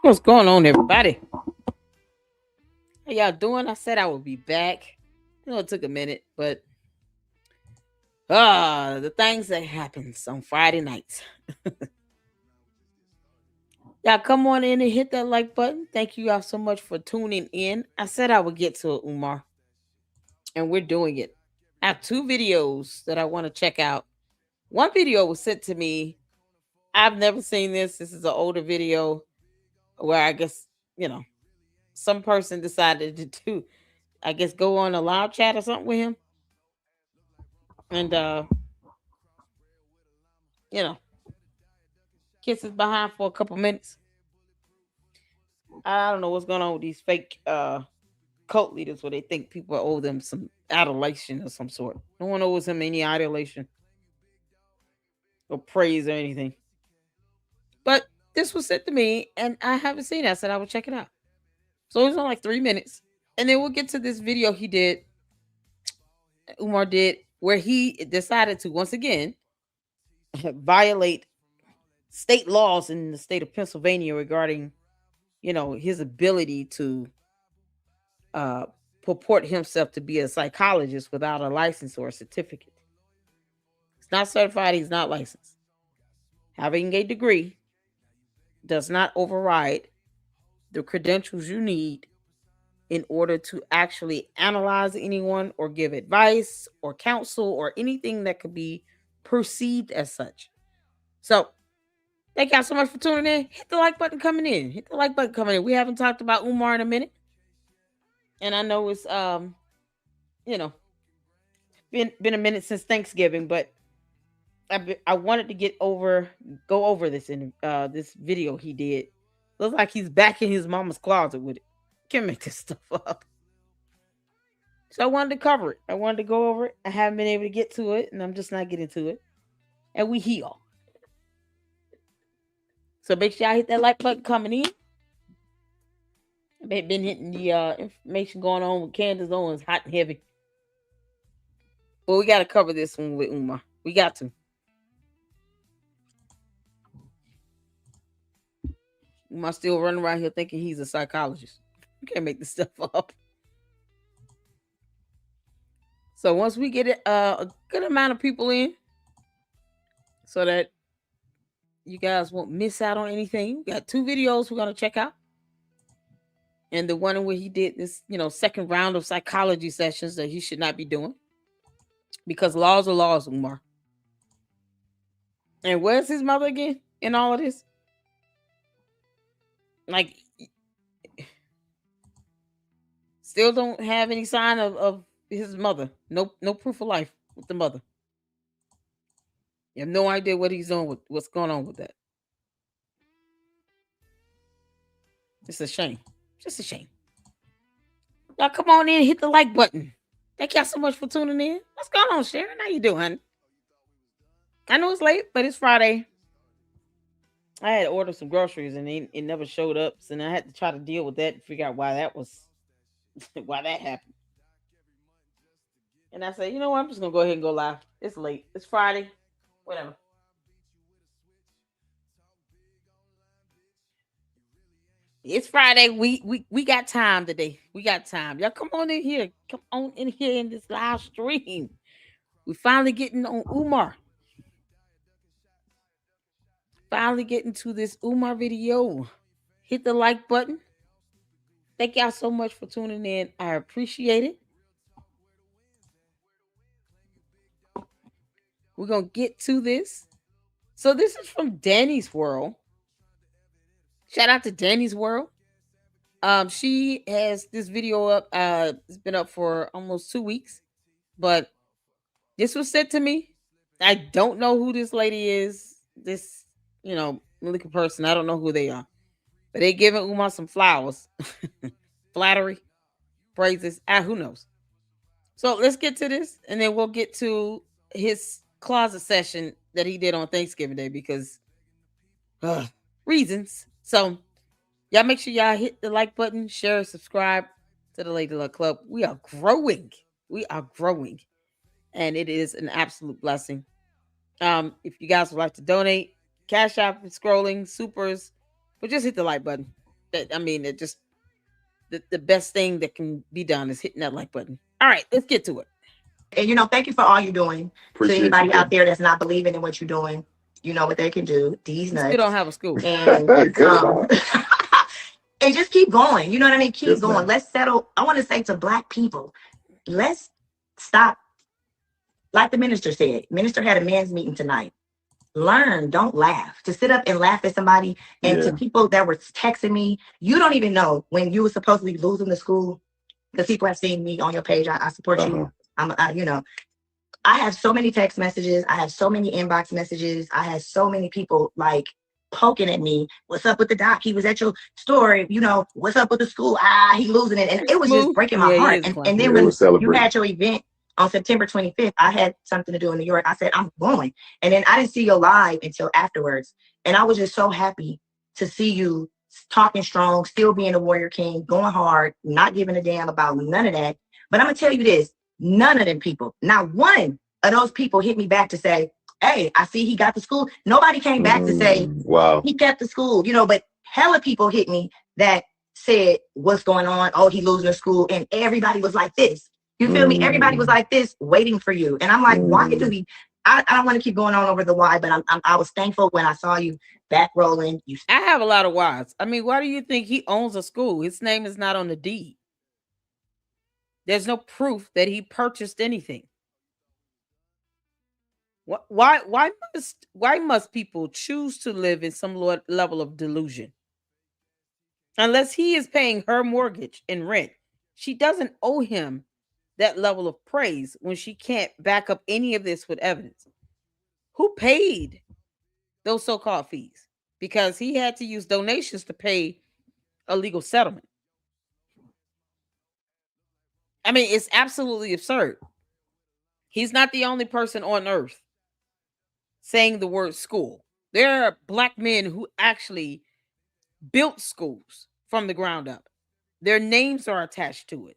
What's going on, everybody? How y'all doing? I said I would be back. I know it took a minute, but the things that happens on Friday nights. Y'all come on in and hit that like button. Thank you all so much for tuning in. I said I would get to it, Umar, and we're doing it. I have two videos that I want to check out. One video was sent to me. I've never seen this. This is an older video where I guess, you know, some person decided to do, I guess, go on a live chat or something with him. And you know, kisses behind for a couple minutes. I don't know what's going on with these fake cult leaders where they think people owe them some adulation of some sort. No one owes him any adulation or praise or anything. But this was sent to me and I haven't seen it. I said I would check it out. So it was on like 3 minutes. And then we'll get to this video he did, Umar did, where he decided to once again violate state laws in the state of Pennsylvania regarding, his ability to uh, purport himself to be a psychologist without a license or a certificate. He's not certified, he's not licensed. Having a degree does not override the credentials you need in order to actually analyze anyone or give advice or counsel or anything that could be perceived as such. So, thank y'all so much for tuning in. Hit the like button coming in. Hit the like button coming in. We haven't talked about Umar in a minute. And I know it's you know, been a minute since Thanksgiving, but I wanted to go over this in this video he did. Looks like he's back in his mama's closet with it. Can't make this stuff up. So I wanted to cover it. I wanted to go over it. I haven't been able to get to it, and I'm just not getting to it. And we heal. So make sure y'all hit that like button coming in. I've been hitting the information going on with Candace Owens hot and heavy. But we got to cover this one with Umar. We got to. Umar still running around here thinking he's a psychologist. You can't make this stuff up. So once we get a good amount of people in, so that you guys won't miss out on anything, we got two videos we're going to check out. And the one where he did this, second round of psychology sessions that he should not be doing. Because laws are laws, Umar. And where's his mother again in all of this? Like, still don't have any sign of his mother. No proof of life with the mother. You have no idea what he's doing with what's going on with that. It's a shame. Just a shame. Y'all come on in and hit the like button. Thank y'all so much for tuning in. What's going on, Sharon? How you doing, honey? I know it's late, but it's Friday. I had to order some groceries and it never showed up. So I had to try to deal with that and figure out why that was why that happened. And I said, you know what? I'm just gonna go ahead and go live. It's late. It's Friday. Whatever. It's Friday. We got time today. We got time. Y'all come on in here. Come on in here in this live stream. We finally getting on Umar. Finally getting to this Umar video. Hit the like button. Thank y'all so much for tuning in. I appreciate it. We're going to get to this. So this is from Danny's World. Shout out to Danny's World. She has this video up. It's been up for almost 2 weeks. But this was sent to me. I don't know who this lady is. This, Malika person. I don't know who they are. But they giving Umar some flowers. Flattery. Praises. Who knows? So let's get to this. And then we'll get to his closet session that he did on Thanksgiving Day because reasons. So y'all make sure y'all hit the like button, share, subscribe to the Lady Luck Club. We are growing. We are growing. And it is an absolute blessing. If you guys would like to donate, Cash App is scrolling, supers, but just hit the like button. That I mean, it just the best thing that can be done is hitting that like button. All right, let's get to it. And thank you for all you're doing. To Appreciate you, anybody bro. out there that's not believing in what you're doing, you know what they can do. These We still don't nuts. have a school. And Good. and just keep going. You know what I mean? Keep Yes, going. ma'am. Let's settle. I want to say to black people, let's stop. Like the minister said, minister had a men's meeting tonight. Learn, don't laugh. To sit up and laugh at somebody, and to Yeah. people that were texting me, you don't even know when you were supposed to be losing the school, because people have seen me on your page. I support Uh huh. you. I have so many text messages. I have so many inbox messages. I have so many people like poking at me. What's up with the doc? He was at your store. What's up with the school? He losing it. And He's it was just smooth. breaking my Yeah, he heart. is a And clown. then Yeah, it when was you celebrating. had your event on September 25th, I had something to do in New York. I said, I'm going. And then I didn't see your live until afterwards. And I was just so happy to see you talking strong, still being a warrior king, going hard, not giving a damn about none of that. But I'm going to tell you this, none of them people, not one of those people hit me back to say, hey, I see he got the school. Nobody came back to say Wow. he kept the school, but hella people hit me that said, what's going on? Oh, he losing the school. And everybody was like this. You feel me? Everybody was like this, waiting for you. And I'm like, why do we? I don't want to keep going on over the why, but I was thankful when I saw you back rolling. You I have a lot of whys. I mean, why do you think he owns a school? His name is not on the deed. There's no proof that he purchased anything. Why must people choose to live in some level of delusion? Unless he is paying her mortgage and rent, she doesn't owe him that level of praise when she can't back up any of this with evidence. Who paid those so-called fees? Because he had to use donations to pay a legal settlement. I mean, it's absolutely absurd. He's not the only person on earth saying the word school. There are black men who actually built schools from the ground up. Their names are attached to it.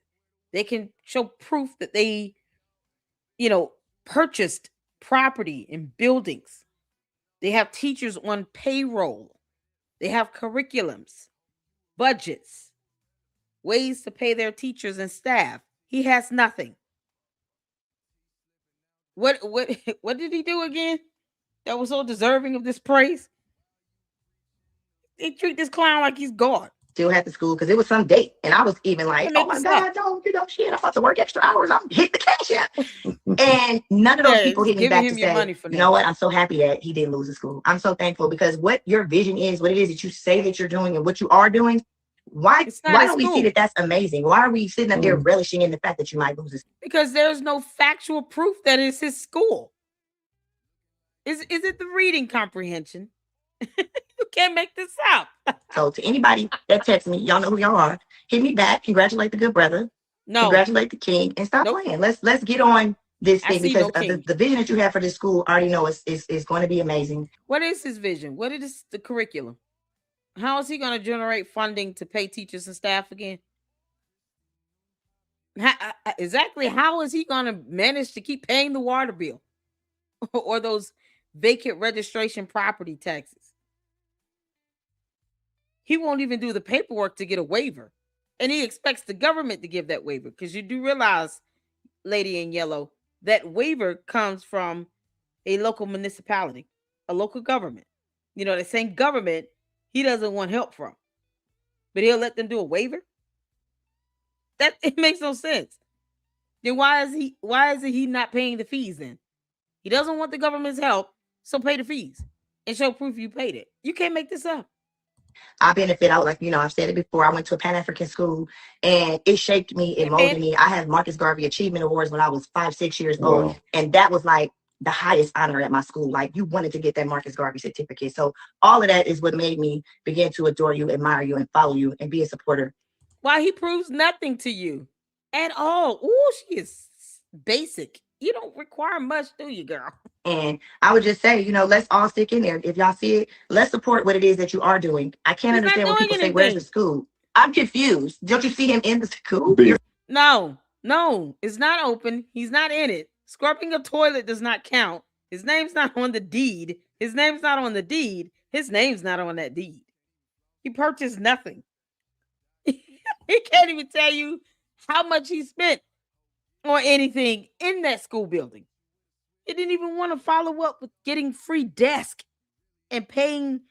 They can show proof that they, you know, purchased property and buildings. They have teachers on payroll. They have curriculums, budgets, ways to pay their teachers and staff. He has nothing. What what did he do again that was so deserving of this praise? They treat this clown like he's God. still had the school because it was some date. And I was even You like, can oh make my this up. God, don't, shit, I'm about to work extra hours. I'm hit the cash out. And none of those Yeah, people just hit me giving back to him your say, money for you know now. what? I'm so happy that he didn't lose his school. I'm so thankful because what your vision is, what it is that you say that you're doing and what you are doing, why It's not why his don't we see that school that's amazing? Why are we sitting up there relishing in the fact that you might lose this? because there's no factual proof that it's his school. Is it the reading comprehension? You can't make this up. So to anybody that texts me, y'all know who y'all are. Hit me back. Congratulate the good brother. No, Congratulate the king and stop nope. playing. Let's get on this I thing see because no king. the vision that you have for this school, I already know is going to be amazing. What is his vision? What is the curriculum? How is he going to generate funding to pay teachers and staff again? Exactly how is he going to manage to keep paying the water bill or those vacant registration property taxes? He won't even do the paperwork to get a waiver. And he expects the government to give that waiver because you do realize, lady in yellow, that waiver comes from a local municipality, a local government. You know, the same government he doesn't want help from, but he'll let them do a waiver. That it makes no sense. Then why is he not paying the fees then? He doesn't want the government's help, so pay the fees and show proof you paid it. You can't make this up. I benefit out, like, I've said it before. I went to a Pan African school and it shaped me, it Hey molded man, me. I have Marcus Garvey Achievement Awards when I was 5, 6 years old. Wow. And that was like the highest honor at my school. Like, you wanted to get that Marcus Garvey certificate. So all of that is what made me begin to adore you, admire you, and follow you and be a supporter. why he proves nothing to you at all. Ooh, she is basic. You don't require much, do you, girl? And I would just say, let's all stick in there. If y'all see it, let's support what it is that you are doing. I can't He's not understand when doing people say, where's the anything. school? I'm confused. Don't you see him in the school? Be No, no, it's not open. He's not in it. Scrubbing a toilet does not count. His name's not on the deed. His name's not on the deed. His name's not on that deed. He purchased nothing. He can't even tell you how much he spent on anything in that school building. He didn't even want to follow up with getting free desk and paying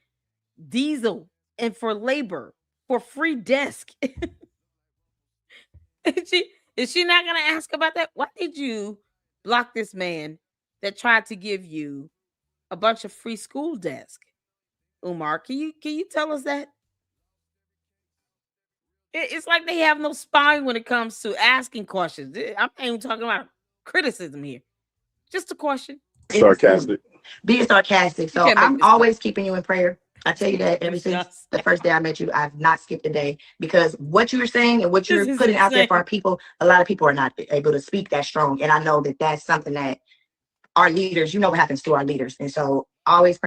diesel and for labor for free desk. Is she not gonna ask about that? Why did you block this man that tried to give you a bunch of free school desk? Umar, can you tell us that? It's like they have no spine when it comes to asking questions. I'm not even talking about criticism here. Just a question. Sarcastic. Being sarcastic. You So can't make I'm this up. always keeping you in prayer. I tell you that ever You since just the first day I met you, I've not skipped a day because what you're saying and what this you're is putting out there for insane. our people, a lot of people are not able to speak that strong. And I know that that's something that our leaders, you know what happens to our leaders. And so always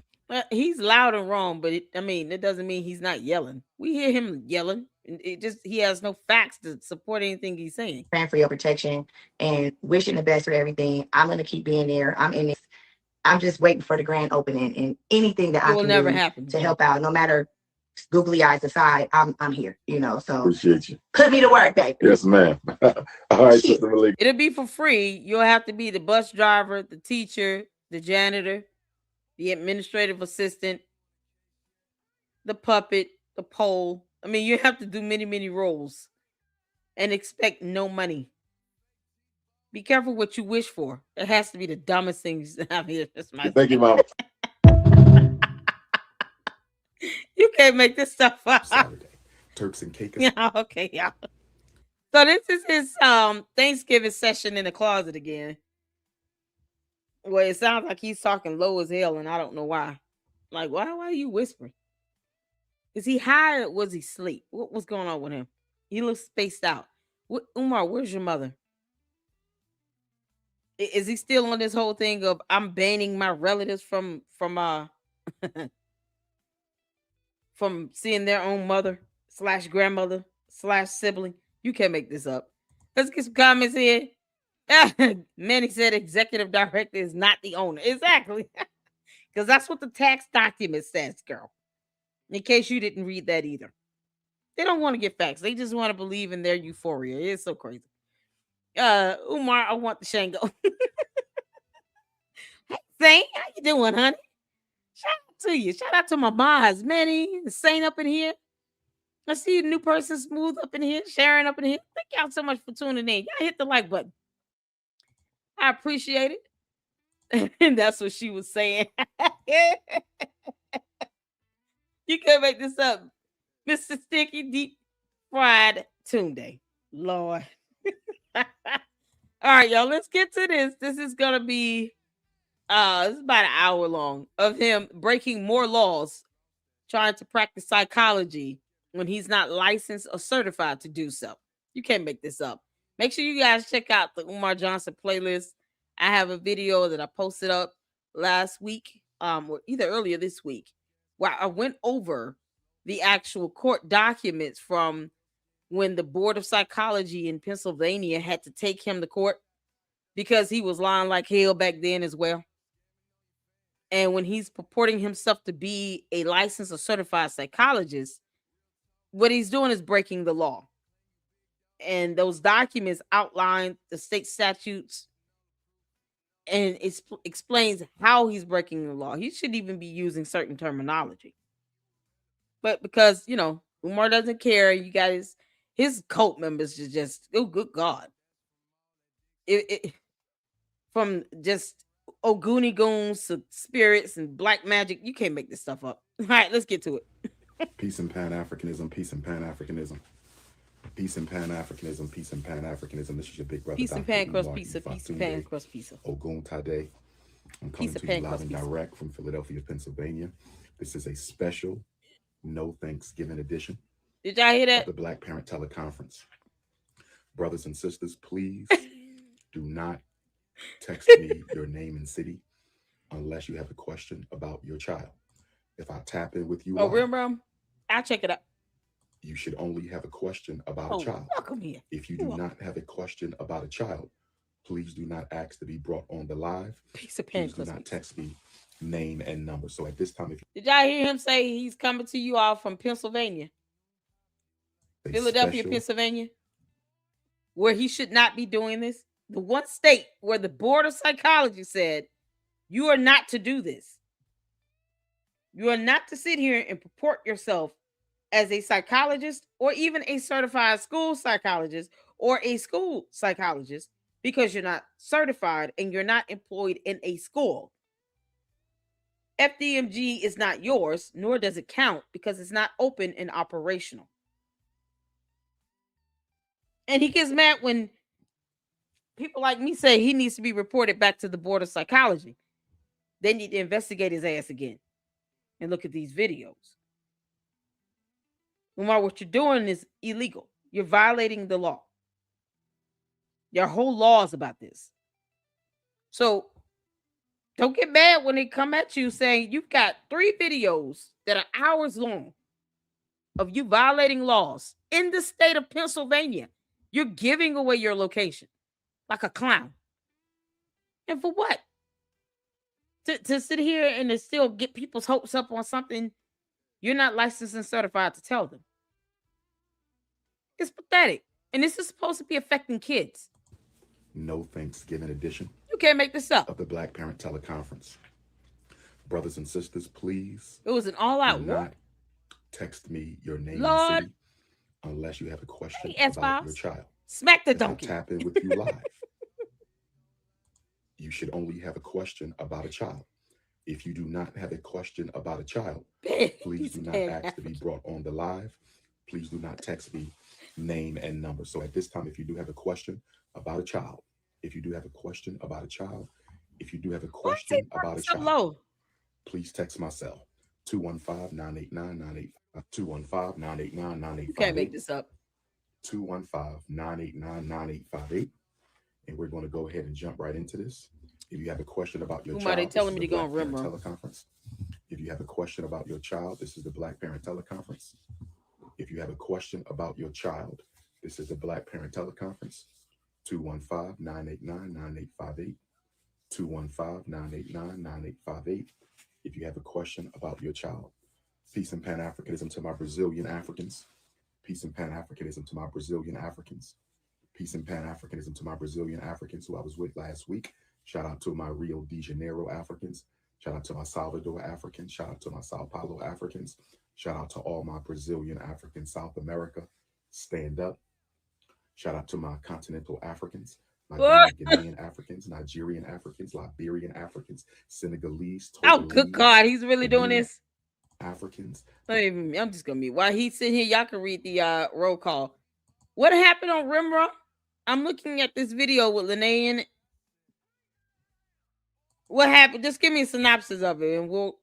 He's loud and wrong, but I mean, it doesn't mean he's not yelling. We hear him yelling. It just he has no facts to support anything he's saying. praying for your protection and wishing the best for everything. I'm going to keep being there. I'm in this. I'm just waiting for the grand opening and anything that It I will can never do happen, to bro. help out, no matter googly eyes aside, I'm here, So Appreciate you. put me to work, baby. Yes, ma'am. All right, Sister Malik. It'll be for free. You'll have to be the bus driver, the teacher, the janitor, the administrative assistant, the puppet, the pole. I mean, you have to do many, many roles and expect no money. Be careful what you wish for. It has to be the dumbest things out here. That's my Thank you, Mama. You can't make this stuff up. Saturday. Turks and Caicos. Yeah, okay, yeah. So this is his Thanksgiving session in the closet again. Well, it sounds like he's talking low as hell, and I don't know why. Like, why are you whispering? Is he high or was he asleep? What's going on with him? He looks spaced out. Umar, where's your mother? Is he still on this whole thing of I'm banning my relatives from from seeing their own mother slash grandmother slash sibling? You can't make this up. Let's get some comments here. Manny said executive director is not the owner. Exactly. Because that's what the tax document says, girl. In case you didn't read that either. They don't want to get facts. They just want to believe in their euphoria. It's so crazy. Umar, I want the Shango. Hey, Saint, how you doing, honey? Shout out to you. Shout out to my boss, Manny, the Saint up in here. I see a new person, Smooth up in here, Sharon up in here. Thank y'all so much for tuning in. Y'all hit the like button. I appreciate it. And that's what she was saying. You can't make this up. Mr. Sticky Deep Fried Tunde. Lord. All right, y'all. Let's get to this. This is gonna be this is about an hour long of him breaking more laws, trying to practice psychology when he's not licensed or certified to do so. You can't make this up. Make sure you guys check out the Umar Johnson playlist. I have a video that I posted up last week, or either earlier this week, where I went over the actual court documents from when the Board of Psychology in Pennsylvania had to take him to court because he was lying like hell back then as well. And when he's purporting himself to be a licensed or certified psychologist, what he's doing is breaking the law. And those documents outline the state statutes and it explains how he's breaking the law. He shouldn't even be using certain terminology. But because, Umar doesn't care, you guys, his cult members are just, oh, good God. From just Oguni goons to spirits and black magic, you can't make this stuff up. All right, let's get to it. Peace and Pan-Africanism, peace and Pan-Africanism. Peace and Pan-Africanism, peace and Pan-Africanism. This is your big brother, Peace and Dr. pan cross Umar pizza, peace and Ifatunde pan cross pizza. Ogun Tade. I'm coming Piece of to pan you live crust and pizza. direct from Philadelphia, Pennsylvania. This is a special no Thanksgiving edition Did y'all hear of that? the Black Parent Teleconference. Brothers and sisters, please do not text me your name and city unless you have a question about your child. If I tap in with you Oh, real, live, bro? I'll check it out. you should only have a question about a Oh, child. welcome here. If you You're do welcome. not have a question about a child, please do not ask to be brought on the live. Piece of pan Please do crust not pizza. text me name and number. So at this time, if Did y'all hear him say he's coming to you all from Pennsylvania? a Philadelphia, special Pennsylvania, where he should not be doing this. The one state where the board of psychology said, you are not to do this. You are not to sit here and purport yourself as a psychologist or even a certified school psychologist or a school psychologist because you're not certified and you're not employed in a school. FDMG is not yours, nor does it count because it's not open and operational. And he gets mad when people like me say he needs to be reported back to the board of psychology. They need to investigate his ass again and look at these videos. Umar, what you're doing is illegal. You're violating the law. There are whole laws about this. So don't get mad when they come at you saying you've got 3 videos that are hours long of you violating laws in the state of Pennsylvania. You're giving away your location like a clown. And for what? To sit here and to still get people's hopes up on something you're not licensed and certified to tell them. It's pathetic. And this is supposed to be affecting kids. no Thanksgiving edition You can't make this up. of the Black Parent Teleconference. Brothers and sisters, please It was an all-out do war. not text me your name Lord. and city unless you have a question Hey, about your S-Files. child. Smack the If I donkey. tap in with you live, you should only have a question about a child. If you do not have a question about a child, please do not ask to be brought on the live. Please do not text me name and number. So at this time, if you do have a question about a child, if you do have a question about a child, if you do have a Why is it question about a so child, low? please text my cell 215-989-9852. 215-989-9858. You can't make this up. 215-989-9858. And we're going to go ahead and jump right into this. If you have a question about your Umar, they child, telling this me is to the go on Black Parent Rimmer. Teleconference. If you have a question about your child, this is the Black Parent Teleconference. If you have a question about your child, this is the Black Parent Teleconference. 215-989-9858. 215-989-9858. If you have a question about your child. Peace and Pan-Africanism to my Brazilian Africans. Peace and Pan-Africanism to my Brazilian Africans. Peace and Pan-Africanism to my Brazilian Africans who I was with last week. Shout out to my Rio de Janeiro Africans. Shout out to my Salvador Africans. Shout out to my Sao Paulo Africans. Shout out to all my Brazilian Africans, South America. Stand up. Shout out to my continental Africans, my Ghanaian Africans, Nigerian Africans, Liberian Africans, Senegalese, Oh, good Togolese, God. He's really doing Benin this. Africans. I'm just going to mute. While he's sitting here, y'all can read the roll call. What happened on Rimra? I'm looking at this video with Lene in it. What happened? Just give me a synopsis of it and we'll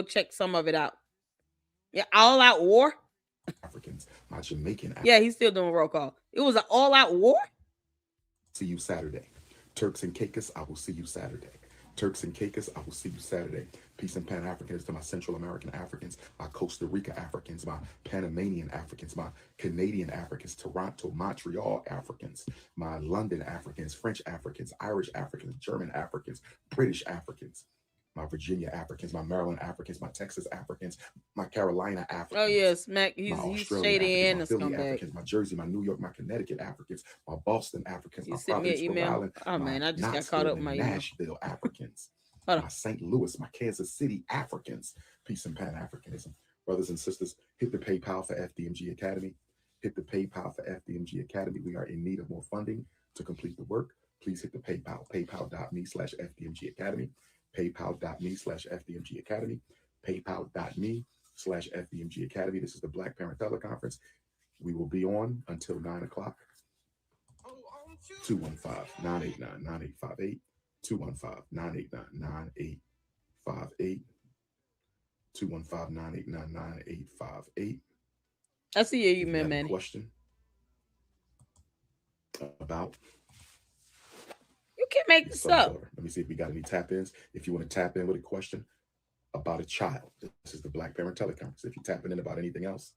check some of it out. Yeah, all out war? Africans, my Jamaican Africans. Yeah, he's still doing roll call. It was an all out war? See you Saturday. Turks and Caicos, I will see you Saturday. Turks and Caicos, I will see you Saturday. Peace and Pan-Africans to my Central American Africans, my Costa Rica Africans, my Panamanian Africans, my Canadian Africans, Toronto, Montreal Africans, my London Africans, French Africans, Irish Africans, German Africans, British Africans, my Virginia Africans, my Maryland Africans, my Texas Africans, my Carolina Africans. Oh, yes, Mac. My He's Australian shady and a Africans, my Philly scumbag. Africans, my Jersey, my New York, my Connecticut Africans, my Boston Africans, You my sent me an Providence, Rhode email? Island, Oh, my man, I just got Knoxville caught up in and my email. Nashville Africans, Hold my on. St. Louis, my Kansas City Africans. Peace and Pan-Africanism. Brothers and sisters, hit the PayPal for FDMG Academy. Hit the PayPal for FDMG Academy. We are in need of more funding to complete the work. Please hit the PayPal, paypal.me/FDMG Academy, paypal.me/FDMG Academy, paypal.me/FDMG Academy. This is the Black Parent Teleconference. We will be on until 9 o'clock. 215-989-9858. 215-989-9858. 215-989-9858. I see your If you email, have a man. question about You can't make your this son or up. daughter. Let me see if we got any tap-ins. If you want to tap in with a question about a child, this is the Black Parent Teleconference. If you're tapping in about anything else,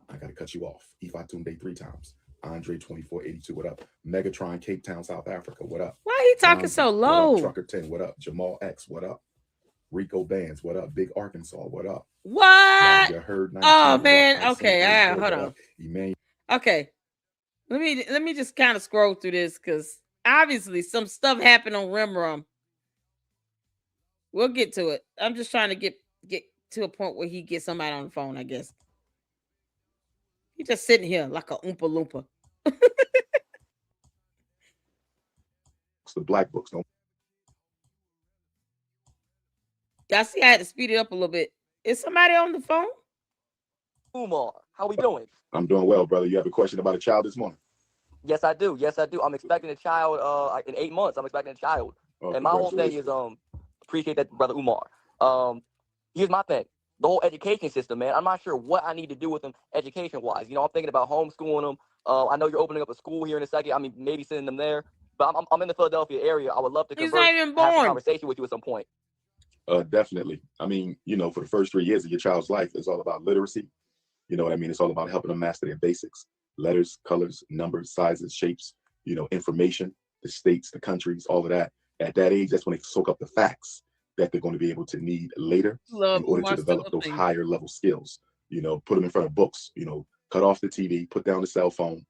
I got to cut you off. Ifatunde 3 times. Andre 2482, what up? Megatron, Cape Town, South Africa, what up? Why are he talking Fonzie, so what low? up? Trucker 10, what up? Jamal X, what up? Rico Bands, what up? Big Arkansas, what up? What? Nadia Herd Oh 19, what up? man. Ice on Okay. 34, Hold what on. up? Emmanuel. Okay. Let me just kind of scroll through this because obviously some stuff happened on Rimrum. We'll get to it. I'm just trying to get to a point where he gets somebody on the phone. I guess he's just sitting here like a oompa loompa. The black books. Don't. Y'all see, I had to speed it up a little bit. Is somebody on the phone? Umar, how we doing? I'm doing well, brother. You have a question about a child this morning? Yes, I do. Yes, I do. I'm expecting a child. In 8 months, I'm expecting a child. Oh, And my whole thing is appreciate that, brother Umar. Here's my thing. The whole education system, man. I'm not sure what I need to do with them education wise. You know, I'm thinking about homeschooling them. I know you're opening up a school here in a second. I mean, maybe sending them there. But I'm in the Philadelphia area. I would love to He's not converse, even have a born. conversation with you at some point. Definitely. I mean, for the first 3 years of your child's life, it's all about literacy. You know what I mean? It's all about helping them master their basics: letters, colors, numbers, sizes, shapes, information, the states, the countries, all of that. At that age, that's when they soak up the facts that they're going to be able to need later Love in order to Umar develop still those thing. higher level skills. Put them in front of books, cut off the TV, put down the cell phone,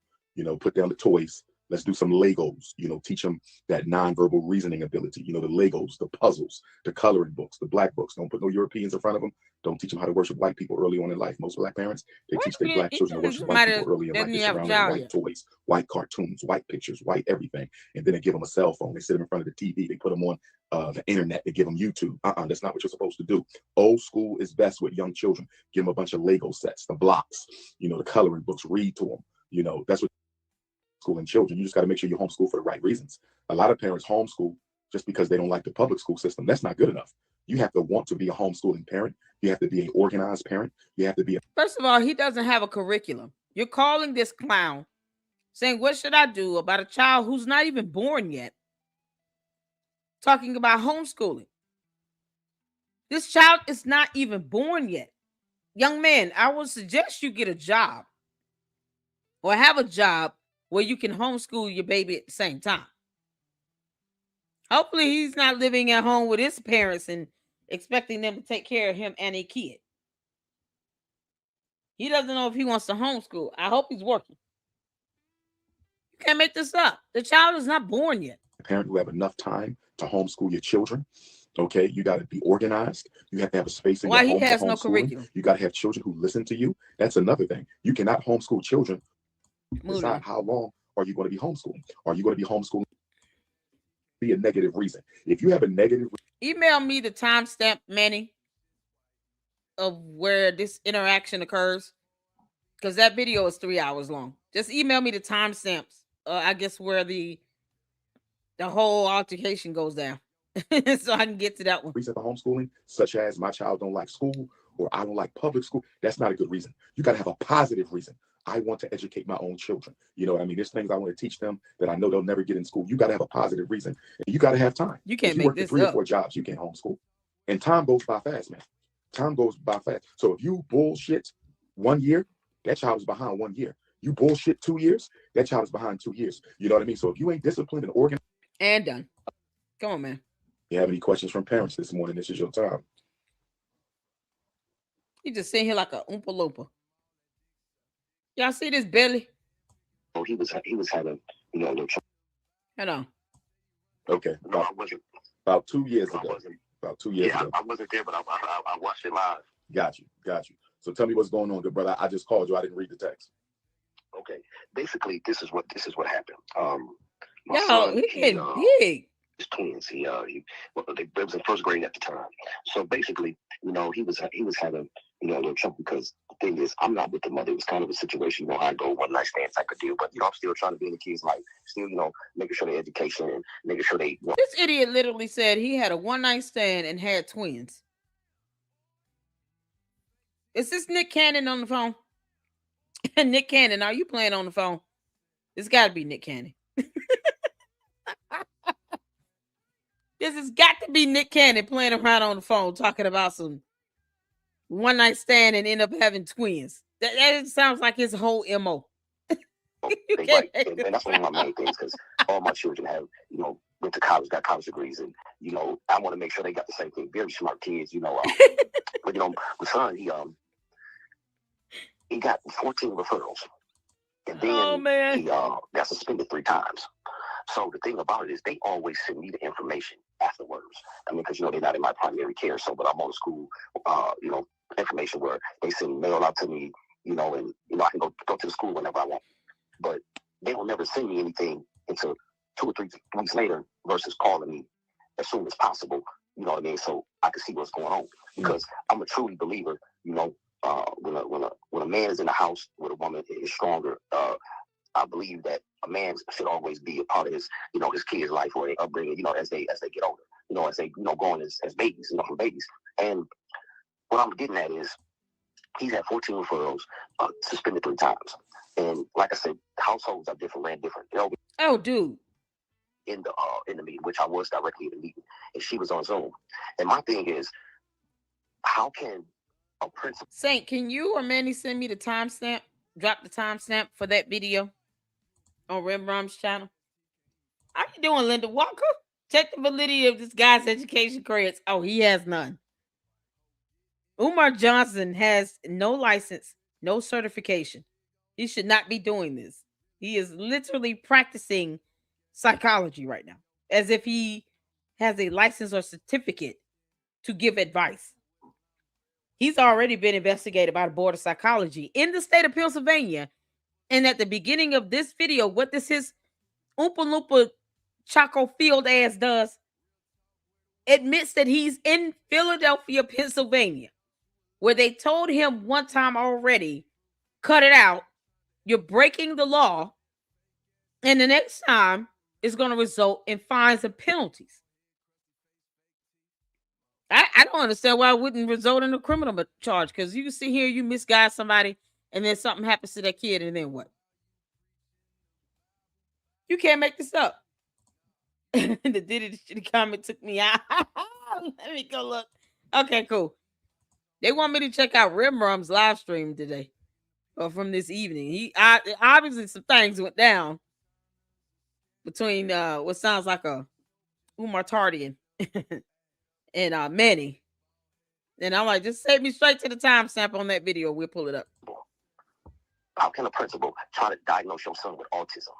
put down the toys. Let's do some Legos, teach them that nonverbal reasoning ability, the Legos, the puzzles, the coloring books, the black books. Don't put no Europeans in front of them. Don't teach them how to worship white people early on in life. Most black parents, they Wait teach a their minute. black He children to talking to worship white somebody people that early in life. doesn't They even have a surround them with child white yet. toys, white cartoons, white pictures, white everything. And then they give them a cell phone. They sit them in front of the TV. They put them on the internet. They give them YouTube. That's not what you're supposed to do. Old school is best with young children. Give them a bunch of Lego sets, the blocks, the coloring books. Read to them. That's what schooling children. You just got to make sure you homeschool for the right reasons. A lot of parents homeschool just because they don't like the public school system. That's not good enough. You have to want to be a homeschooling parent. You have to be an organized parent. You have to be First of all, he doesn't have a curriculum. You're calling this clown saying, what should I do about a child who's not even born yet? Talking about homeschooling. This child is not even born yet. Young man, I would suggest you get a job or have a job where you can homeschool your baby at the same time. Hopefully, he's not living at home with his parents and expecting them to take care of him and a kid. He doesn't know if he wants to homeschool. I hope he's working. You can't make this up. The child is not born yet. a parent who have enough time to homeschool your children. Okay, you got to be organized. You have to have a space in Why your he home for has no homeschooling. curriculum. You got to have children who listen to you. That's another thing. You cannot homeschool children. Moving Decide on. how long are you going to be homeschooling? Are you going to be homeschooling? Be a negative reason. If you have a negative, Email me the timestamp, Manny, of where this interaction occurs, because that video is 3 hours long. Just email me the timestamps. I guess where the whole altercation goes down, so I can get to that one. reason for homeschooling, such as my child don't like school or I don't like public school, that's not a good reason. You got to have a positive reason. I want to educate my own children. You know what I mean? There's things I want to teach them that I know they'll never get in school. You got to have a positive reason. And you got to have time. You If can't you make work for this 3 or up. 4 jobs, you can't homeschool. And time goes by fast, man. Time goes by fast. So if you bullshit 1 year, that child is behind 1 year. You bullshit 2 years, that child is behind 2 years. You know what I mean? So if you ain't disciplined and organized, And done. Come on, man. you have any questions from parents this morning, this is your time. He just sitting here like a oompa loompa. Y'all see this belly? Oh, he was having, a little trouble. Hold on. Okay, No, I wasn't. about 2 years No, I ago. wasn't. About 2 years Yeah, ago. I wasn't there, but I watched it live. Got you. So tell me what's going on, good brother. I just called you. I didn't read the text. Okay, basically, this is what happened. My Yo, son, he getting big. his twins. They was in first grade at the time. So basically, he was having, a little trouble because the thing is, I'm not with the mother. It was kind of a situation, I go one night stand type of deal. But I'm still trying to be in the kids' life, still, making sure their education and making sure they. This idiot literally said he had a one night stand and had twins. Is this Nick Cannon on the phone? Nick Cannon, are you playing on the phone? It's got to be Nick Cannon. This has got to be Nick Cannon playing around on the phone talking about some one night stand and end up having twins. That sounds like his whole MO. Right. And that's one of my main things because all my children have, went to college, got college degrees, and I want to make sure they got the same thing. Very smart kids, But my son, he got 14 referrals, and then he got suspended 3 times. So the thing about it is they always send me the information afterwards. I mean, because they're not in my primary care. So, but I'm on the school, information where they send mail out to me, and I can go to the school whenever I want. But they will never send me anything until 2 or 3 weeks later versus calling me as soon as possible. You know what I mean? So I can see what's going on, because I'm a truly believer. When a man is in the house with a woman is stronger. I believe that a man should always be a part of his kid's life or their upbringing, as they get older, as they, growing as babies, from babies. And what I'm getting at is he's had 14 referrals, suspended 3 times. And like I said, households are different, ran different. Oh, dude. In the meeting, which I was directly in the meeting, and she was on Zoom. And my thing is, how can a principal... Saint, can you or Manny send me the timestamp? Drop the timestamp for that video on Rembrandt's channel. How you doing, Linda Walker? Check the validity of this guy's education credits. Oh, he has none. Umar Johnson has no license, no certification. He should not be doing this. He is literally practicing psychology right now, as if he has a license or certificate to give advice. He's already been investigated by the Board of Psychology in the state of Pennsylvania. And at the beginning of this video, what this his Oompa Loompa Choco Field ass does, admits that he's in Philadelphia, Pennsylvania, where they told him one time already, cut it out, you're breaking the law, and the next time is going to result in fines and penalties. I don't understand why it wouldn't result in a criminal charge, because you can sit here, you misguide somebody, and then something happens to that kid, and then what? You can't make this up. The Diddy shitty comment took me out. Let me go look. Okay, cool. They want me to check out Rembrandt's live stream today, or from this evening. Obviously some things went down between what sounds like a Umar Tardian and Manny. And I'm like, just save me straight to the timestamp on that video. We'll pull it up. How can a principal try to diagnose your son with autism?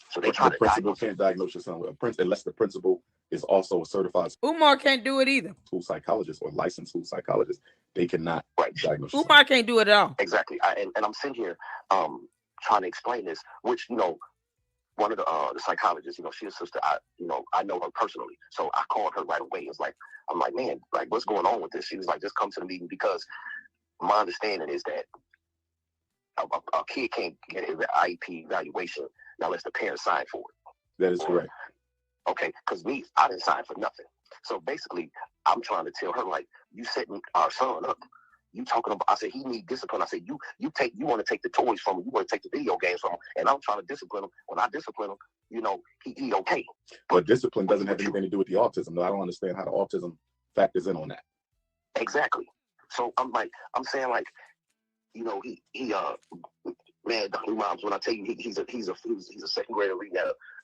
So they But try the to principal can't diagnose your son with unless the principal is also a certified Umar can't do it either. school psychologist or licensed school psychologist. They cannot diagnose your son. Umar can't do it at all. Exactly. And I'm sitting here trying to explain this, which, one of the psychologists, she's a sister. I know her personally. So I called her right away. I'm like, man, like, what's going on with this? She was like, just come to the meeting, because my understanding is that a kid can't get an IEP evaluation unless the parents sign for it. That is correct. Okay, because I didn't sign for nothing. So basically, I'm trying to tell her, like, you setting our son up. You talking about? I said he need discipline. I said you want to take the toys from him. You want to take the video games from him, and I'm trying to discipline him. When I discipline him, he okay. But discipline doesn't have anything to do with the autism. No, I don't understand how the autism factors in on that. Exactly. So I'm saying, like, he man, Dr. Moms, when I tell you he's a second grader reading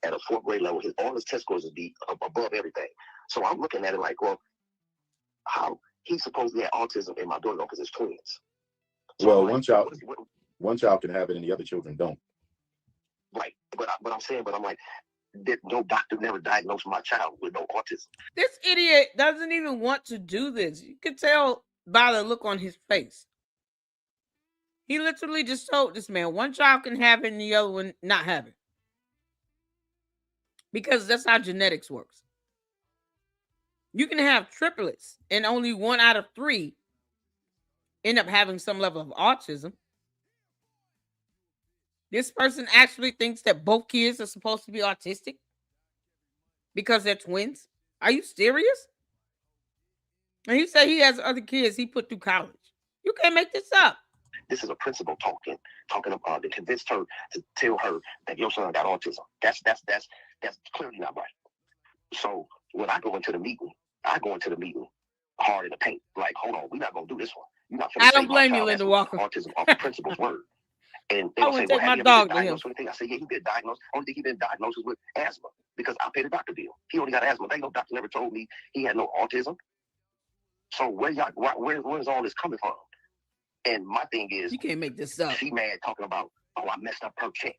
at a 4th grade level, all his test scores is above everything. So I'm looking at it like, well, how he's supposedly had autism and my daughter don't, because it's twins. So well, like, one child can have it and the other children don't. Right, but I'm like, no doctor never diagnosed my child with no autism. This idiot doesn't even want to do this. You can tell by the look on his face. He literally just told this man one child can have it and the other one not have it. Because that's how genetics works. You can have triplets and only 1 out of 3 end up having some level of autism. This person actually thinks that both kids are supposed to be autistic because they're twins. Are you serious? And he said he has other kids he put through college. You can't make this up. This is a principal talking about that convinced her to tell her that your son got autism. That's clearly not right. So when I go into the meeting, hard in the paint. Like, hold on, we're not gonna do this one. You're not. I don't blame you, Linda Walker. Autism off the principal's word. And they I gonna say, would well, take have my you ever been dog to him. diagnosed with anything? I say, yeah, he been diagnosed. Only thing he been diagnosed with asthma because I paid the doctor bill. He only got asthma. Ain't no doctor never told me he had no autism. So where's all this coming from? And my thing is, You can't make this up. she mad talking about, oh, I messed up her check.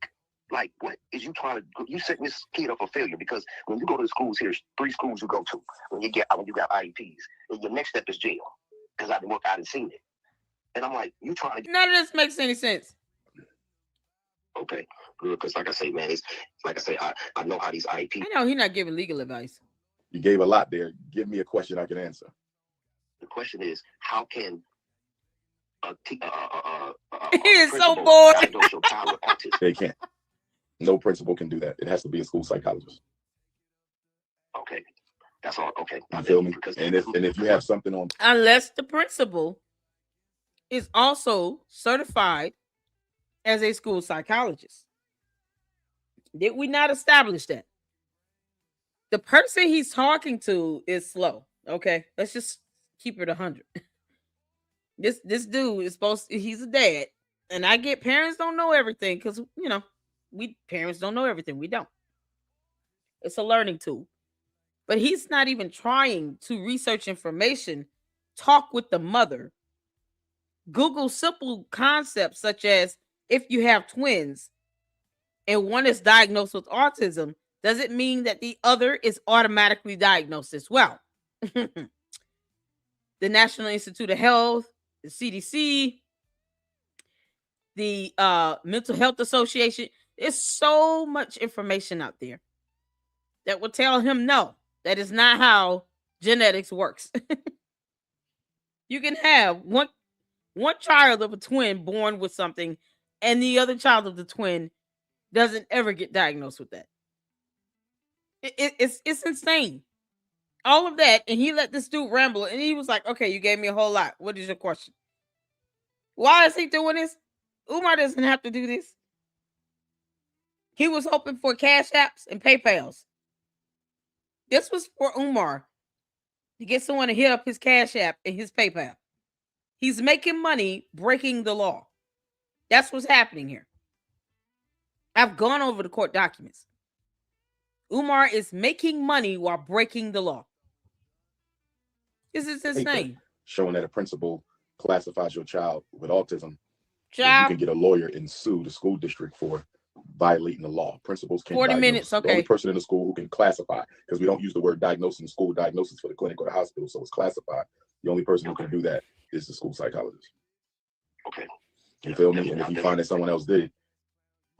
Like, what is you trying to do? You setting this kid up for failure because when you go to the schools here, 3 schools you go to when you got IEPs, and your next step is jail because I didn't seen it. And I'm like, you trying to? None of this makes any sense. Okay, good, because like I say, man, it's like I say, I know how these IEPs. I know he's not giving legal advice. You gave a lot there. Give me a question I can answer. The question is, how can He is so bored. diagnose your child with autism? They can't. No principal can do that. It has to be a school psychologist. Okay, that's all. Okay, You feel me? And if you have something on, Unless the principal is also certified as a school psychologist. Did we not establish that? The person he's talking to is slow. Okay, let's just keep it 100. This dude is he's a dad, and I get parents don't know everything because we parents don't know everything. We don't. It's a learning tool. But he's not even trying to research information, talk with the mother, Google simple concepts such as if you have twins and one is diagnosed with autism, does it mean that the other is automatically diagnosed as well? The National Institute of Health, the CDC, the Mental Health Association, there's so much information out there that will tell him no, that is not how genetics works. You can have one child of a twin born with something, and the other child of the twin doesn't ever get diagnosed with that. It's insane. All of that, and he let this dude ramble, and he was like, okay, you gave me a whole lot. What is your question? Why is he doing this? Umar doesn't have to do this. He was hoping for cash apps and PayPals. This was for Umar to get someone to hit up his cash app and his PayPal. He's making money breaking the law. That's what's happening here. I've gone over the court documents. Umar is making money while breaking the law. This is insane. Showing that a principal classifies your child with autism, you Child, can get a lawyer and sue the school district for violating the law. Principals can't 40 diagnose. minutes, The okay. only person in the school who can classify, because we don't use the word diagnosis in school, diagnosis for the clinic or the hospital, so it's classified. The only person who can do that is the school psychologist. Okay. You feel me? And if you find that someone else did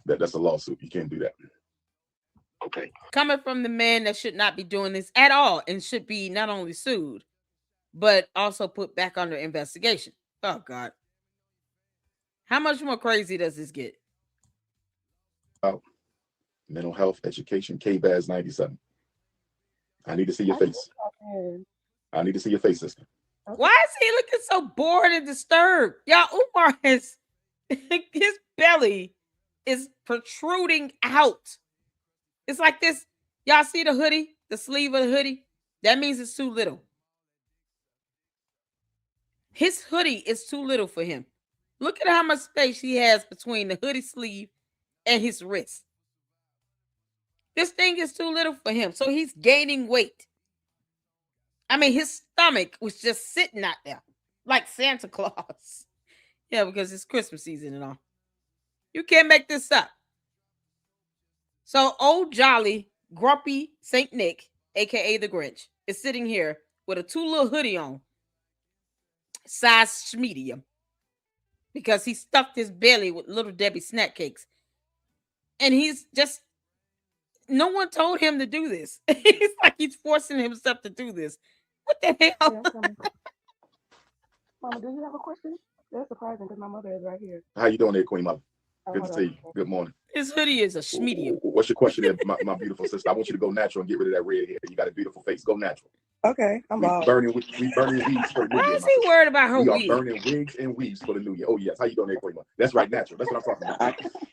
it, that's a lawsuit. You can't do that. Okay. Coming from the man that should not be doing this at all and should be not only sued, but also put back under investigation. Oh, God. How much more crazy does this get? Oh, mental health education, KBAS 97. I need to see your face. I need to see your face, sister. Why is he looking so bored and disturbed? Y'all, Umar has his belly is protruding out. It's like this. Y'all see the hoodie, the sleeve of the hoodie? That means it's too little. His hoodie is too little for him. Look at how much space he has between the hoodie sleeve and his wrist. This thing is too little for him. So he's gaining weight. I mean, his stomach was just sitting out there like Santa Claus. Yeah, because it's Christmas season and all. You can't make this up. So old jolly, grumpy Saint Nick, aka the Grinch, is sitting here with a too little hoodie on, size medium, because he stuffed his belly with Little Debbie snack cakes. And he's just, no one told him to do this. It's like he's forcing himself to do this. What the hell? Mama, do you have a question? That's surprising because my mother is right here. How you doing there, Queen Mother? Good to hold see you. on. Good morning. His hoodie is a medium. What's your question there, my beautiful sister? I want you to go natural and get rid of that red hair. You got a beautiful face. Go natural. Okay, I'm We bald. burning weeds for the new Why year. is he worried about her We are wig? burning wigs and weaves for the new year. Oh yes. How you doing there, Queen Mother? That's right, natural. That's what I'm talking about.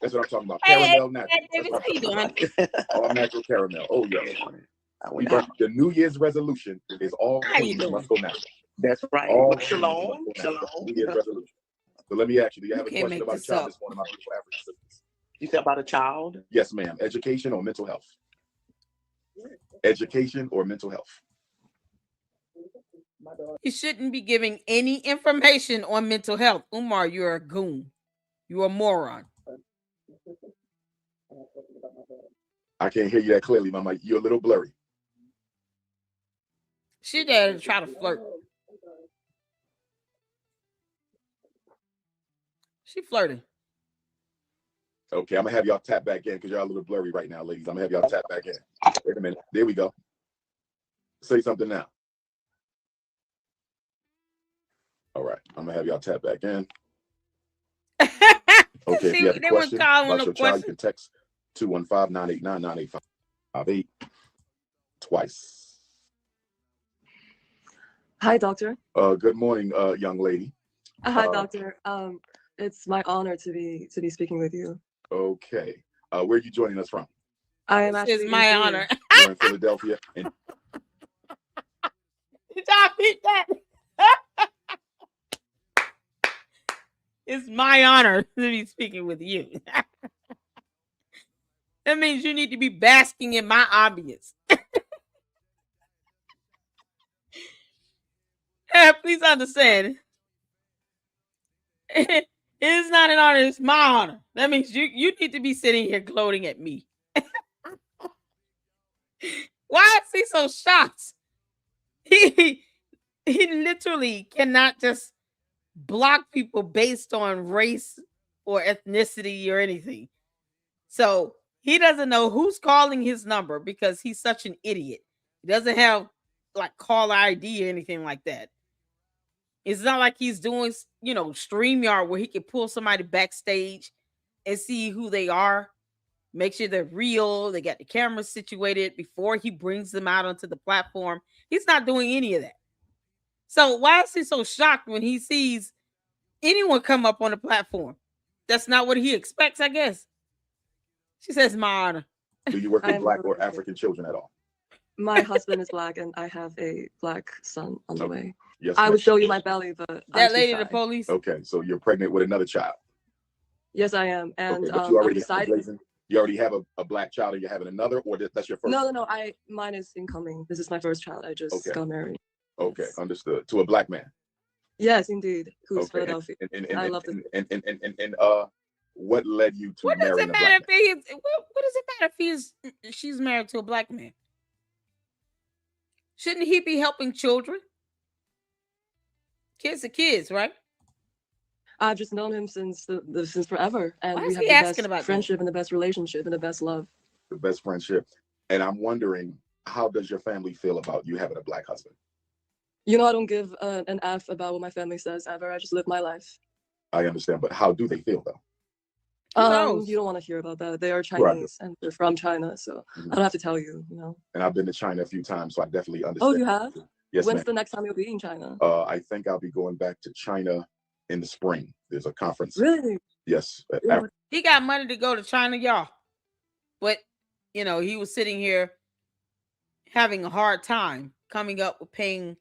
That's what I'm talking about. Hey, Caramel natural. Hey, That's David, what how you I'm talking doing? about. All natural caramel. Oh yes. The New Year's resolution is all How you queens doing? must go natural. That's right. All Shalom. queens must go natural. Shalom. New Year's resolution. So let me ask you, do you You have a can't question make about a this child? up. This one of my beautiful African sisters. You said about a child? Yes, ma'am. Education or mental health? Education or mental health? You shouldn't be giving any information on mental health. Umar, you're a goon. You're a moron. I can't hear you that clearly, Mama. You're a little blurry. She there to try to flirt. She flirting. Okay, I'm gonna have y'all tap back in because y'all a little blurry right now, ladies. I'm gonna have y'all tap back in. Wait a minute. There we go. Say something now. All right, I'm gonna have y'all tap back in. Okay, if you have a question about your child, you can text 215-989-9858 twice. Hi, doctor. Good morning, young lady. Hi, doctor. It's my honor to be speaking with you. Okay. Where are you joining us from? I am This actually is my in honor. You're in Philadelphia. And Did y'all beat that? It's my honor to be speaking with you. That means you need to be basking in my obvious. Please understand. It is not an honor, it's my honor. That means you need to be sitting here gloating at me. Why is he so shocked? He literally cannot just block people based on race or ethnicity or anything. So he doesn't know who's calling his number because he's such an idiot. He doesn't have like caller ID or anything like that. It's not like he's doing, StreamYard where he can pull somebody backstage and see who they are, make sure they're real, they got the camera situated before he brings them out onto the platform. He's not doing any of that. So why is he so shocked when he sees anyone come up on the platform? That's not what he expects, I guess. She says, my honor. do you work with Black or African children at all? My husband is Black, and I have a Black son on the way. Yes, I ma'am. would show you my belly, but That I'm lady, too the shy. police. Okay, so you're pregnant with another child. Yes, I am, and Okay, but you I'm already deciding. you already have a Black child, and you're having another, or that's your first? No. Mine is incoming. This is my first child. I just got married. Okay, Yes. understood. To a Black man. Yes, indeed. Who's Okay, Philadelphia? and I love this. and what led you to What does marrying it a matter Black man? if what does it matter if she's married to a Black man? Shouldn't he be helping children? Kids are kids, right? I've just known him since since forever, and Why we is have he the asking best about that? friendship and the best relationship and the best love. The best friendship. And I'm wondering, how does your family feel about you having a Black husband? You know, I don't give an F about what my family says ever. I just live my life. I understand, but how do they feel though? You don't want to hear about that. They are Chinese and they're from China, so I don't have to tell you, And I've been to China a few times, so I definitely understand. Oh, you have? Yes, When's ma'am. the next time you'll be in China? I think I'll be going back to China in the spring. There's a conference. Really? Yes. He got money to go to China, y'all. But, he was sitting here having a hard time coming up with paying,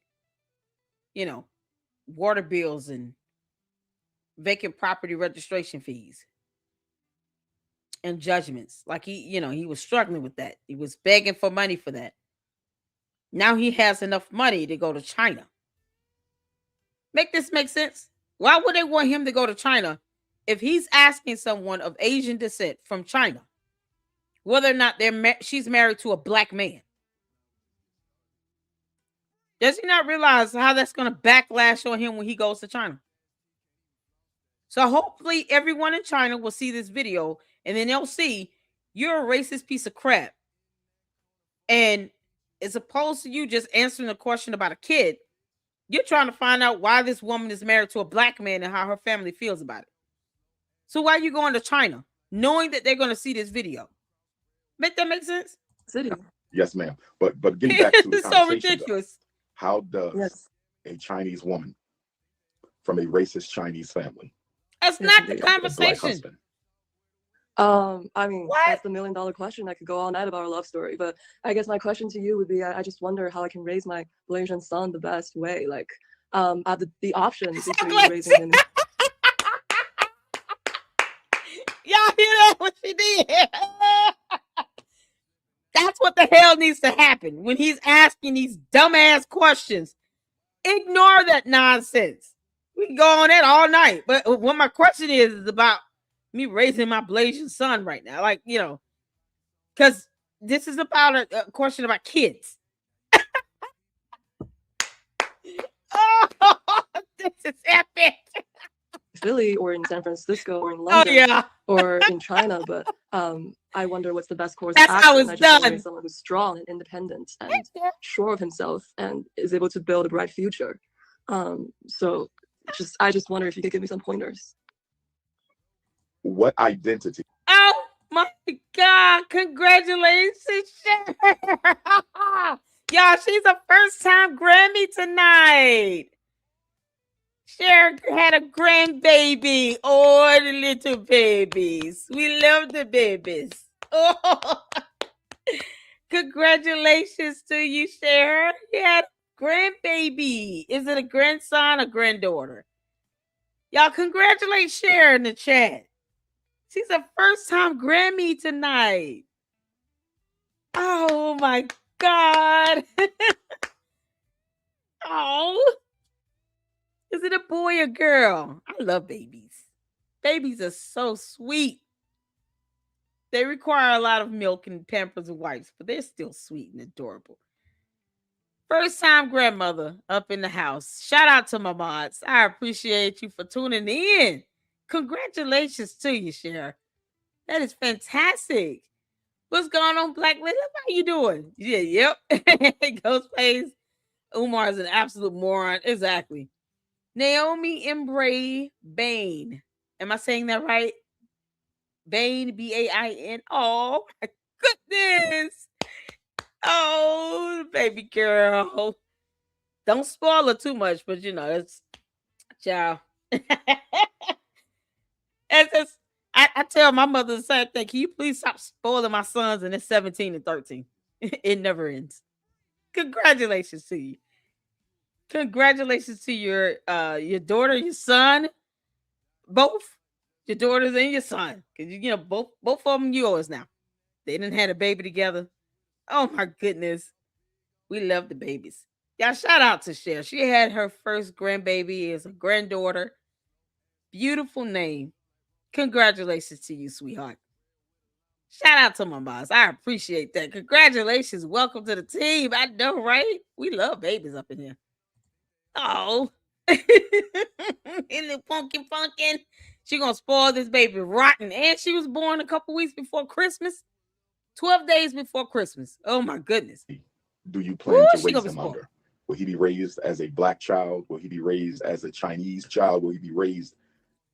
water bills and vacant property registration fees and judgments. Like he was struggling with that. He was begging for money for that. Now he has enough money to go to China. Make this make sense? Why would they want him to go to China if he's asking someone of Asian descent from China whether or not she's married to a Black man? Does he not realize how that's going to backlash on him when he goes to China? So hopefully everyone in China will see this video and then they'll see you're a racist piece of crap. And as opposed to you just answering a question about a kid, you're trying to find out why this woman is married to a Black man and how her family feels about it. So why are you going to China knowing that they're going to see this video? Make that make sense? City. Yes, ma'am. But getting back to the It's so conversation, ridiculous. though, how does a Chinese woman from a racist Chinese family? That's not the conversation. I mean, What? that's the $1 million question. I could go all night about our love story, but I guess my question to you would be, I just wonder how I can raise my Malaysian son the best way. Like, I have the option between raising him. what she did. That's what the hell needs to happen when he's asking these dumbass questions. Ignore that nonsense. We can go on that all night. But what my question is about me raising my blazing son right now. Like, because this is about a question about kids. Oh, this is epic. Philly or in San Francisco or in Oh, London yeah. or in China, but I wonder what's the best course That's of how action. it's I just want to done. raise someone who's strong and independent and sure of himself and is able to build a bright future. So I just wonder if you could give me some pointers. What identity? Oh my God. Congratulations, Cher. Y'all, she's a first-time Grammy tonight. Cher had a grandbaby. Oh, the little babies. We love the babies. Oh, congratulations to you, Cher. You had a grandbaby. Is it a grandson or granddaughter? Y'all congratulate Cher in the chat. She's a first-time Grammy tonight. Oh my God. Oh. Is it a boy or girl? I love babies. Babies are so sweet. They require a lot of milk and pampers and wipes, but they're still sweet and adorable. First time grandmother up in the house. Shout out to my mods. I appreciate you for tuning in. Congratulations to you, Cher. That is fantastic. What's going on, Black Lily? How you doing? Yeah, yep. Ghostface. Umar is an absolute moron. Exactly. Naomi Embray Bain. Am I saying that right? Bain, Bain. Oh, my goodness. Oh, baby girl. Don't spoil her too much, but it's child. I tell my mother the same thing. Can you please stop spoiling my sons? And it's 17 and 13. It never ends. Congratulations to you. Congratulations to your daughter, your son, both your daughters and your son, because both of them yours now. They didn't have a baby together. Oh my goodness, we love the babies. Y'all, shout out to Cher. She had her first grandbaby as a granddaughter. Beautiful name. Congratulations to you, sweetheart. Shout out to my boss. I appreciate that. Congratulations. Welcome to the team. I know, right? We love babies up in here. Oh. Little pumpkin. She gonna spoil this baby rotten. And she was born a couple weeks before Christmas. 12 days before Christmas. Oh my goodness. Do you plan to she raise gonna be him spoiled. under? Will he be raised as a black child? Will he be raised as a Chinese child? Will he be raised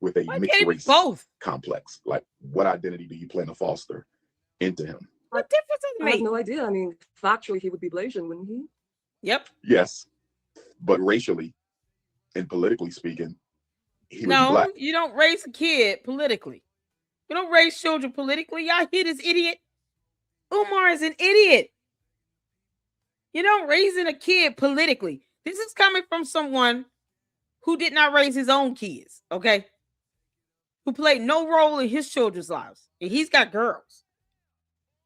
with a Why mixed can't it be race both? complex? Like, what identity do you plan to foster into him? What difference does it I have make? no idea. I mean, factually, he would be Blasian, wouldn't he? Yep. Yes, but racially and politically speaking, he would be No, black. you don't raise a kid politically. You don't raise children politically. Y'all hear this idiot? Umar is an idiot. You don't raising a kid politically. This is coming from someone who did not raise his own kids, okay? Who played no role in his children's lives. And he's got girls.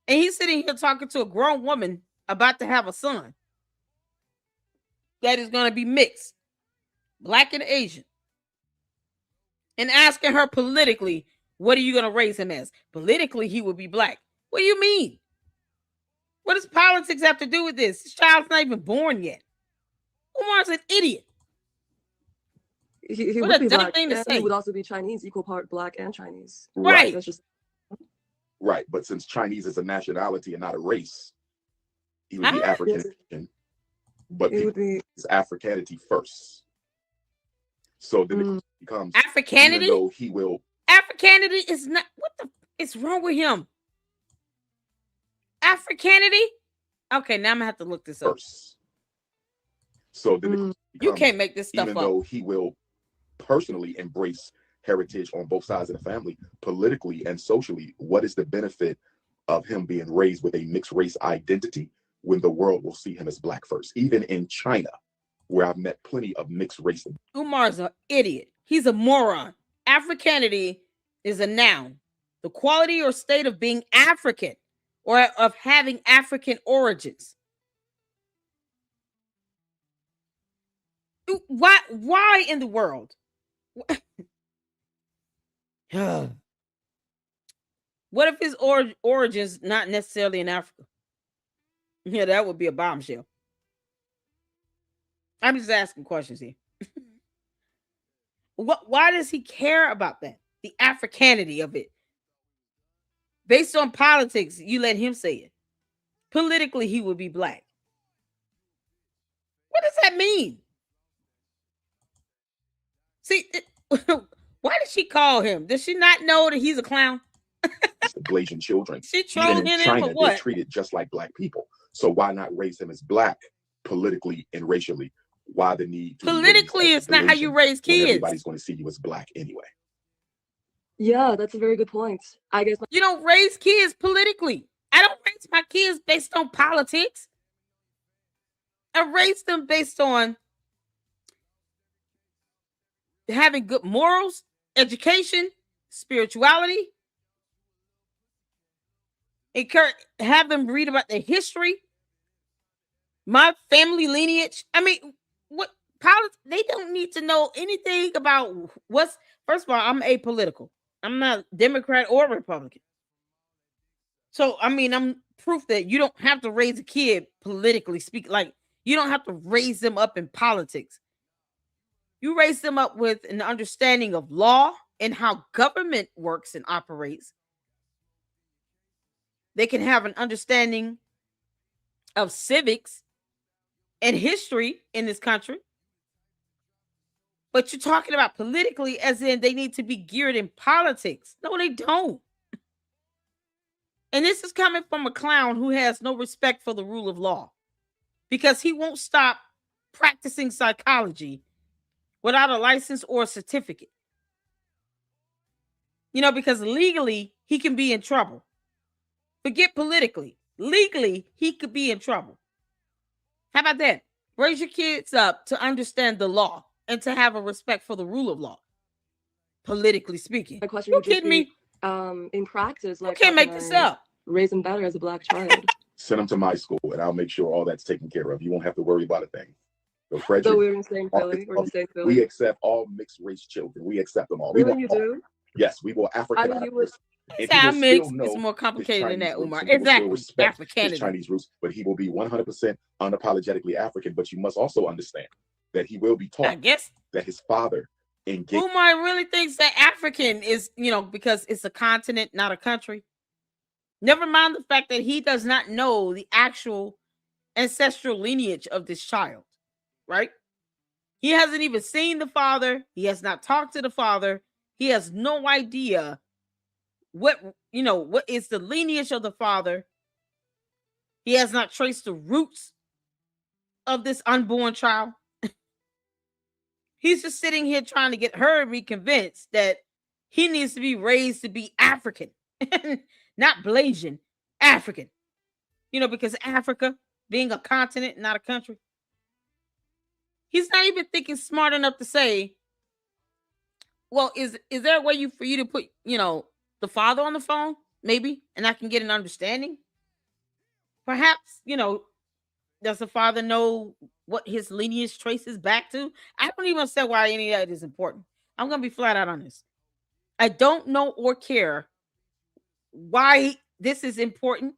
And he's sitting here talking to a grown woman about to have a son that is going to be mixed, black and Asian. And asking her politically, what are you going to raise him as? Politically, he would be black. What do you mean? What does politics have to do with this? This child's not even born yet. Umar's an idiot. He What would a be dumb black, thing to and say. he would also be Chinese, equal part black and Chinese. Right. That's just Right, but since Chinese is a nationality and not a race, he would be Huh? African Yes. American. But he would be. it's Africanity first. So then Mm. it becomes, even Africanity? though he will, Africanity is not, what the is wrong with him? Africanity? Okay, now I'm gonna have to look this up. first. So then it Mm. You becomes, can't make this stuff even up. though he will personally embrace heritage on both sides of the family, politically and socially, what is the benefit of him being raised with a mixed race identity when the world will see him as black first? Even in China, where I've met plenty of mixed race. Umar's an idiot. He's a moron. Africanity is a noun. the quality or state of being African or of having African origins. Why in the world? What if his origins not necessarily in Africa? Yeah, that would be a bombshell. I'm just asking questions here. Why does he care about that? The Africanity of it. Based on politics, you let him say it. Politically, he would be black. What does that mean? See, why did she call him? Does she not know that he's a clown? The Blasian children. She Even trolling in him China, or they're what? treated just like black people. So why not raise him as black politically and racially? Why the need to Politically, it's not how you raise when kids. everybody's going to see you as black anyway? Yeah, that's a very good point. I guess You don't raise kids politically. I don't raise my kids based on politics. I raise them based on having good morals, education, spirituality. Have them read about their history, my family lineage. I mean, what politics? They don't need to know anything about what's. First of all, I'm apolitical. I'm not Democrat or Republican. So, I mean, I'm proof that you don't have to raise a kid politically speak. Like, you don't have to raise them up in politics. You raise them up with an understanding of law and how government works and operates. They can have an understanding of civics and history in this country. But you're talking about politically as in they need to be geared in politics. No, they don't. And this is coming from a clown who has no respect for the rule of law because he won't stop practicing psychology without a license or a certificate. You know, because legally he can be in trouble. Forget politically. Legally, he could be in trouble. How about that? Raise your kids up to understand the law and to have a respect for the rule of law. Politically speaking. my question You would just kidding be, me? in practice, You like can't how make can this I up. raise him better as a black child? Send him to my school, and I'll make sure all that's taken care of. You won't have to worry about a thing. So, So Frederick, we're in the same Philly. We're in the same we Philly. accept all mixed race children. We accept them all. We Really, want you all. do? Yes, we will I Africanize mean, you would. this. And he will Sound still mix. It's know more his complicated than Chinese that, roots, Umar. and he will still Exactly. respect his Africanity. Chinese roots, but he will be 100% unapologetically African. But you must also understand that he will be I taught guess that his father engaged. Umar really thinks that African is, because it's a continent, not a country. Never mind the fact that he does not know the actual ancestral lineage of this child, right? He hasn't even seen the father. He has not talked to the father. He has no idea what is the lineage of the father. He has not traced the roots of this unborn child. He's just sitting here trying to get her to be convinced that he needs to be raised to be African, not Blasian, African. Because Africa being a continent, not a country. He's not even thinking smart enough to say, well, is there a way for you to put, the father on the phone, maybe, and I can get an understanding? Perhaps, does the father know what his lineage traces back to? I don't even understand why any of that is important. I'm going to be flat out on this. I don't know or care why this is important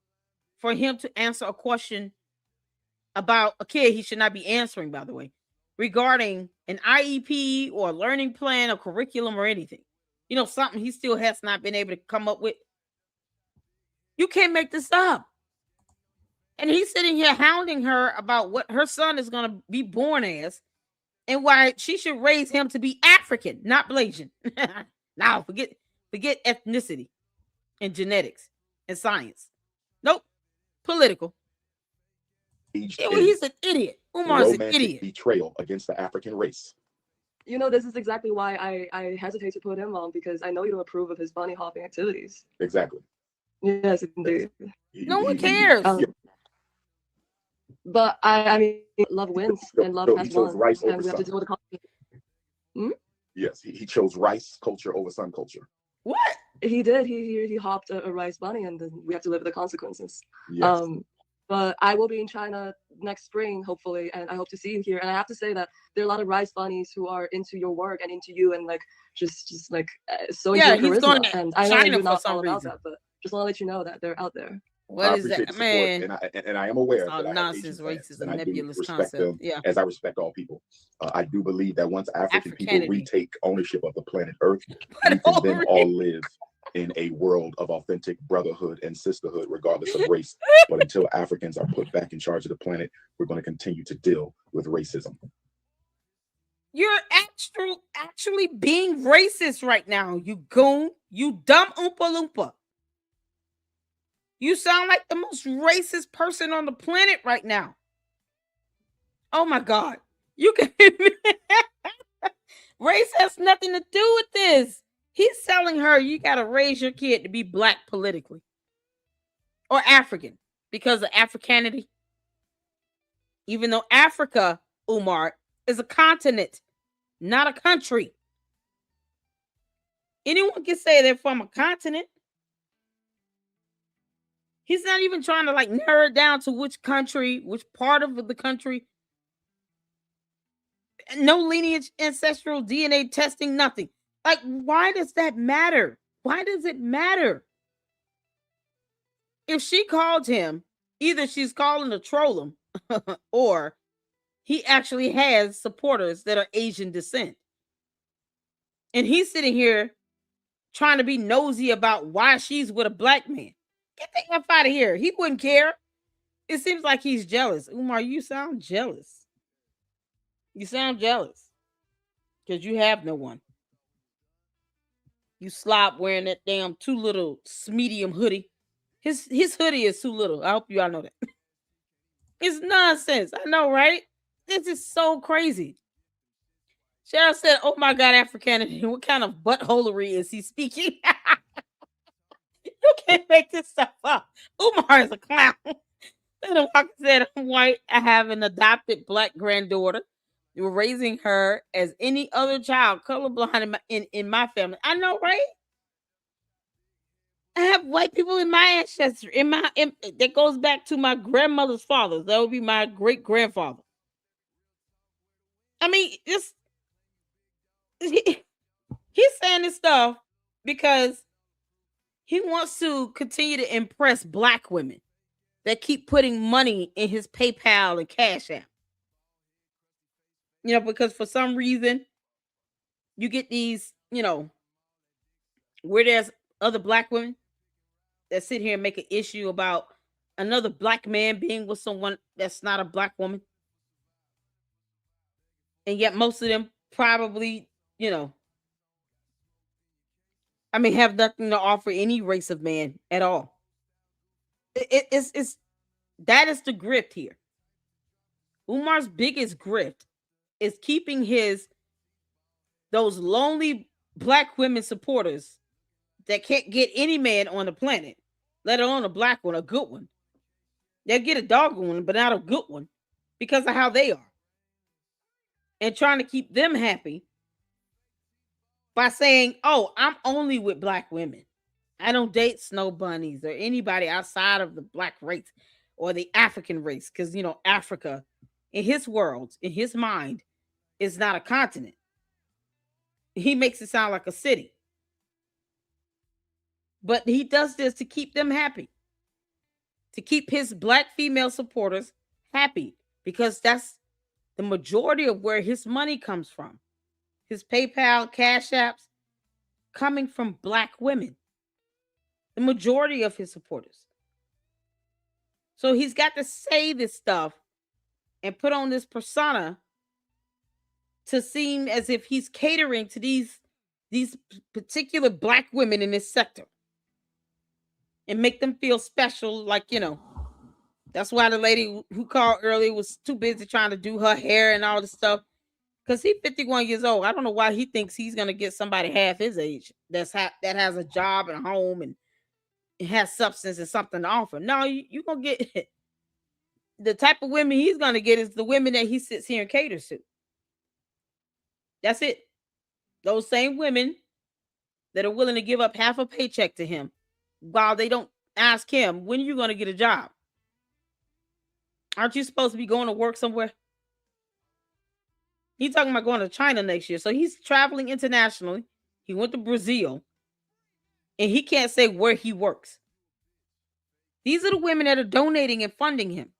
for him to answer a question about a kid he should not be answering, by the way, regarding an IEP or a learning plan or curriculum or anything. Something he still has not been able to come up with. You can't make this up. And he's sitting here hounding her about what her son is going to be born as and why she should raise him to be African, not Blasian. Now, forget ethnicity and genetics and science. Nope. Political. He's an idiot. Umar's an idiot. Betrayal against the African race. This is exactly why I hesitate to put him on, because I know you don't approve of his bunny hopping activities. Exactly. Yes, indeed. No one cares. But I mean, love wins, and love has won, rice and over we have to sun. deal with the consequences. Yes, he chose rice culture over sun culture. What? He did. He hopped a rice bunny, and then we have to live with the consequences. Yes. But I will be in China next spring, hopefully, and I hope to see you here. And I have to say that there are a lot of rice bunnies who are into your work and into you, and like just like so into Yeah, your he's going charisma. to And I know that China you're for not some all about reason. that, but just want to let you know that they're out there. What I is appreciate that, the support, man? and I am aware It's all that I have nonsense. Asian Race fans, is a and I do nebulous respect concept. them Yeah, as I respect all people. I do believe that once African people Africanity. retake ownership of the planet Earth, But we can then over all it. live in a world of authentic brotherhood and sisterhood, regardless of race. But until Africans are put back in charge of the planet, we're going to continue to deal with racism. You're actually being racist right now. You goon. You dumb oompa loompa. You sound like the most racist person on the planet right now. Oh my God. You can race has nothing to do with this. He's telling her you got to raise your kid to be black politically or African because of Africanity. Even though Africa, Umar, is a continent, not a country. Anyone can say they're from a continent. He's not even trying to like narrow it down to which country, which part of the country. No lineage, ancestral DNA testing, nothing. Like, why does that matter? Why does it matter? If she called him, either she's calling to troll him or he actually has supporters that are Asian descent. And he's sitting here trying to be nosy about why she's with a black man. Get the F out of here. He wouldn't care. It seems like he's jealous. Umar, you sound jealous. You sound jealous because you have no one. You slob wearing that damn too little medium hoodie. His hoodie is too little. I hope you all know that. It's nonsense. I know, right? This is so crazy. Cheryl said, "Oh my God, Africanity. What kind of buttholery is he speaking?" You can't make this stuff up. Umar is a clown. Then Walker said, "I'm white. I have an adopted black granddaughter. You're raising her as any other child, colorblind in my family." I know, right? I have white people in my ancestry. That goes back to my grandmother's father. That would be my great grandfather. I mean, just he's saying this stuff because he wants to continue to impress black women that keep putting money in his PayPal and Cash App. Because for some reason you get these, where there's other black women that sit here and make an issue about another black man being with someone that's not a black woman. And yet most of them probably, have nothing to offer any race of man at all. It's that is the grift here. Umar's biggest grift is keeping those lonely black women supporters that can't get any man on the planet, let alone a black one, a good one. They'll get a dog one, but not a good one because of how they are. And trying to keep them happy by saying, "Oh, I'm only with black women. I don't date snow bunnies or anybody outside of the black race or the African race." Because, Africa, in his world, in his mind, is not a continent. He makes it sound like a city. But he does this to keep them happy, to keep his black female supporters happy, because that's the majority of where his money comes from. His PayPal, Cash Apps coming from black women, the majority of his supporters. So he's got to say this stuff and put on this persona to seem as if he's catering to these particular black women in this sector and make them feel special. Like, that's why the lady who called earlier was too busy trying to do her hair and all this stuff. Because he's 51 years old. I don't know why he thinks he's going to get somebody half his age that has a job and a home and has substance and something to offer. No, you're going to get the type of women he's going to get is the women that he sits here and caters to. That's it. Those same women that are willing to give up half a paycheck to him while they don't ask him, when are you going to get a job? Aren't you supposed to be going to work somewhere? He's talking about going to China next year. So he's traveling internationally. He went to Brazil and he can't say where he works. These are the women that are donating and funding him.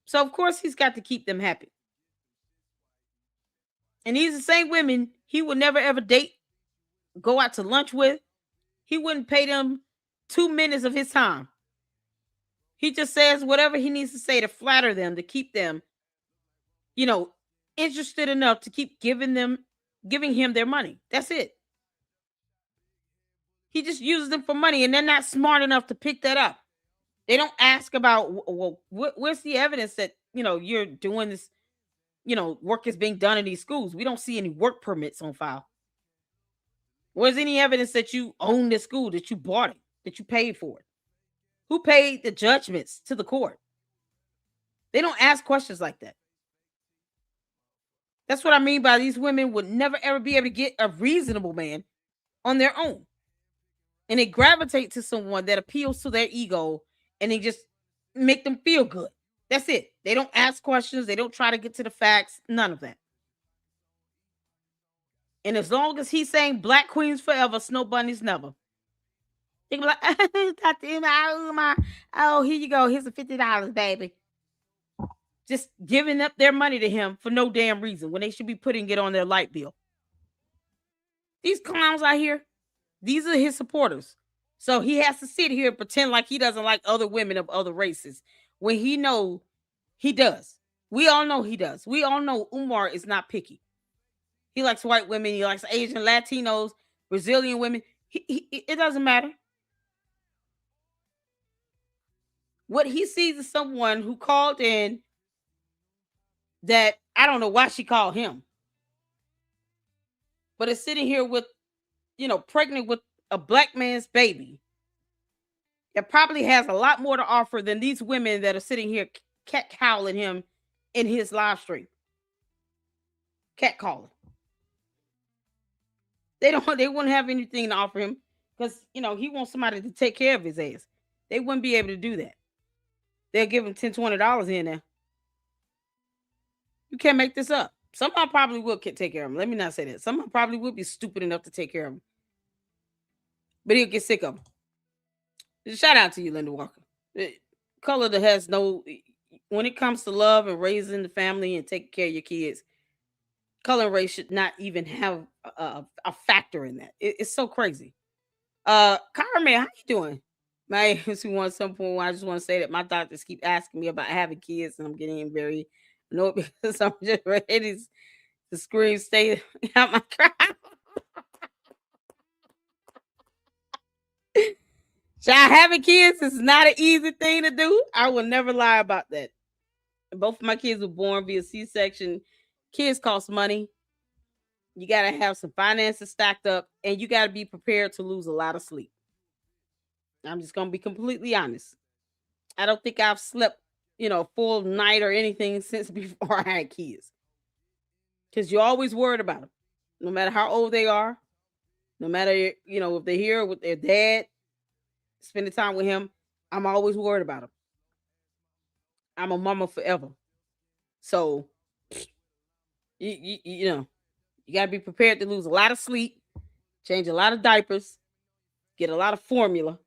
So, of course, he's got to keep them happy. And these are the same women he would never ever date, go out to lunch with. He wouldn't pay them 2 minutes of his time. He just says whatever he needs to say to flatter them, to keep them, interested enough to keep giving him their money. That's it. He just uses them for money, and they're not smart enough to pick that up. They don't ask about, well, where's the evidence that, you're doing this, work is being done in these schools. We don't see any work permits on file. Where's any evidence that you own this school, that you bought it, that you paid for it? Who paid the judgments to the court? They don't ask questions like that. That's what I mean by these women would never, ever be able to get a reasonable man on their own. And they gravitate to someone that appeals to their ego and they just make them feel good. That's it. They don't ask questions. They don't try to get to the facts. None of that. And as long as he's saying black queens forever, snow bunnies never. They be like, Dr. Umar, oh, here you go. Here's the $50, baby. Just giving up their money to him for no damn reason when they should be putting it on their light bill. These clowns out here, these are his supporters. So he has to sit here and pretend like he doesn't like other women of other races when he knows he does. We all know he does. We all know Umar is not picky. He likes white women. He likes Asian, Latinos, Brazilian women. It doesn't matter. What he sees is someone who called in that I don't know why she called him, but is sitting here with, pregnant with a black man's baby that probably has a lot more to offer than these women that are sitting here catcalling him in his live stream. Catcalling. They wouldn't have anything to offer him because, he wants somebody to take care of his ass. They wouldn't be able to do that. They'll give him $10, $20 in there. You can't make this up. Someone probably will take care of him. Let me not say that. Someone probably will be stupid enough to take care of him. But he'll get sick of him. Shout out to you, Linda Walker. Color that has no, when it comes to love and raising the family and taking care of your kids, color and race should not even have a factor in that. It's so crazy. Carmen, how you doing? My who wants some point. I just want to say that my doctors keep asking me about having kids, and I'm getting very annoyed because I'm just ready to scream, stay out my crowd. Child, having kids is not an easy thing to do. I will never lie about that. Both of my kids were born via C-section. Kids cost money. You got to have some finances stacked up, and you got to be prepared to lose a lot of sleep. I'm just going to be completely honest. I don't think I've slept, full night or anything since before I had kids. Because you're always worried about them. No matter how old they are. No matter, if they're here with their dad, spending time with him, I'm always worried about them. I'm a mama forever. So, you got to be prepared to lose a lot of sleep, change a lot of diapers, get a lot of formula,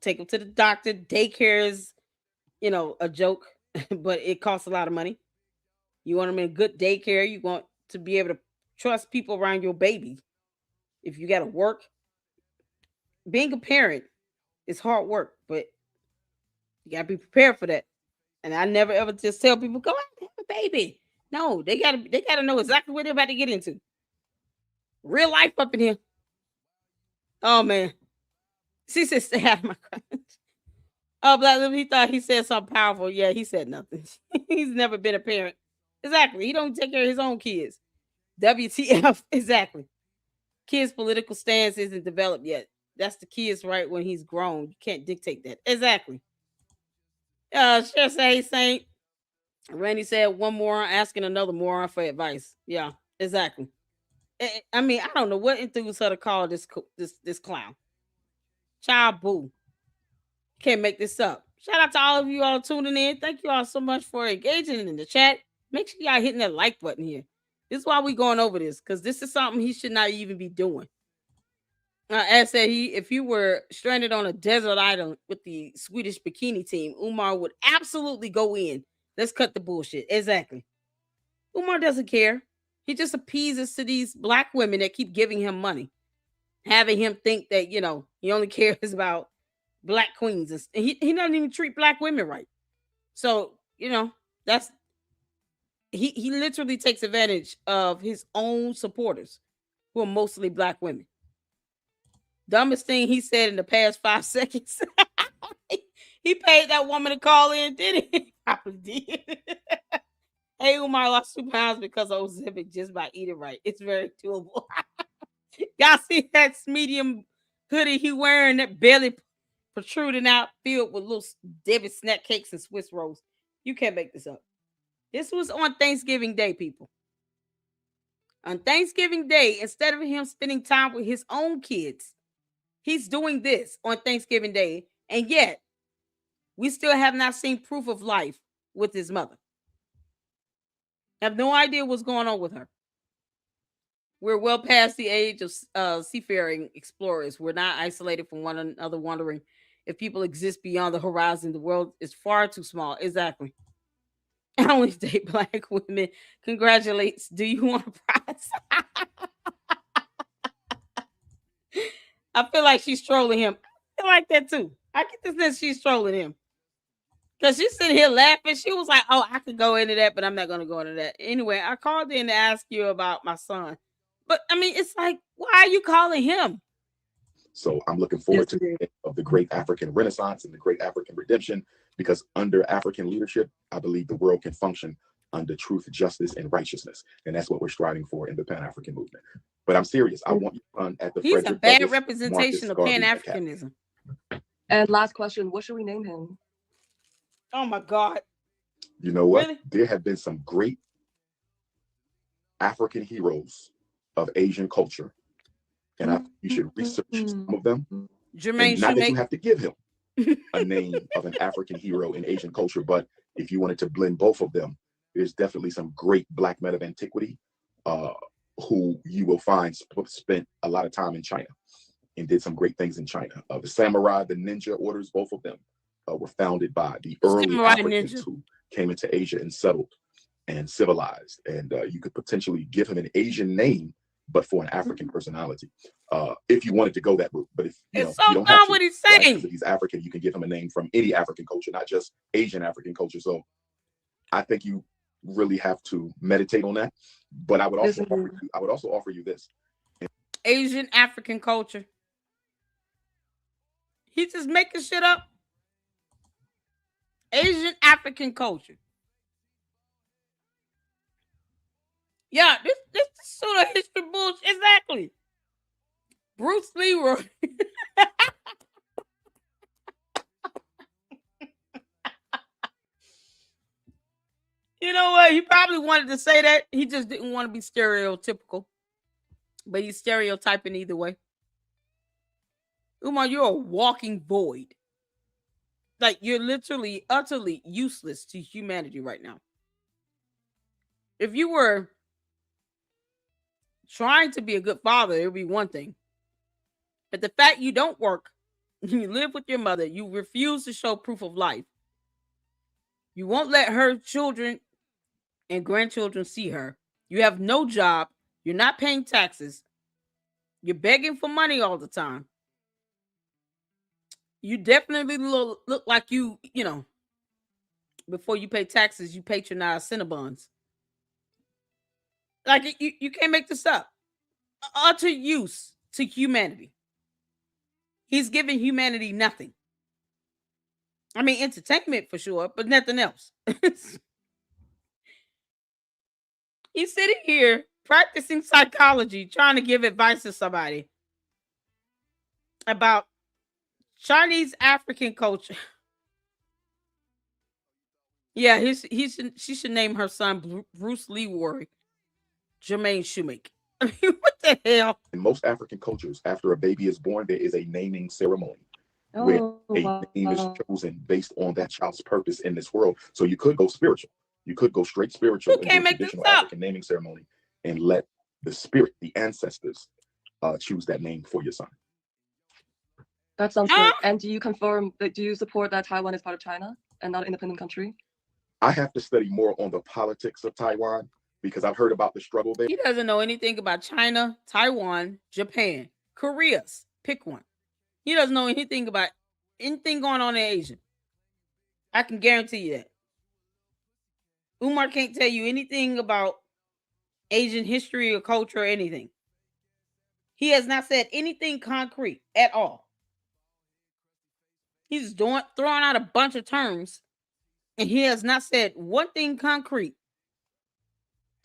take them to the doctor. Daycare is, a joke, but it costs a lot of money. You want them in a good daycare. You want to be able to trust people around your baby. If you got to work, being a parent is hard work, but you got to be prepared for that. And I never ever just tell people, go out and have a baby. No, they gotta know exactly what they're about to get into. Real life up in here. Oh man. She said stay out of my crotch. Oh, Black, he thought he said something powerful. Yeah, he said nothing. He's never been a parent. Exactly. He don't take care of his own kids. WTF. Exactly. Kids' political stance isn't developed yet. That's the kid's right when he's grown. You can't dictate that. Exactly. Sure say Saint. Randy said one moron asking another moron for advice. Yeah, exactly. I mean, I don't know what enthused her to call this clown child boo. Can't make this up. Shout out to all of you all tuning in. Thank you all so much for engaging in the chat. Make sure y'all hitting that like button here. This is why we going over this, because this is something he should not even be doing. As said, if you were stranded on a desert island with the Swedish bikini team, Umar would absolutely go in. Let's cut the bullshit. Exactly. Umar doesn't care. He just appeases to these black women that keep giving him money, having him think that, he only cares about black queens. And he doesn't even treat black women right. So, that's he literally takes advantage of his own supporters, who are mostly black women. Dumbest thing he said in the past 5 seconds. He paid that woman to call in, did he? Probably did. Hey, Umar lost 2 pounds because of Ozempic just by eating right. It's very doable. Y'all see that medium hoodie he wearing, that belly protruding out, filled with little Debbie snack cakes and Swiss rolls. You can't make this up. This was on Thanksgiving Day, people. On Thanksgiving Day, instead of him spending time with his own kids, he's doing this on Thanksgiving Day. And yet, we still have not seen proof of life with his mother. I have no idea what's going on with her. We're well past the age of seafaring explorers. We're not isolated from one another, wondering if people exist beyond the horizon. The world is far too small. Exactly. I only date black women. Congratulates. Do you want a prize? I feel like she's trolling him. I feel like that too. I get the sense she's trolling him. Because she's sitting here laughing. She was like, oh, I could go into that, but I'm not going to go into that. Anyway, I called in to ask you about my son. But, I mean, it's like, why are you calling him? So I'm looking forward to the of the great African Renaissance and the great African redemption, because under African leadership, I believe the world can function under truth, justice, and righteousness. And that's what we're striving for in the Pan-African movement. But I'm serious. I want you to run at the He's Frederick a bad Douglass representation of Pan-Africanism. And last question, what should we name him? Oh, my God. You know what? Really? There have been some great African heroes of Asian culture. And I think you should research some of them. Jermaine And not that you Shoemake. have to give him a name of an African hero in Asian culture, but if you wanted to blend both of them, there's definitely some great black men of antiquity who you will find spent a lot of time in China and did some great things in China. The samurai, the ninja orders, both of them were founded by the early Samurai Africans ninja. who came into Asia and settled and civilized. And you could potentially give him an Asian name, but for an African personality, if you wanted to go that route. But if you It's know, so you don't have dumb to, what he's right? saying. Because if he's African, you can give him a name from any African culture, not just Asian African culture. So I think you really have to meditate on that. But I would also offer you this. Asian African culture. He's just making shit up. Asian African culture. Yeah, this pseudo history bullshit. Exactly. Bruce Leroy. You know what? He probably wanted to say that. He just didn't want to be stereotypical. But he's stereotyping either way. Umar, you're a walking void. Like, you're literally, utterly useless to humanity right now. If you were trying to be a good father, it would be one thing. But the fact you don't work, you live with your mother, you refuse to show proof of life, you won't let her children and grandchildren see her, you have no job, you're not paying taxes, you're begging for money all the time, you definitely look like you know, before you pay taxes, you patronize Cinnabons. Like, you can't make this up. Utter use to humanity. He's giving humanity nothing. I mean, entertainment for sure, but nothing else. He's sitting here practicing psychology, trying to give advice to somebody about Chinese African culture. Yeah, she should name her son Bruce Leroy Jermaine Shoemake. I mean, what the hell? In most African cultures, after a baby is born, there is a naming ceremony where Oh, a name is wow. chosen based on that child's purpose in this world. So you could go spiritual. You could go straight You spiritual and do a can't make this traditional up. African naming ceremony and let the spirit, the ancestors, choose that name for your son. That sounds Huh? good. And do you confirm that? Do you support that Taiwan is part of China and not an independent country? I have to study more on the politics of Taiwan because I've heard about the struggle there. He doesn't know anything about China, Taiwan, Japan, Korea's. Pick one. He doesn't know anything about anything going on in Asia. I can guarantee you that. Umar can't tell you anything about Asian history or culture or anything. He has not said anything concrete at all. He's throwing out a bunch of terms, and he has not said one thing concrete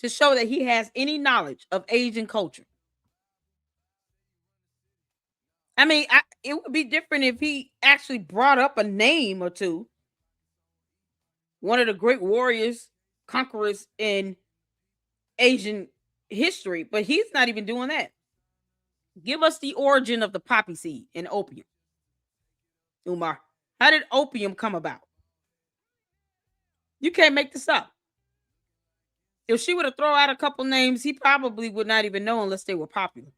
to show that he has any knowledge of Asian culture. I mean, it would be different if he actually brought up a name or two. One of the great warriors, conquerors in Asian history, but he's not even doing that. Give us the origin of the poppy seed and opium. Umar, how did opium come about? You can't make this up. If she would have thrown out a couple names, he probably would not even know unless they were popular.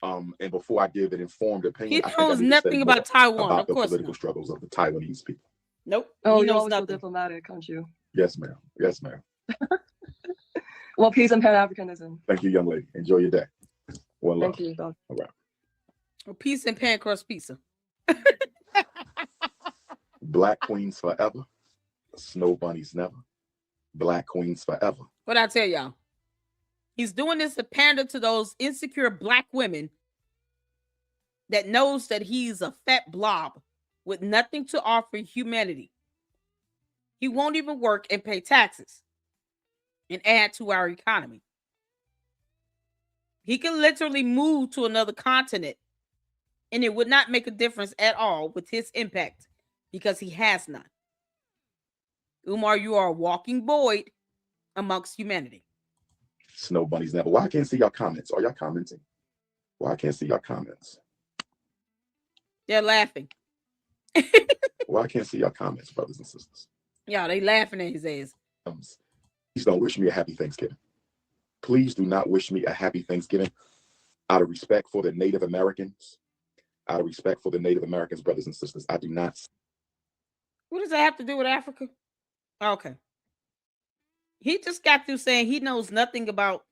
And before I give an informed opinion, He I think I knows need to study nothing more about Taiwan. about Of the course political not. struggles of the Taiwanese people. Nope. Oh, He you're knows always so nothing. diplomatic, aren't you? Yes, ma'am. Yes, ma'am. Well, peace and Pan-Africanism. Thank you, young lady. Enjoy your day. One love. Thank you, God. All right. Or peace and pan crust pizza. Black queens forever. Snow bunnies never. Black queens forever. What I tell y'all? He's doing this to pander to those insecure black women that knows that he's a fat blob with nothing to offer humanity. He won't even work and pay taxes and add to our economy. He can literally move to another continent and it would not make a difference at all with his impact because he has none. Umar, you are a walking void amongst humanity. Snow bunnies never. Why I can't see y'all comments? Are y'all commenting? Why I can't see y'all comments? They're laughing. Why I can't see y'all comments, brothers and sisters? Yeah, they laughing at his ass. Please don't wish me a happy Thanksgiving. Please do not wish me a happy Thanksgiving out of respect for the Native Americans. Out of respect for the Native Americans, brothers and sisters. I do not. What does that have to do with Africa? Okay. He just got through saying he knows nothing about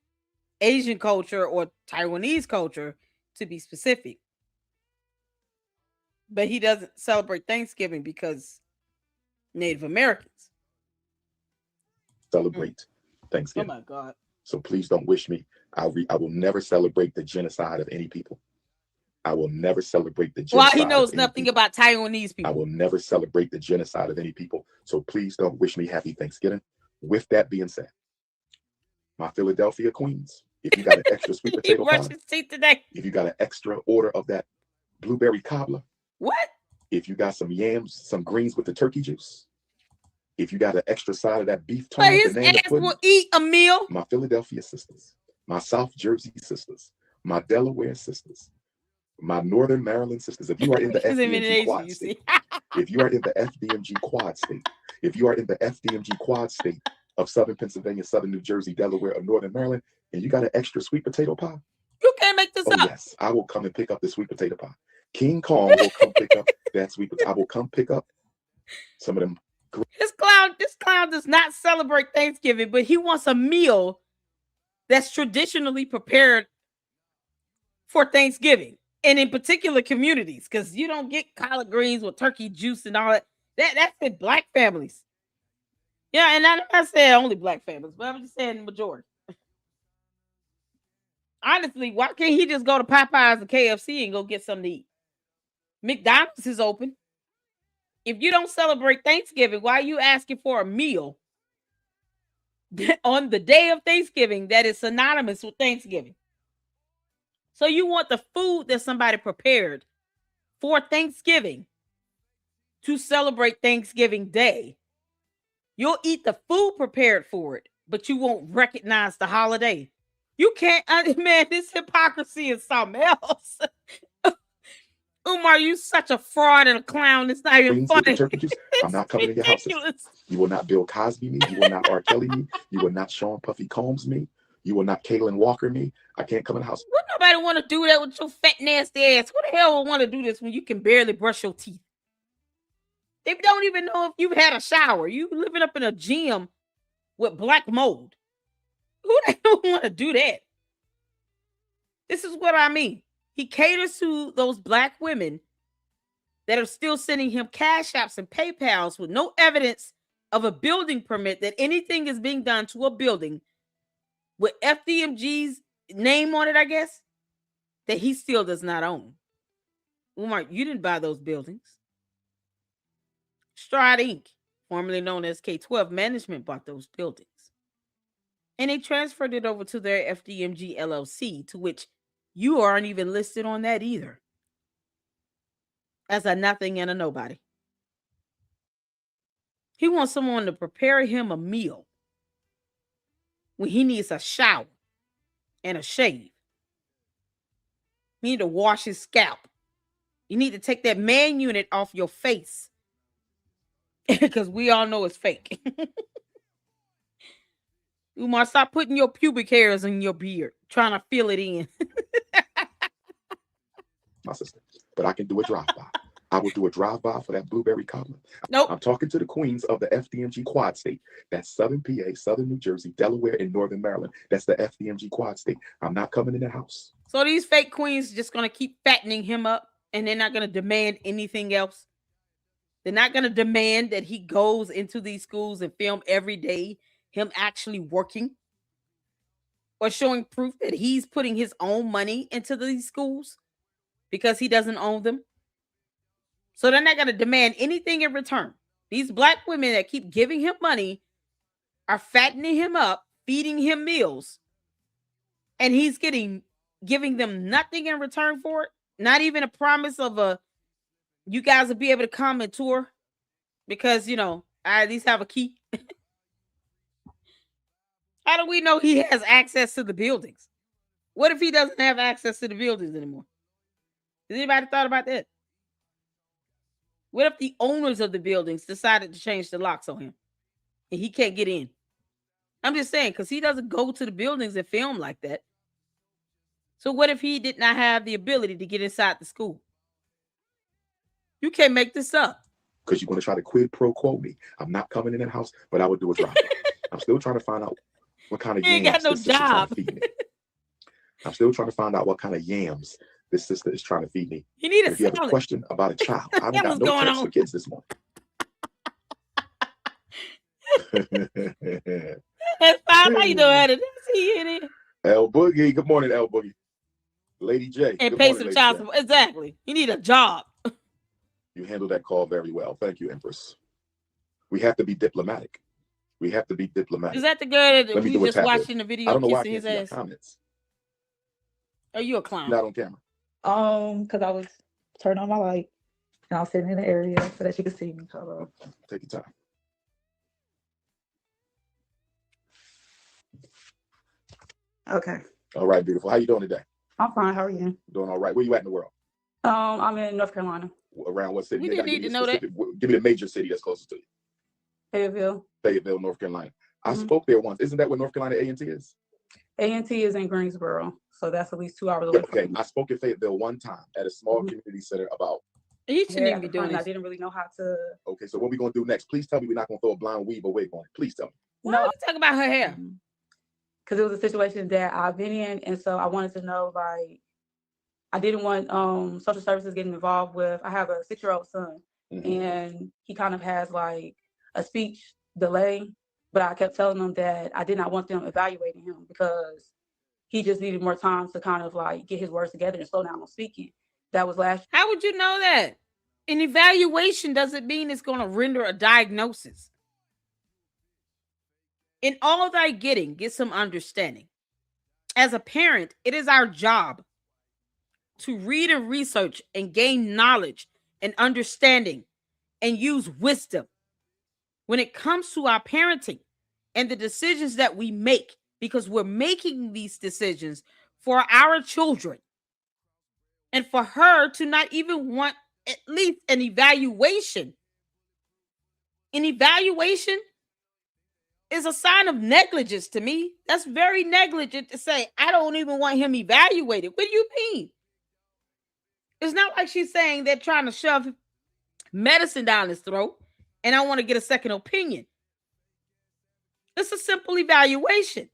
Asian culture or Taiwanese culture, to be specific. But he doesn't celebrate Thanksgiving because Native Americans Celebrate Thanksgiving. Oh my God. So please don't wish me. I will never celebrate the genocide of any people. I will never celebrate the genocide. Well, he knows nothing about Taiwanese people. I will never celebrate the genocide of any people. So please don't wish me happy Thanksgiving. With that being said, my Philadelphia Queens, if you got an extra sweet potato pie, his teeth today. If you got an extra order of that blueberry cobbler, what? If you got some yams, some greens with the turkey juice, if you got an extra side of that beef tongue, his ass will eat a meal. My Philadelphia sisters, my South Jersey sisters, my Delaware sisters, my Northern Maryland sisters. If you are in the FDMG quad state, if you are in the FDMG quad state, if you are in the FDMG quad state of Southern Pennsylvania, Southern New Jersey, Delaware, or Northern Maryland, and you got an extra sweet potato pie, you can't make this up. Yes, I will come and pick up the sweet potato pie. King Kong will come pick up that sweet potato. I will come pick up some of them. This clown does not celebrate Thanksgiving, but he wants a meal that's traditionally prepared for Thanksgiving, and in particular communities, because you don't get collard greens with turkey juice and all that. That's in black families. Yeah, and I'm not saying only black families, but I'm just saying the majority. Honestly, why can't he just go to Popeyes and KFC and go get something to eat? McDonald's is open. If you don't celebrate Thanksgiving, why are you asking for a meal on the day of Thanksgiving that is synonymous with Thanksgiving? So you want the food that somebody prepared for Thanksgiving to celebrate Thanksgiving Day. You'll eat the food prepared for it, but you won't recognize the holiday. You can't, man, this hypocrisy is something else. Umar, you such a fraud and a clown. It's not even Queens with the funny. turkey juice. I'm It's not coming in your house. ridiculous. You will not Bill Cosby me. You will not R. Kelly me. You will not Sean Puffy Combs me. You will not Kaylin Walker me. I can't come in the house. Would nobody want to do that with your fat, nasty ass? Who the hell would want to do this when you can barely brush your teeth? They don't even know if you've had a shower. You living up in a gym with black mold. Who the hell want to do that? This is what I mean. He caters to those black women that are still sending him cash apps and PayPals with no evidence of a building permit that anything is being done to a building with FDMG's name on it, I guess, that he still does not own. Umar, you didn't buy those buildings. Stride Inc., formerly known as K-12 Management, bought those buildings. And they transferred it over to their FDMG LLC, to which you aren't even listed on that either. As a nothing and a nobody. He wants someone to prepare him a meal when he needs a shower and a shave. You need to wash his scalp. You need to take that man unit off your face. Because we all know it's fake. Umar, stop putting your pubic hairs in your beard, trying to fill it in. My sister. But I can do a drive-by. I will do a drive-by for that blueberry cobbler. Nope. I'm talking to the queens of the FDMG Quad State. That's Southern PA, Southern New Jersey, Delaware, and Northern Maryland. That's the FDMG Quad State. I'm not coming in that house. So these fake queens just going to keep fattening him up, and they're not going to demand anything else. They're not going to demand that he goes into these schools and film every day him actually working or showing proof that he's putting his own money into these schools because he doesn't own them. So they're not going to demand anything in return. These black women that keep giving him money are fattening him up, feeding him meals, and he's giving them nothing in return for it. Not even a promise of you guys will be able to come and tour because, I at least have a key. How do we know he has access to the buildings? What if he doesn't have access to the buildings anymore? Has anybody thought about that? What if the owners of the buildings decided to change the locks on him and he can't get in? I'm just saying, because he doesn't go to the buildings and film like that. So what if he did not have the ability to get inside the school? You can't make this up. Because you're going to try to quid pro quo me. I'm not coming in that house, but I would do a drive. I'm still trying to find out what kind of He ain't yams got no this sister trying job. to feed me. I'm still trying to find out what kind of yams this sister is trying to feed me. You need a If you have a salad. question about a child, I haven't got What's no going tips on? for kids this morning. That's fine. How you doing? That's he in it. L Boogie, good morning, L Boogie. Lady J, And good pay morning, some Lady child J. support. Exactly. You need a job. You handled that call very well. Thank you, Empress. We have to be diplomatic. We have to be diplomatic. Is that the girl that Let me we do a just tap watched in. in the I video don't know why I kissing can't his see your ass? comments. Are you a clown? Not on camera. Because I was turning on my light and I was sitting in the area so that you could see me. Hold on. Take your time. Okay. All right, beautiful. How you doing today? I'm fine. How are you? Doing all right. Where you at in the world? I'm in North Carolina, Around what city? We You didn't gotta give need me to a know that. specific- Give me the major city that's closest to you. Fayetteville. Fayetteville, North Carolina. I Mhm. spoke there once. Isn't that where North Carolina A&T is? A&T is in Greensboro, so that's at least 2 hours Yeah, away okay. from me. I spoke in Fayetteville one time at a small Mhm. community center about, You shouldn't Yeah, even at be the doing front, I this. didn't really know how to. okay, so what we going to do next? Please tell me we're not going to throw a blind weave or wig on it. Please tell me. Why are you talking about her hair? Because it was a situation that I've been in, and so I wanted to know, like, I didn't want social services getting involved with. I have a 6-year-old son, Mhm. and he kind of has like a speech delay, but I kept telling them that I did not want them evaluating him because he just needed more time to kind of like get his words together and slow down on speaking. That was last. How would you know that? An evaluation doesn't mean it's going to render a diagnosis. In all thy getting, get some understanding. As a parent, it is our job to read and research and gain knowledge and understanding and use wisdom when it comes to our parenting and the decisions that we make because we're making these decisions for our children. And for her to not even want at least an evaluation is a sign of negligence to me. That's very negligent to say, I don't even want him evaluated. What do you mean? It's not like she's saying they're trying to shove medicine down his throat and I want to get a second opinion. It's a simple evaluation.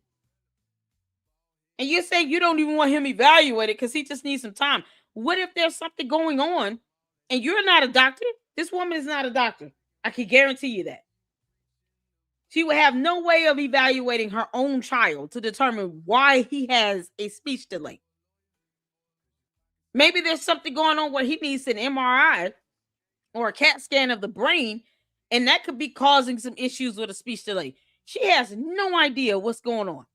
And you're saying you don't even want him evaluated because he just needs some time. What if there's something going on and you're not a doctor? This woman is not a doctor. I can guarantee you that. She would have no way of evaluating her own child to determine why he has a speech delay. Maybe there's something going on where he needs an MRI or a CAT scan of the brain, and that could be causing some issues with a speech delay. She has no idea what's going on.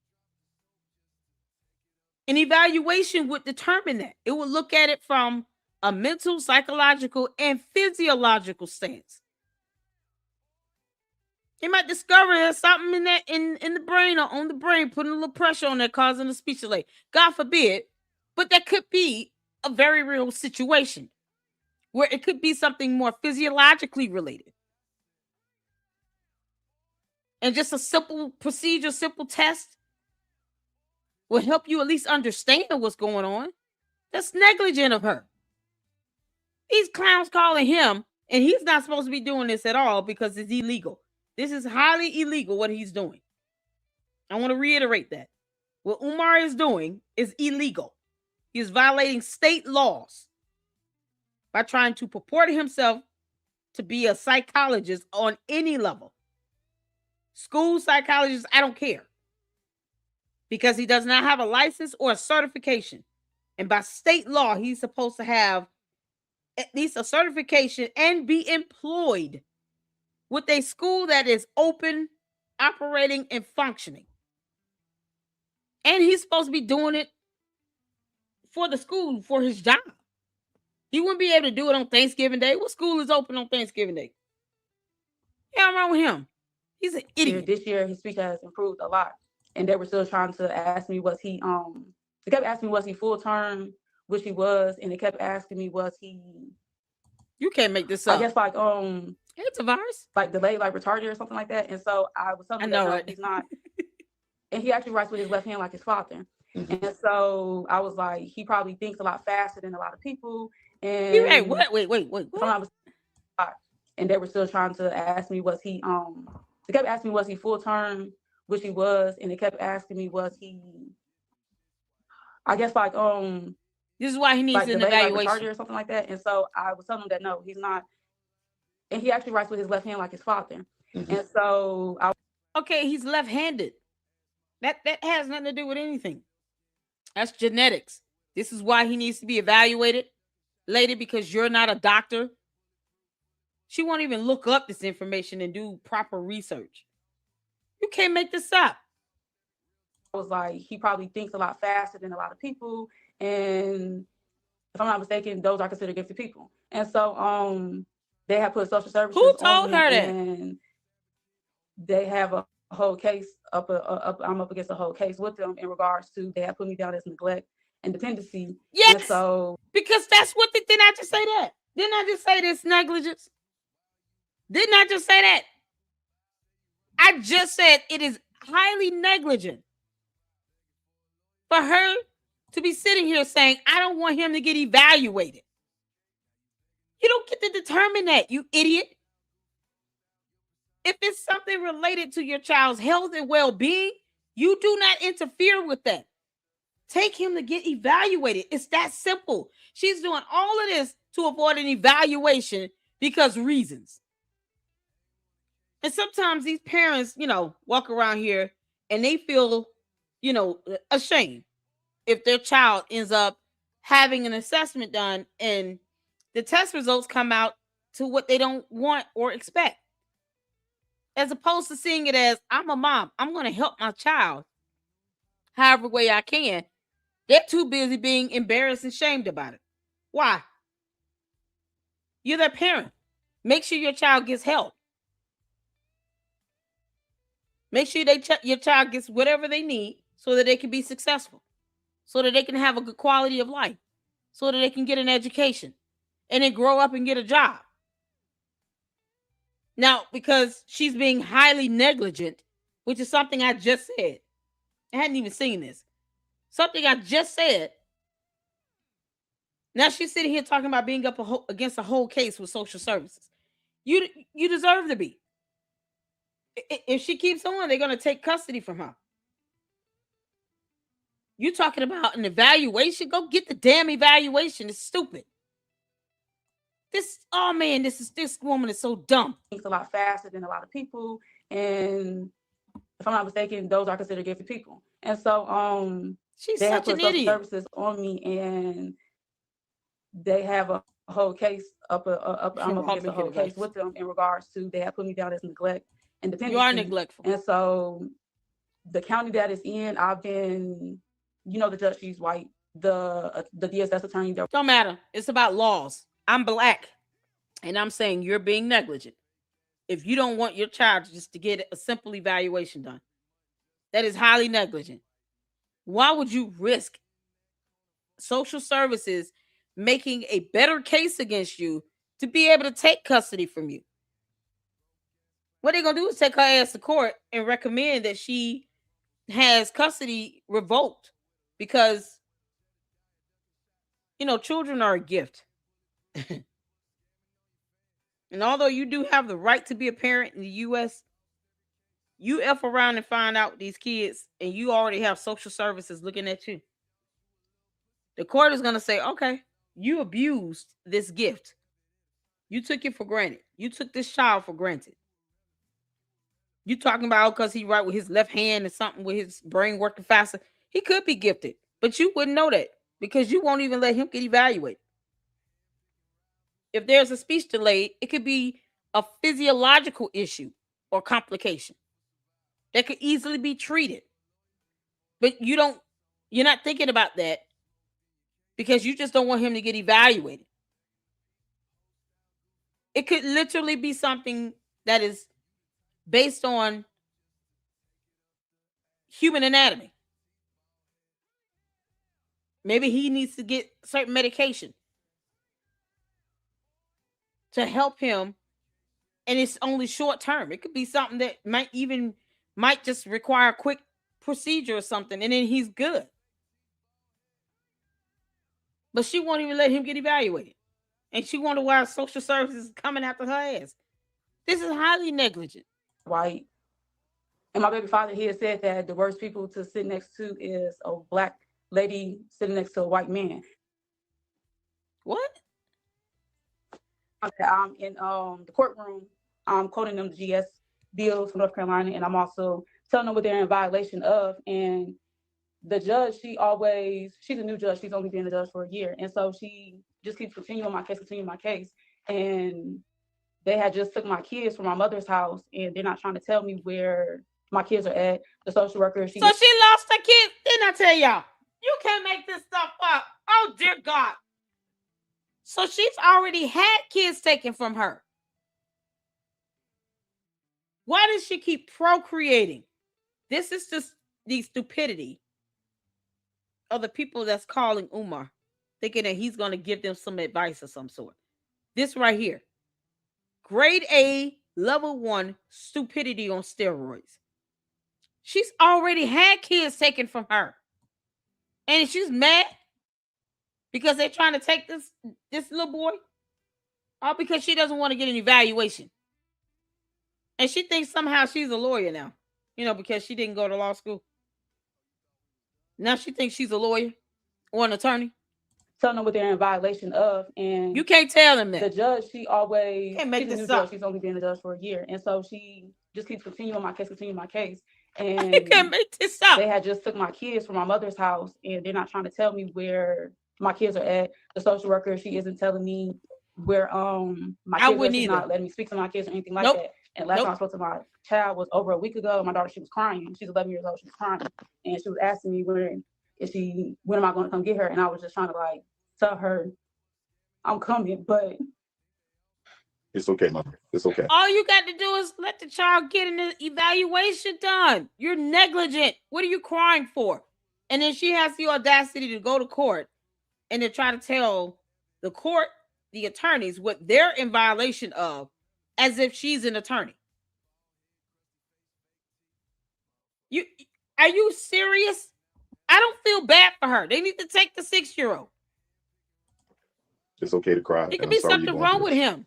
An evaluation would determine that. It would look at it from a mental, psychological, and physiological stance. It might discover there's something in that in the brain or on the brain, putting a little pressure on that, causing a speech delay. God forbid, but that could be a very real situation where it could be something more physiologically related. And just a simple procedure, simple test will help you at least understand what's going on. That's negligent of her. These clowns calling him, and he's not supposed to be doing this at all because it's illegal. This is highly illegal what he's doing. I want to reiterate that. What Umar is doing is illegal. He is violating state laws by trying to purport himself to be a psychologist on any level. School psychologist, I don't care. Because he does not have a license or a certification. And by state law, he's supposed to have at least a certification and be employed with a school that is open, operating, and functioning. And he's supposed to be doing it for the school, for his job. He wouldn't be able to do it on Thanksgiving Day. What school is open on Thanksgiving Day? Yeah, wrong with him. He's an idiot. This year, his speech has improved a lot. And they were still trying to ask me, they kept asking me, was he full term, which he was, and they kept asking me, was he... You can't make this up. I guess it's a virus. Like delayed, like retarded or something like that. And so I was telling him that no, he's not. And he actually writes with his left hand like his father. Mm-hmm. And so I was like, he probably thinks a lot faster than a lot of people. And you ain't what? Wait. And they were still trying to ask me, was he they kept asking me, was he full term, which he was, and they kept asking me, was he I guess this is why he needs an evaluation like or something like that. And so I was telling him that no, he's not. And he actually writes with his left hand like his father. Mm-hmm. And so okay, he's left-handed. That has nothing to do with anything. That's genetics. This is why he needs to be evaluated, lady, because you're not a doctor. She won't even look up this information and do proper research. You can't make this up. I was like, he probably thinks a lot faster than a lot of people. And if I'm not mistaken, those are considered gifted people. And so they have put social services. Who told her that? And they have a whole case I'm up against a whole case with them in regards to they have put me down as neglect and dependency. Yes. And so because that's what didn't I just say that? Didn't I just say this negligence? Didn't I just say that? I just said it is highly negligent for her to be sitting here saying, I don't want him to get evaluated. You don't get to determine that, you idiot. If it's something related to your child's health and well-being, you do not interfere with that. Take him to get evaluated. It's that simple. She's doing all of this to avoid an evaluation because reasons. And sometimes these parents, walk around here and they feel, ashamed if their child ends up having an assessment done and the test results come out to what they don't want or expect. As opposed to seeing it as, I'm a mom, I'm going to help my child however way I can. They're too busy being embarrassed and shamed about it. Why? You're their parent. Make sure your child gets help. Make sure your child gets whatever they need so that they can be successful, so that they can have a good quality of life, so that they can get an education and then grow up and get a job. Now, because she's being highly negligent, which is something I just said. I hadn't even seen this. Something I just said. Now she's sitting here talking about being up against a whole case with social services. You deserve to be. If she keeps on, they're going to take custody from her. You talking about an evaluation? Go get the damn evaluation. It's stupid. This woman is so dumb. It's a lot faster than a lot of people, and if I'm not mistaken, those are considered gifted people. And so she's they have such put an social idiot. services on me, and they have a whole case up against a whole case with them in regards to they have put me down as neglect and dependency. You are neglectful. And so the county that is in, I've been, the judge, she's white. The DSS attorney. Don't matter. It's about laws. I'm black, and I'm saying you're being negligent. If you don't want your child just to get a simple evaluation done, that is highly negligent. Why would you risk social services making a better case against you to be able to take custody from you? What they're going to do is take her ass to court and recommend that she has custody revoked because, children are a gift. And although you do have the right to be a parent in the U.S., you F around and find out these kids and you already have social services looking at you. The court is going to say, okay, you abused this gift. You took it for granted. You took this child for granted. You talking about because he write with his left hand or something with his brain working faster. He could be gifted, but you wouldn't know that because you won't even let him get evaluated. If there's a speech delay, it could be a physiological issue or complication that could easily be treated. But you're not thinking about that because you just don't want him to get evaluated. It could literally be something that is based on human anatomy. Maybe he needs to get certain medication to help him, and it's only short term. It could be something that might just require a quick procedure or something, and then he's good. But she won't even let him get evaluated. And she wonder why social services is coming after her ass. This is highly negligent. White. And my baby father, he had said that the worst people to sit next to is a black lady sitting next to a white man. What? I'm in the courtroom. I'm quoting them the GS bills from North Carolina, and I'm also telling them what they're in violation of. And the judge, she's a new judge. She's only been a judge for a year. And so she just keeps continuing my case. And they had just took my kids from my mother's house, and they're not trying to tell me where my kids are at. The social worker, so she lost her kids. Didn't I tell y'all? You can't make this stuff up. Oh, dear God. So she's already had kids taken from her. Why does she keep procreating? This is just the stupidity of the people that's calling Umar, thinking that he's going to give them some advice of some sort. This right here. Grade A, level 1 stupidity on steroids. She's already had kids taken from her. And she's mad because they're trying to take this little boy. All because she doesn't want to get an evaluation. And she thinks somehow she's a lawyer now. Because she didn't go to law school. Now she thinks she's a lawyer or an attorney. Telling them what they're in violation of. And you can't tell them that. The judge, she's a new judge. She's only been a judge for a year. And so she just keeps continuing my case. And you can't make this up. They had just took my kids from my mother's house, and they're not trying to tell me where my kids are at. The social worker, she isn't telling me where my kids are. She's not letting me speak to my kids or anything like that. And last time I spoke to my child was over a week ago. My daughter, she was crying. She's 11 years old. She was crying, and she was asking me when am I going to come get her? And I was just trying to tell her I'm coming, but It's okay, mother. It's okay. All you got to do is let the child get an evaluation done. You're negligent. What are you crying for? And then she has the audacity to go to court and to try to tell the court, the attorneys, what they're in violation of, as if she's an attorney. You are you serious? I don't feel bad for her. They need to take the 6-year-old. It's okay to cry. There And could I'm be sorry you're something going wrong through with this. him.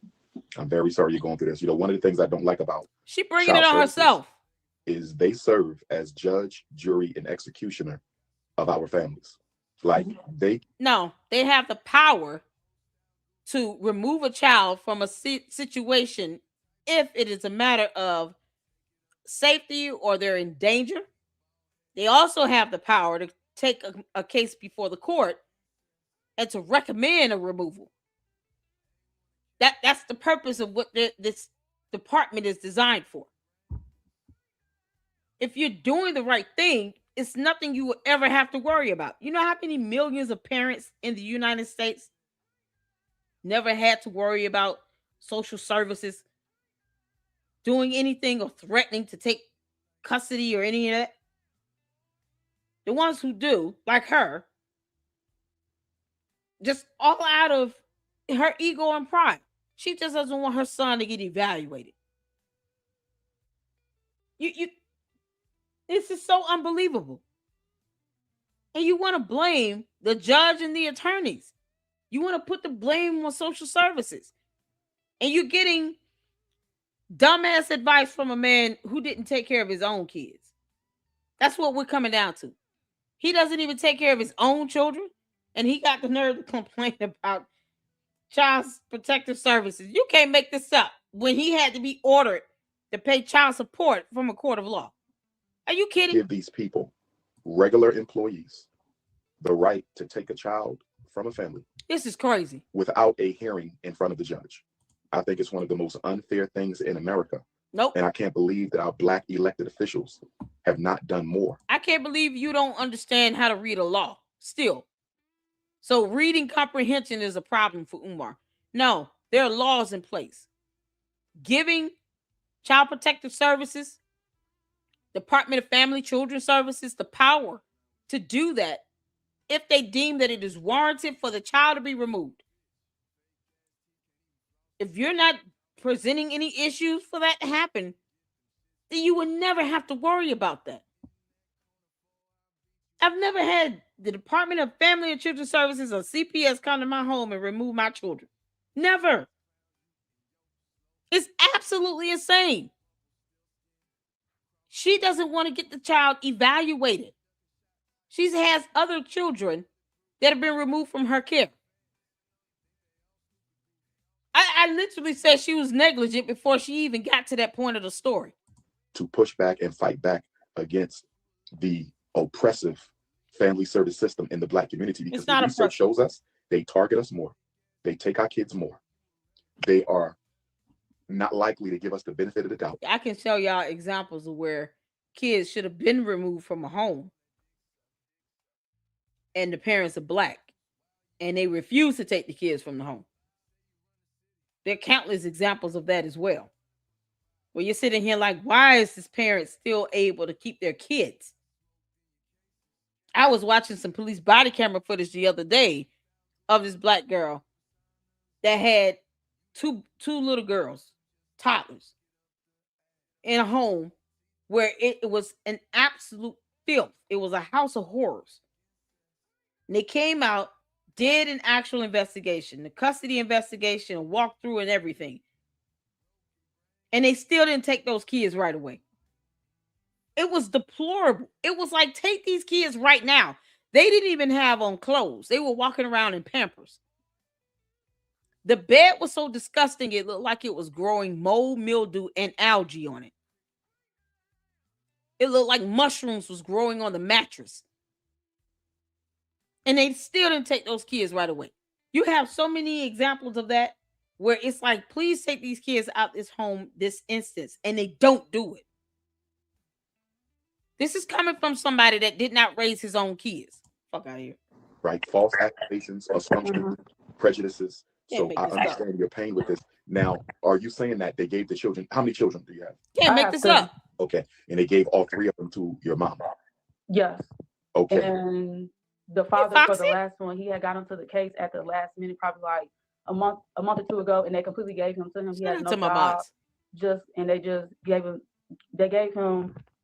I'm very sorry you're going through this. You know, one of the things I don't like about She bringing it child on services herself. is they serve as judge, jury, and executioner of our families. Like they No, they have the power to remove a child from a situation if it is a matter of safety or they're in danger. They also have the power to take a case before the court and to recommend a removal. That's the purpose of what this department is designed for. If you're doing the right thing, it's nothing you will ever have to worry about. You know how many millions of parents in the United States never had to worry about social services doing anything or threatening to take custody or any of that? The ones who do, like her, just all out of her ego and pride. She just doesn't want her son to get evaluated. You this is so unbelievable. And you want to blame the judge and the attorneys. You want to put the blame on social services. And you're getting dumbass advice from a man who didn't take care of his own kids. That's what we're coming down to. He doesn't even take care of his own children, and he got the nerve to complain about child protective services. You can't make this up when he had to be ordered to pay child support from a court of law. Are you kidding? give these people, regular employees, the right to take a child from a family This is crazy. without a hearing in front of the judge. I think it's one of the most unfair things in America. Nope. And I can't believe that our Black elected officials have not done more. I can't believe you don't understand how to read a law still. So reading comprehension is a problem for Umar. No, there are laws in place. Giving Child Protective Services, Department of Family Children Services, the power to do that if they deem that it is warranted for the child to be removed. If you're not presenting any issues for that to happen, then you would never have to worry about that. I've never had the Department of Family and Children Services or CPS come to my home and remove my children. Never. It's absolutely insane. She doesn't want to get the child evaluated. She has other children that have been removed from her care. I literally said she was negligent before she even got to that point of the story. To push back and fight back against the oppressive family service system in the Black community, because the research shows us they target us more. They take our kids more. They are not likely to give us the benefit of the doubt. I can show y'all examples of where kids should have been removed from a home and the parents are Black and they refuse to take the kids from the home. There are countless examples of that as well. Where you're sitting here like, why is this parent still able to keep their kids? I was watching some police body camera footage the other day of this Black girl that had two little girls, toddlers, in a home where it was an absolute filth. It was a house of horrors. And they came out, did an actual investigation, the custody investigation, walked through and everything. And they still didn't take those kids right away. It was deplorable. It was like, take these kids right now. They didn't even have on clothes. They were walking around in Pampers. The bed was so disgusting, it looked like it was growing mold, mildew, and algae on it. It looked like mushrooms was growing on the mattress. And they still didn't take those kids right away. You have so many examples of that where it's like, please take these kids out this home this instance, and they don't do it. This is coming from somebody that did not raise his own kids. Fuck out of here. Right? False accusations, assumptions, prejudices. So I understand your pain with this. Now, are you saying that they gave the children? How many children do you have? Can't I make have this two. up. Okay, and they gave all three of them to your mom. Yes. Okay, And the Hey, father for the Foxy. last one, he had got into the case at the last minute, probably like a month or two ago, and they completely gave him to him. He Shout has out no to my job. mods. And they just gave him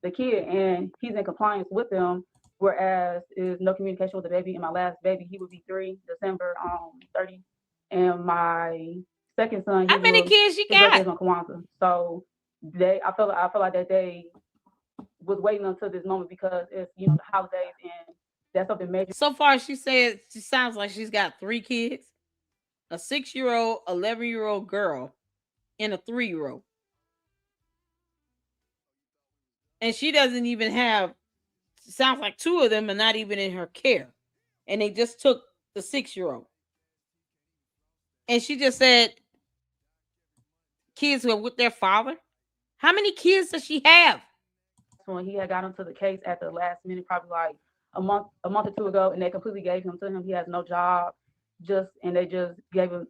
the kid, and he's in compliance with them. Whereas is no communication with the baby. And my last baby, he would be 3 December 30, and my second son, How many kids you his birthday is got? on Kwanzaa. So I feel like that they was waiting until this moment because it's the holidays, and that's something major. So far, she said she sounds like she's got 3 kids: a 6-year-old, 11-year-old girl, and a 3-year-old. And she doesn't even have. Sounds like 2 of them are not even in her care, and they just took the 6-year-old. And she just said kids who are with their father. How many kids does she have? When he had got into the case at the last minute, probably like a month or two ago, and they completely gave him to him. He has no job, and they just gave him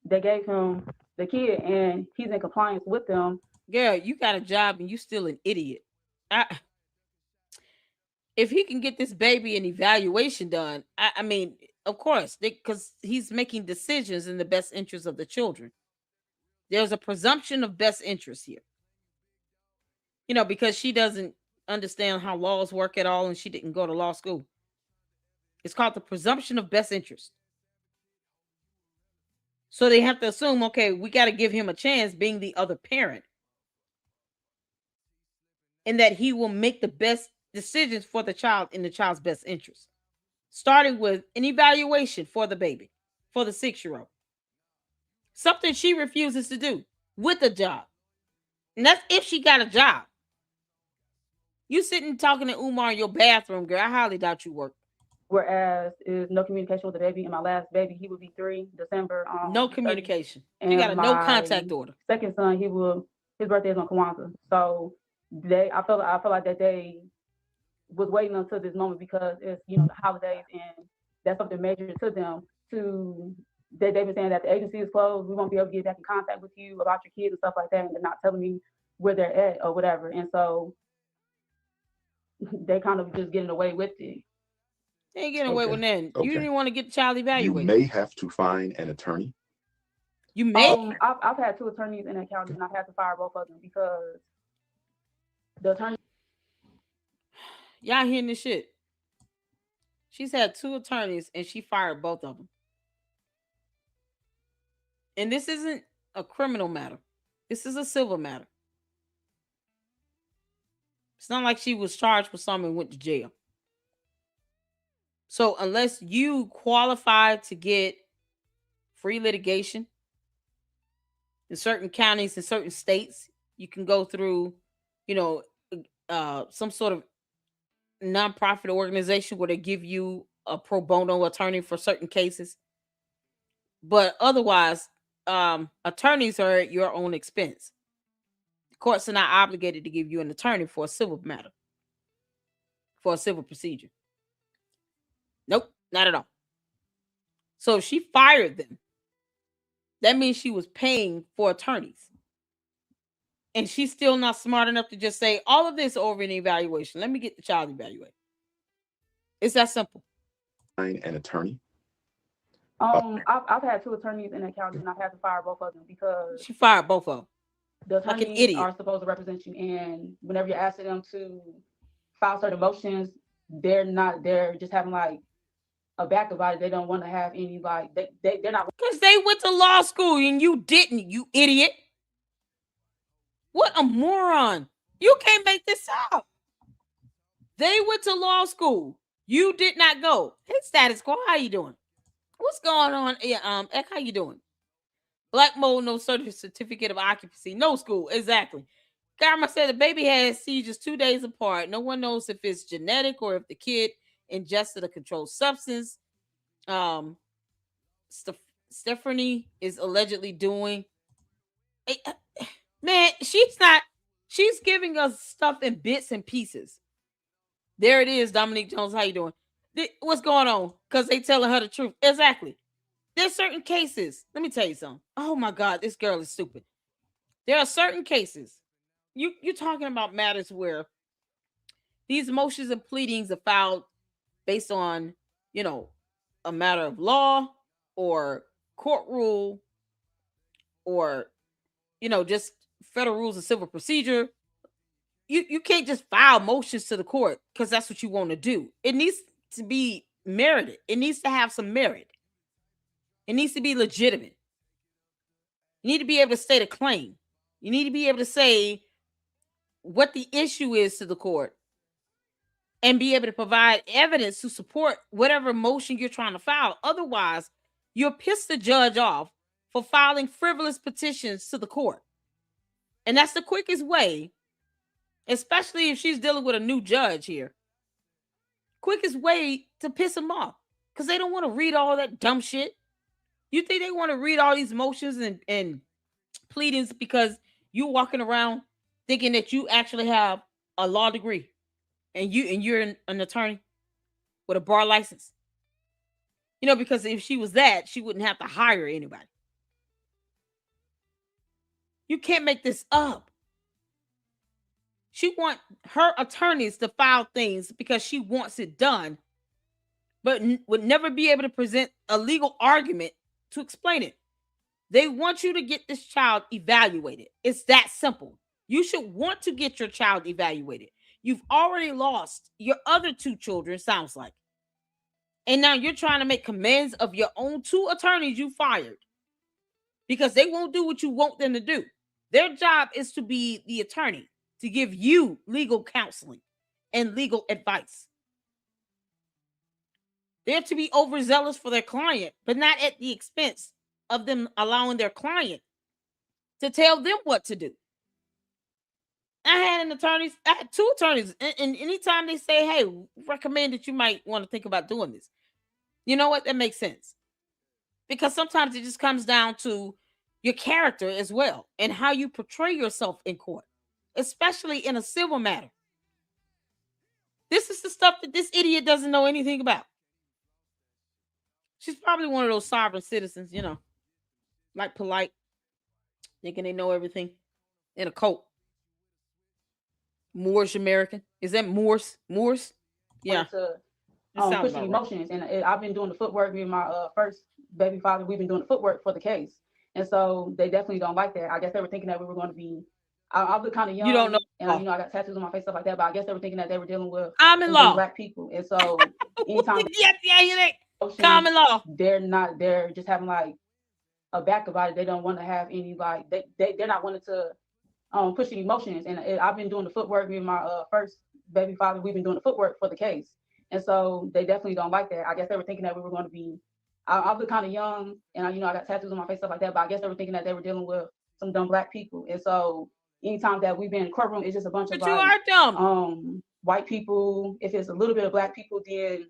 the kid, and he's in compliance with them. Girl, you got a job and you still an idiot. If he can get this baby an evaluation done, I mean, of course, because he's making decisions in the best interest of the children. There's a presumption of best interest here. Because she doesn't understand how laws work at all and she didn't go to law school. It's called the presumption of best interest. So they have to assume, okay, we got to give him a chance being the other parent, and that he will make the best decisions for the child in the child's best interest, starting with an evaluation for the baby, for the 6-year-old. Something she refuses to do with a job. And that's if she got a job. You sitting talking to Umar in your bathroom, girl. I highly doubt you work. Whereas is no communication with the baby. And my last baby, he would be 3 December. No communication. 30. You got And a no my contact order. second son, his birthday is on Kwanzaa. So I feel like that they was waiting until this moment because it's the holidays, and that's something major to them. They've been saying that the agency is closed. We won't be able to get back in contact with you about your kids and stuff like that, and they're not telling me where they're at or whatever. And so they kind of just getting away with it. They ain't getting away with nothing. Okay. You didn't want to get the child You evaluated. may have to find an attorney. You may. I've had 2 attorneys in that county, and I've had to fire both of them because the attorney. Y'all hearing this shit? She's had 2 attorneys and she fired both of them. And this isn't a criminal matter. This is a civil matter. It's not like she was charged with something and went to jail. So unless you qualify to get free litigation in certain counties, in certain states, you can go through, some sort of nonprofit organization where they give you a pro bono attorney for certain cases. But otherwise, attorneys are at your own expense. The courts are not obligated to give you an attorney for a civil matter, for a civil procedure. Nope, not at all. So if she fired them, that means she was paying for attorneys. And she's still not smart enough to just say, all of this over an evaluation. Let me get the child evaluated. It's that simple. Find an attorney. I've had 2 attorneys in that county, and I've had to fire both of them because she fired both of them. The like an attorneys idiot. are supposed to represent you, and whenever you're asking them to file certain motions, they're just having like a back about it. They don't want to have any they're not, because they went to law school and you didn't, you idiot. What a moron. You can't make this up. They went to law school. You did not go. Hey, Status Quo, how you doing? What's going on? Yeah, Ek, how you doing? Black mold, no certificate of occupancy, no school. Exactly. Garma said the baby had seizures 2 days apart. No one knows if it's genetic or if the kid ingested a controlled substance. Stephanie is allegedly doing. Man, she's giving us stuff in bits and pieces. There it is, Dominique Jones. How you doing? What's going on? Because they telling her the truth. Exactly. There's certain cases. Let me tell you something. Oh my God, this girl is stupid. There are certain cases. You're talking about matters where these motions and pleadings are filed based on, you know, a matter of law or court rule or, just federal rules of civil procedure. You can't just file motions to the court because that's what you want to do. It needs to be merited. It needs to have some merit. It needs to be legitimate. You need to be able to state a claim. You need to be able to say what the issue is to the court and be able to provide evidence to support whatever motion you're trying to file. Otherwise, you'll piss the judge off for filing frivolous petitions to the court. And that's the quickest way, especially if she's dealing with a new judge here. Quickest way to piss them off because they don't want to read all that dumb shit. You think they want to read all these motions and pleadings because you walking around thinking that you actually have a law degree and you're an attorney with a bar license? Because if she was that, she wouldn't have to hire anybody. You can't make this up. She wants her attorneys to file things because she wants it done, but would never be able to present a legal argument to explain it. They want you to get this child evaluated. It's that simple. You should want to get your child evaluated. You've already lost your other 2 children, sounds like. And now you're trying to make commands of your own 2 attorneys you fired because they won't do what you want them to do. Their job is to be the attorney, to give you legal counseling and legal advice. They're to be overzealous for their client, but not at the expense of them allowing their client to tell them what to do. I had 2 attorneys, and anytime they say, hey, recommend that you might want to think about doing this. You know what? That makes sense. Because sometimes it just comes down to your character as well and how you portray yourself in court, especially in a civil matter. This is the stuff that this idiot doesn't know anything about. She's probably one of those sovereign citizens, like polite, thinking they know everything in a cult. Moorish American. Is that Moors? Moors? Yeah. Pushing emotions. And I've been doing the footwork with my first baby father. We've been doing the footwork for the case. And so they definitely don't like that. I guess they were thinking that we were going to be, I was kind of young. You don't know. And I got tattoos on my face, stuff like that. But I guess they were thinking that they were dealing with common law, Black people. And so anytime common law, they're just having like a back about it. They don't want to have any like they're not wanting to push the emotions. And I've been doing the footwork with my first baby father. We've been doing the footwork for the case. And so they definitely don't like that. I guess they were thinking that we were going to be, I was kind of young and I got tattoos on my face, stuff like that. But I guess they were thinking that they were dealing with some dumb Black people. And so anytime that we've been in the courtroom, it's just a bunch of white people. If it's a little bit of Black people, then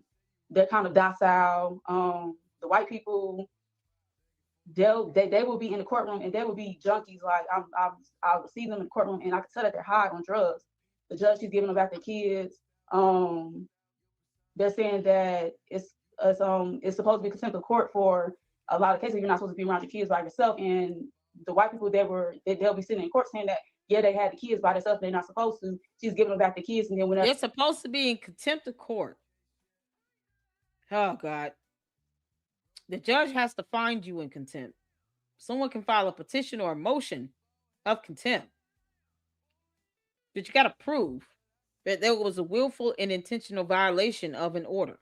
they're kind of docile. The white people, they will be in the courtroom and they will be junkies. Like I would see them in the courtroom and I could tell that they're high on drugs. The judge, she's giving them back their kids. They're saying that it's supposed to be contempt of court for a lot of cases. You're not supposed to be around your kids by yourself. And the white people, they'll be sitting in court saying that, yeah, they had the kids by themselves. They're not supposed to. She's giving them back the kids. And then when they're supposed to be in contempt of court. Oh, God. The judge has to find you in contempt. Someone can file a petition or a motion of contempt. But you got to prove that there was a willful and intentional violation of an order.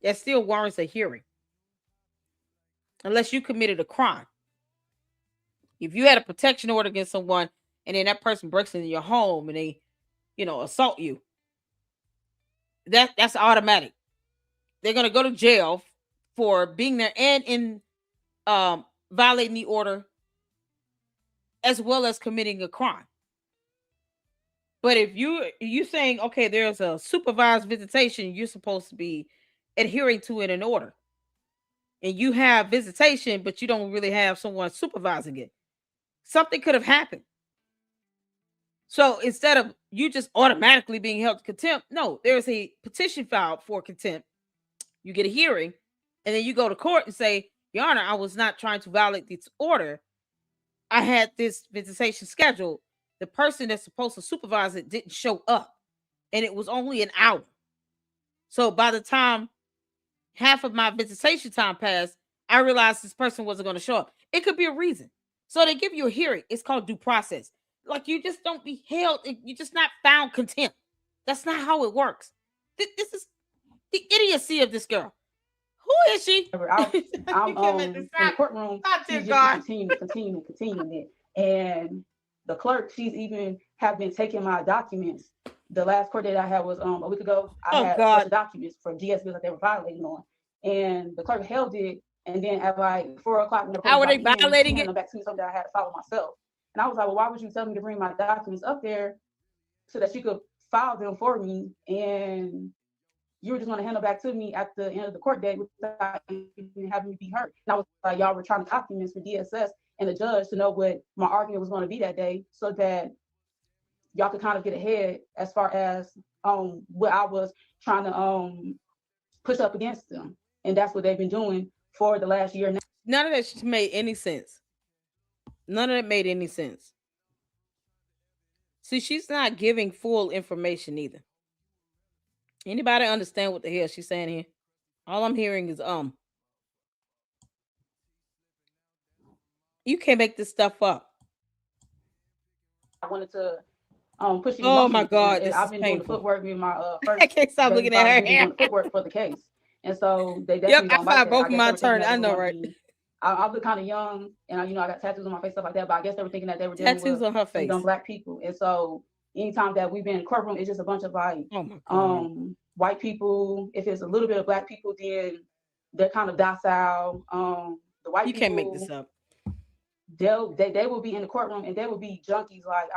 That still warrants a hearing. Unless you committed a crime. If you had a protection order against someone and then that person breaks into your home and they, assault you, that's automatic. They're going to go to jail for being there and in violating the order as well as committing a crime. But if you saying, okay, there's a supervised visitation, you're supposed to be adhering to it in order. And you have visitation, but you don't really have someone supervising it. Something could have happened. So instead of you just automatically being held to contempt, no, there's a petition filed for contempt. You get a hearing, And then you go to court and say, Your Honor, I was not trying to violate this order. I had this visitation scheduled. The person that's supposed to supervise it didn't show up, and it was only an hour. So by the time half of my visitation time passed, I realized this person wasn't going to show up. It could be a reason. So they give you a hearing. It's called due process. Like, you just don't be held. You're just not found contempt. That's not how it works. This is the idiocy of this girl. Who is she? I'm in the courtroom. She's just continuing it. And the clerk, she's even have been taking my documents. The last court date I had was a week ago. I had a bunch of documents for GS bills that they were violating on, and the clerk held it. And then at like 4 o'clock, how were they violating it? Back to me something that I had to follow myself. And I was like, well, why would you tell me to bring my documents up there so that she could file them for me? And you were just going to hand them back to me at the end of the court date without even having me be heard. And I was like, y'all were trying to documents for DSS and the judge to know what my argument was going to be that day, so that y'all could kind of get ahead as far as what I was trying to push up against them. And that's what they've been doing for the last year now. None of that made any sense. None of it made any sense. See, she's not giving full information either. Anybody understand what the hell she's saying here? All I'm hearing is You can't make this stuff up. I wanted to push it. Oh my God, this I've is been painful. doing the footwork with my first. I can't stop looking at her hair. Doing the footwork for the case, and so they definitely don't I like that. both my turn. I know, right? I look kind of young, and I got tattoos on my face, stuff like that. But I guess they were thinking that they were dealing tattoos with on her face, young Black people, and so anytime that we've been in the courtroom, it's just a bunch of like white people. If it's a little bit of Black people, then they're kind of docile. The white people, can't make this up. They will be in the courtroom and they will be junkies. Like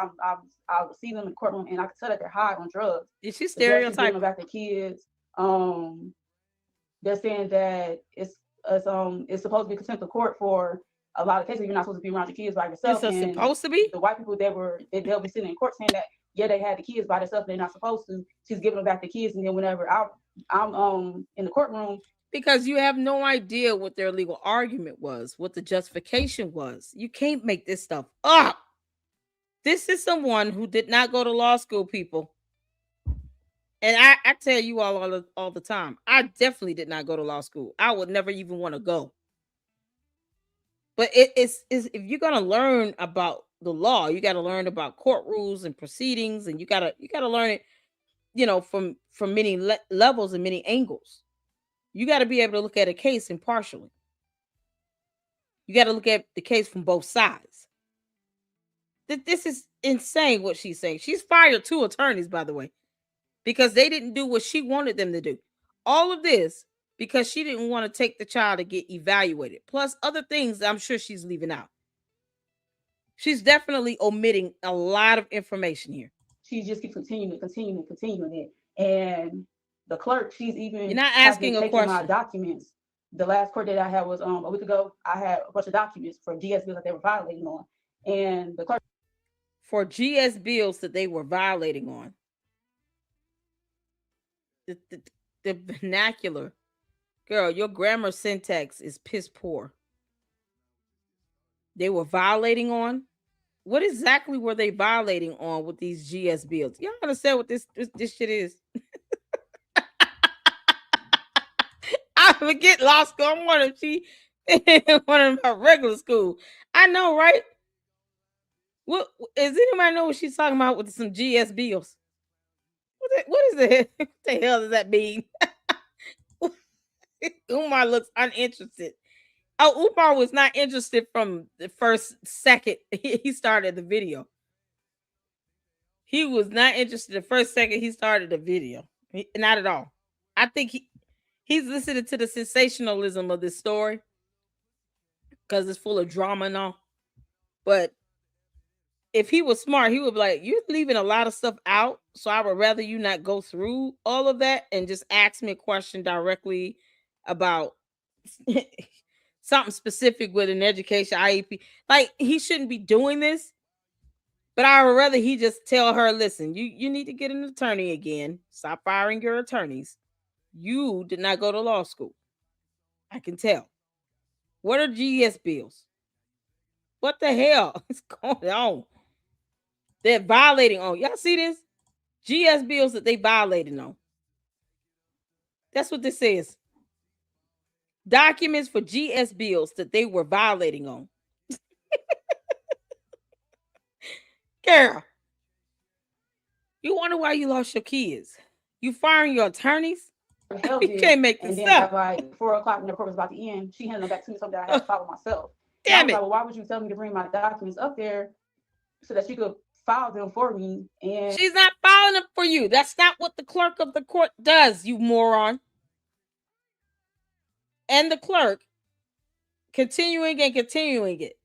I'll see them in the courtroom and I can tell that they're high on drugs. Is she stereotyping about the kids? They're saying that it's supposed to be contempt of court for a lot of cases. You're not supposed to be around your kids by yourself. It's supposed to be. The white people they'll be sitting in court saying that they had the kids by themselves. They're not supposed to. She's giving them back the kids, and then whenever I'm in the courtroom. Because you have no idea what their legal argument was, what the justification was. You can't make this stuff up. This is someone who did not go to law school, people. And I tell you all the time, I definitely did not go to law school. I would never even want to go. But it's if you're going to learn about the law, you got to learn about court rules and proceedings, and you got to learn it, from many levels and many angles. You got to be able to look at a case impartially. You got to look at the case from both sides. This is insane what she's saying. She's fired 2 attorneys, by the way, because they didn't do what she wanted them to do. All of this because she didn't want to take the child to get evaluated. Plus other things I'm sure she's leaving out. She's definitely omitting a lot of information here. She just keeps continuing it. And the clerk, she's even You're not asking a question. My documents. The last court date I had was a week ago. I had a bunch of documents for GS bills that they were violating on, and the clerk for GS bills that they were violating on. The vernacular, girl, your grammar syntax is piss poor. They were violating on. What exactly were they violating on with these GS bills? Y'all understand what this shit is? I forget law school. I'm wondering if she one of her regular school. I know, right? What is anybody know what she's talking about with some GS bills? What is it? What the hell does that mean? Umar looks uninterested. Oh, Umar was not interested from the first second he started the video. He was not interested the first second he started the video. Not at all. I think he's listening to the sensationalism of this story because it's full of drama and all. But if he was smart, he would be like, you're leaving a lot of stuff out, so I would rather you not go through all of that and just ask me a question directly about something specific with an education IEP. Like, he shouldn't be doing this, but I would rather he just tell her, listen, you need to get an attorney again. Stop firing your attorneys. You did not go to law school. I can tell. What are GS bills? What the hell is going on? They're violating on. Y'all see this? GS bills that they violating on. That's what this says. Documents for GS bills that they were violating on. Girl, you wonder why you lost your kids. You firing your attorneys? held You it, can't make and this then at up. like 4 o'clock when the court was about to end, she handed them back to me something that I had to follow myself. And I Damn was like, it. well, why would you tell me to bring my documents up there so that she could file them for me? And She's not filing them for you. That's not what the clerk of the court does, you moron. And the clerk continuing it.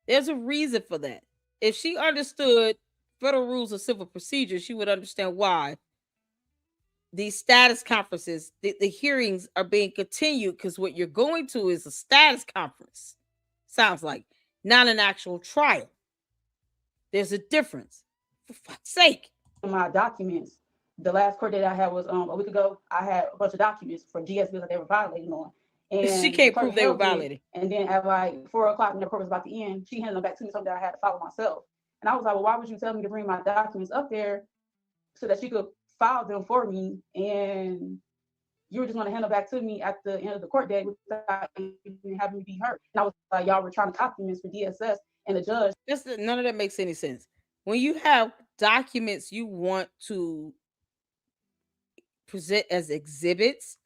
There's a reason for that. If she understood federal rules of civil procedure, she would understand why these status conferences, the hearings are being continued, because what you're going to is a status conference. Sounds like, not an actual trial. There's a difference. For fuck's sake. my documents, the last court date I had was a week ago. I had a bunch of documents for GS bills that they were violating on. And She the can't clerk prove they were held it, violating. And then at like 4 o'clock when the court was about to end, she handed them back to me something that I had to follow myself. And I was like, well, why would you tell me to bring my documents up there so that she could file them for me? And you were just going to hand them back to me at the end of the court date without even having me be heard. And I was like, y'all were trying to documents for DSS, and the judge. None of that makes any sense. When you have documents you want to present as exhibits,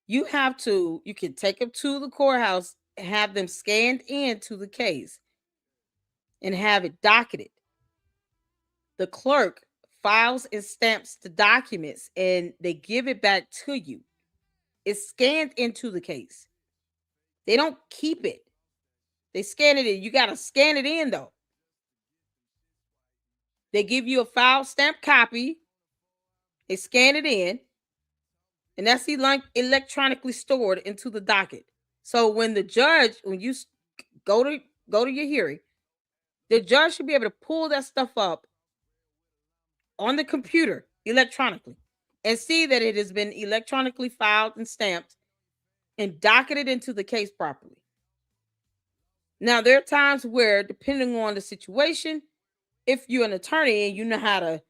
you can take them to the courthouse, have them scanned into the case, and have it docketed. The clerk files and stamps the documents, and they give it back to you. It's scanned into the case. They don't keep it. They scan it in. You got to scan it in, though. They give you a file stamp copy. They scan it in, and that's electronically stored into the docket. So when you go to your hearing, the judge should be able to pull that stuff up on the computer electronically and see that it has been electronically filed and stamped and docketed into the case properly. Now, there are times where, depending on the situation, if you're an attorney and you know how to,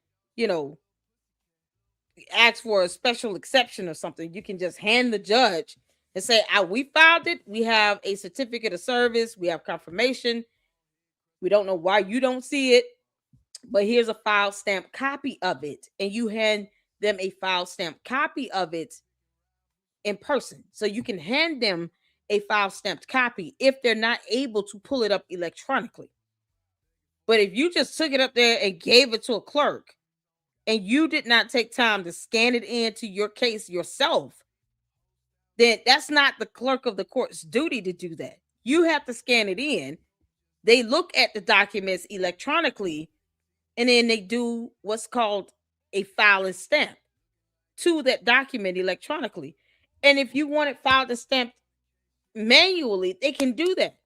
ask for a special exception or something, you can just hand the judge and say, we filed it. We have a certificate of service. We have confirmation. We don't know why you don't see it, but here's a file stamp copy of it. And you hand them a file stamp copy of it in person. So you can hand them a file stamped copy if they're not able to pull it up electronically. But if you just took it up there and gave it to a clerk, and you did not take time to scan it into your case yourself, then that's not the clerk of the court's duty to do that. You have to scan it in. They look at the documents electronically, and then they do what's called a file and stamp to that document electronically. And if you want it filed and stamped manually, they can do that.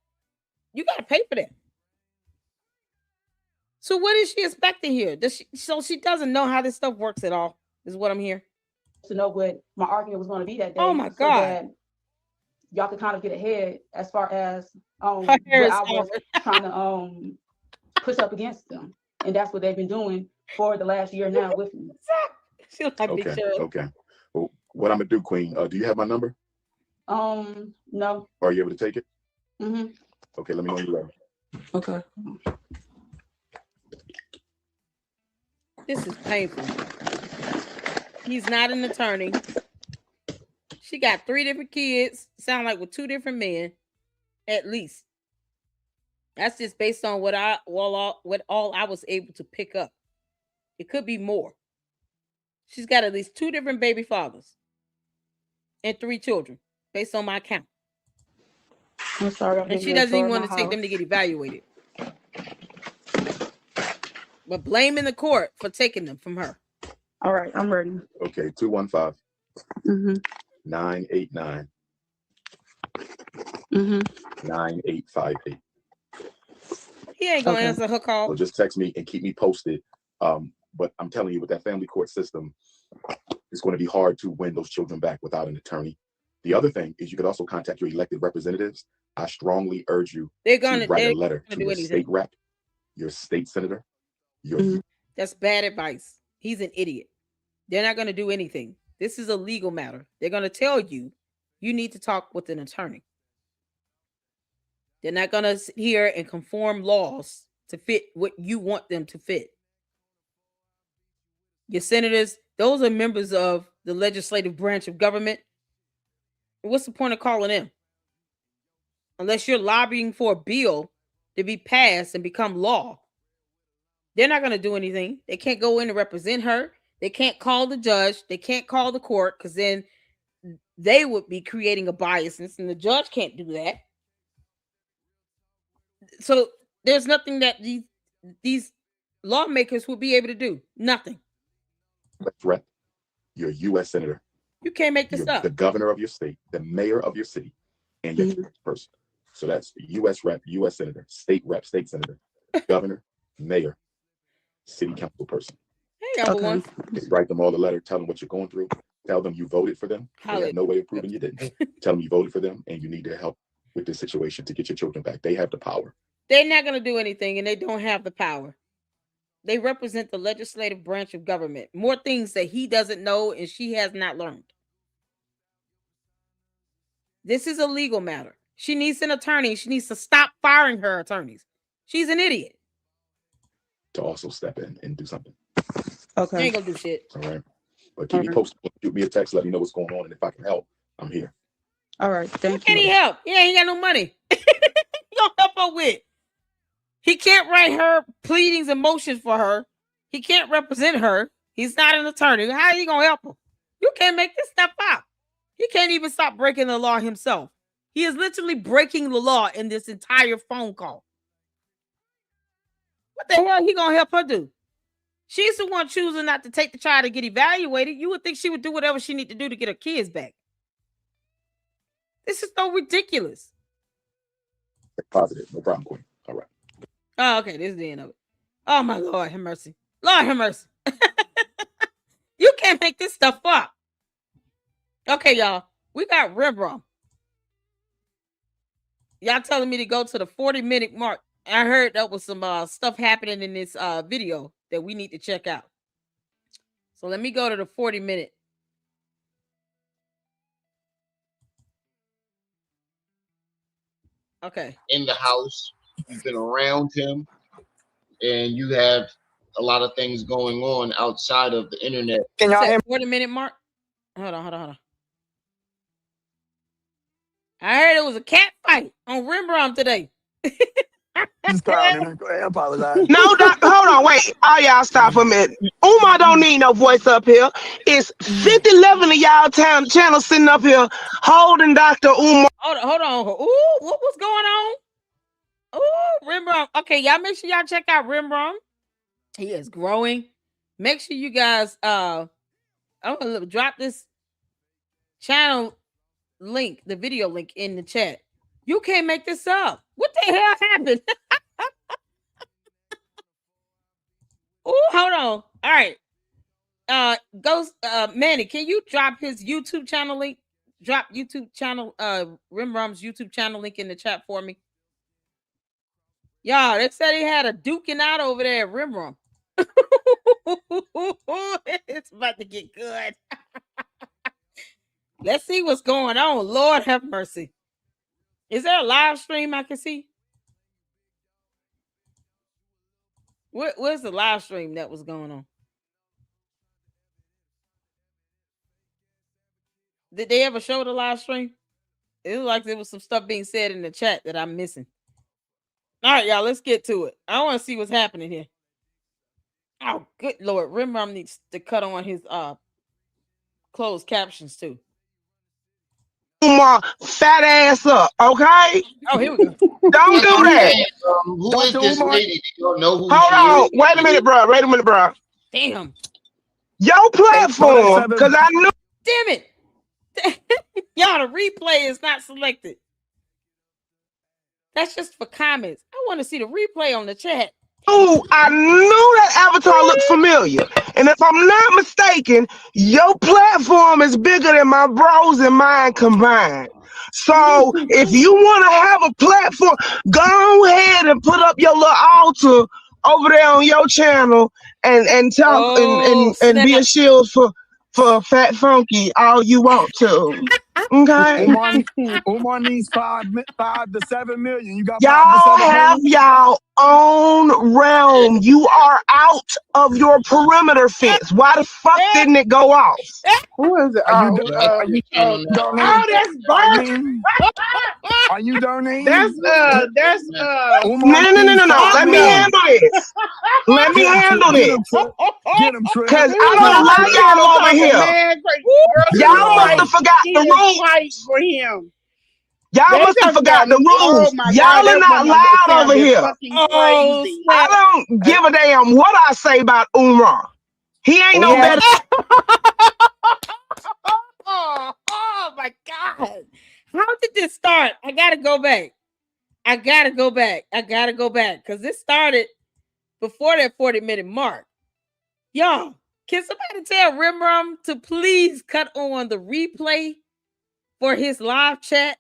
You got to pay for that. So what is she expecting here? So she doesn't know how this stuff works at all, is what I'm hearing. To know what my argument was going to be that day. Oh my God. So that y'all could kind of get ahead as far as what I was trying to push up against them. And that's what they've been doing for the last year now with me. Okay. Well, what I'm gonna do, Queen, do you have my number? No. Are you able to take it? Mm-hmm. Okay, let me know when you're ready. Okay. This is painful. He's not an attorney. She got 3 different kids, sound like with 2 different men, at least. That's just based on what all I was able to pick up. It could be more. She's got at least 2 different baby fathers and 3 children, based on my count. I'm sorry. And she doesn't even want to take them to get evaluated. But blaming the court for taking them from her. All right, I'm ready. Okay, 215 Mm-hmm. 989 Mm-hmm. 9858. He ain't gonna answer her call. So just text me and keep me posted But I'm telling you, with that family court system, it's going to be hard to win those children back without an attorney. The other thing is you could also contact your elected representatives. I strongly urge you to write a letter to your state rep, your state senator, your. That's bad advice. He's an idiot. They're not going to do anything. This is a legal matter. They're going to tell you, you need to talk with an attorney. They're not going to sit here and conform laws to fit what you want them to fit. Your senators, those are members of the legislative branch of government. What's the point of calling them? Unless you're lobbying for a bill to be passed and become law. They're not going to do anything. They can't go in and represent her. They can't call the judge. They can't call the court because then they would be creating a biasness and the judge can't do that. So there's nothing that these lawmakers will be able to do. Nothing. Rep, your U.S. senator. You can't make this up. The governor of your state, the mayor of your city, and your person. So that's U.S. rep, U.S. senator, state rep, state senator, governor, mayor, city council person. Hey, everyone. Just write them all a letter. Tell them what you're going through. Tell them you voted for them. They have no way of proving you didn't. Tell them you voted for them and you need their help with this situation to get your children back. They have the power. They're not going to do anything, and they don't have the power. They represent the legislative branch of government. More things that he doesn't know and she has not learned. This is a legal matter. She needs an attorney. She needs to stop firing her attorneys. She's an idiot. To also step in and do something. Okay. They ain't gonna do shit. All right. But keep me posted. Shoot me a text. Let me know what's going on. And if I can help, I'm here. All right. Thank you. Can he help? Yeah, he got no money. He gonna help her with. He can't write her pleadings and motions for her. He can't represent her. He's not an attorney. How are you gonna help her? You can't make this stuff up. He can't even stop breaking the law himself. He is literally breaking the law in this entire phone call. What the hell he gonna help her do? She's the one choosing not to take the child to get evaluated. You would think she would do whatever she need to do to get her kids back. This is so ridiculous. Positive. No problem, Queen. All right. Oh, okay. This is the end of it. Oh, my Lord, have mercy. Lord, have mercy. You can't make this stuff up. Okay, y'all. We got Rembrandt. Y'all telling me to go to the 40-minute mark. I heard that was some stuff happening in this video that we need to check out. So let me go to the 40-minute. Okay. In the house, you've been around him, and you have a lot of things going on outside of the internet. Can y'all hear 40-minute mark? Hold on. I heard it was a cat fight on Rembrandt today. I apologize. No, hold on, wait. All y'all stop a minute. Umar don't need no voice up here. It's 50-11 of y'all channels sitting up here holding Dr. Umar. Hold on. Ooh, what was going on? Ooh, Rembrandt. Okay, y'all make sure y'all check out Rembrandt. He is growing. Make sure you guys I'm gonna drop this channel link, the video link in the chat. You can't make this up. What the hell happened? Oh, hold on. All right. Ghost Manny, can you drop his YouTube channel link? Drop YouTube channel, Rembrandt's YouTube channel link in the chat for me. Y'all, they said he had a duking out over there at Rembrandt. It's about to get good. Let's see what's going on. Lord have mercy. Is there a live stream I can see? Where's the live stream that was going on? Did they ever show the live stream? It looked like there was some stuff being said in the chat that I'm missing. All right, y'all, let's get to it. I want to see what's happening here. Oh, good Lord. Rembrandt needs to cut on his closed captions too. Umar, fat ass up, okay? Oh, here we go. Don't do that. Who is this lady? You don't know who Hold on. Wait a minute, bro. Damn. Your platform, because I knew. Damn it. Y'all, the replay is not selected. That's just for comments. I want to see the replay on the chat. I knew that avatar looked familiar. And if I'm not mistaken, your platform is bigger than my bros and mine combined. So if you want to have a platform, go ahead and put up your little altar over there on your channel and talk Oh, and be a snap. shield for Fat Funky all you want to. Okay? Umar needs 5 to 7 million. You got 5 to Y'all 7 have million? y'all own realm. You are out of your perimeter fence. Why the fuck didn't it go off? Who is it? Are you Are you channel now? Darlene? That's Bert. Darlene? Are you Darlene? That's Umar No. needs Oh 5 Let me million. handle this. Let me Get him, handle Trip. Get this. him, Trip. Get him, Trip. Cause I Get don't him, allow Trip. y'all over here. man, Y'all girl, must have forgot she the is rules. fight for him. Y'all They must have talking forgot about, the oh rules. my God, Y'all are that not woman loud over sounded here. fucking Oh, crazy. I snap. don't give a damn what I say about Umar. He ain't no Yeah. better. Oh my God. How did this start? I gotta go back. I gotta go back. Because this started before that 40-minute mark. Y'all, can somebody tell Rimrum to please cut on the replay for his live chat?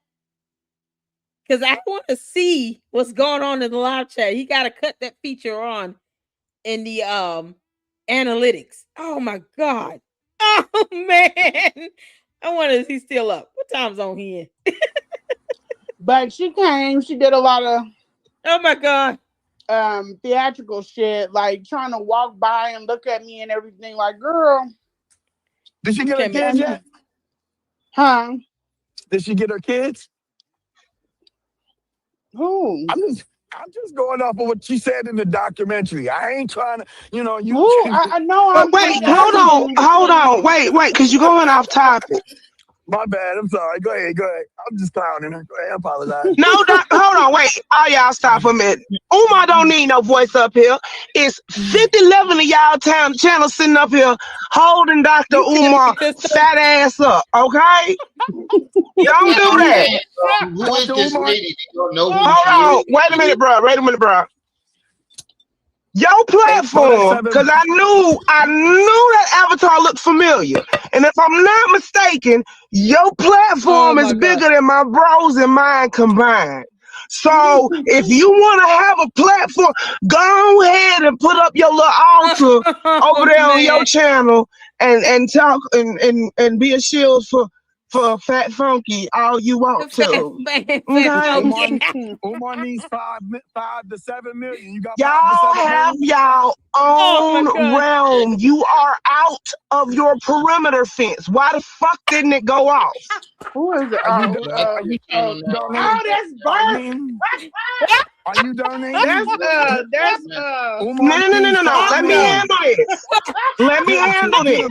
Because I want to see what's going on in the live chat. He got to cut that feature on in the analytics. Oh my God. Oh man. I wonder if he's still up. What time zone he in? But she came, she did a lot of Oh my God. theatrical shit, like trying to walk by and look at me and everything. Like, girl, Did she get her kids yet? huh? Did she get her kids? Who? I'm just going off of what she said in the documentary. I ain't trying to, you know, you. Who? I know. But wait, hold on. Wait, because you're going off topic. My bad. I'm sorry. Go ahead. I'm just clowning her. Go ahead. I apologize. No, hold on, wait. All y'all stop a minute. Umar don't need no voice up here. It's 11 of y'all channels sitting up here holding Dr. Umar fat ass up, okay? Don't do that. Who is this lady? You don't know who Hold she on. is? Wait a minute, bro. Your Hey, for that platform, because I knew that avatar looked familiar. And if I'm not mistaken, your platform is bigger than my bros and mine combined. So if you want to have a platform, go ahead and put up your little altar over there on your channel and talk and be a shield for Fat Funky all you want to. Okay? Umar needs 5 to 7 million. You got 5 to Y'all 7 have million? y'all own realm. You are out of your perimeter fence. Why the fuck didn't it go off? Who is it? Are you Oh, that's Bert. Are you Darlene? That's No. Let me handle this. Let me handle this.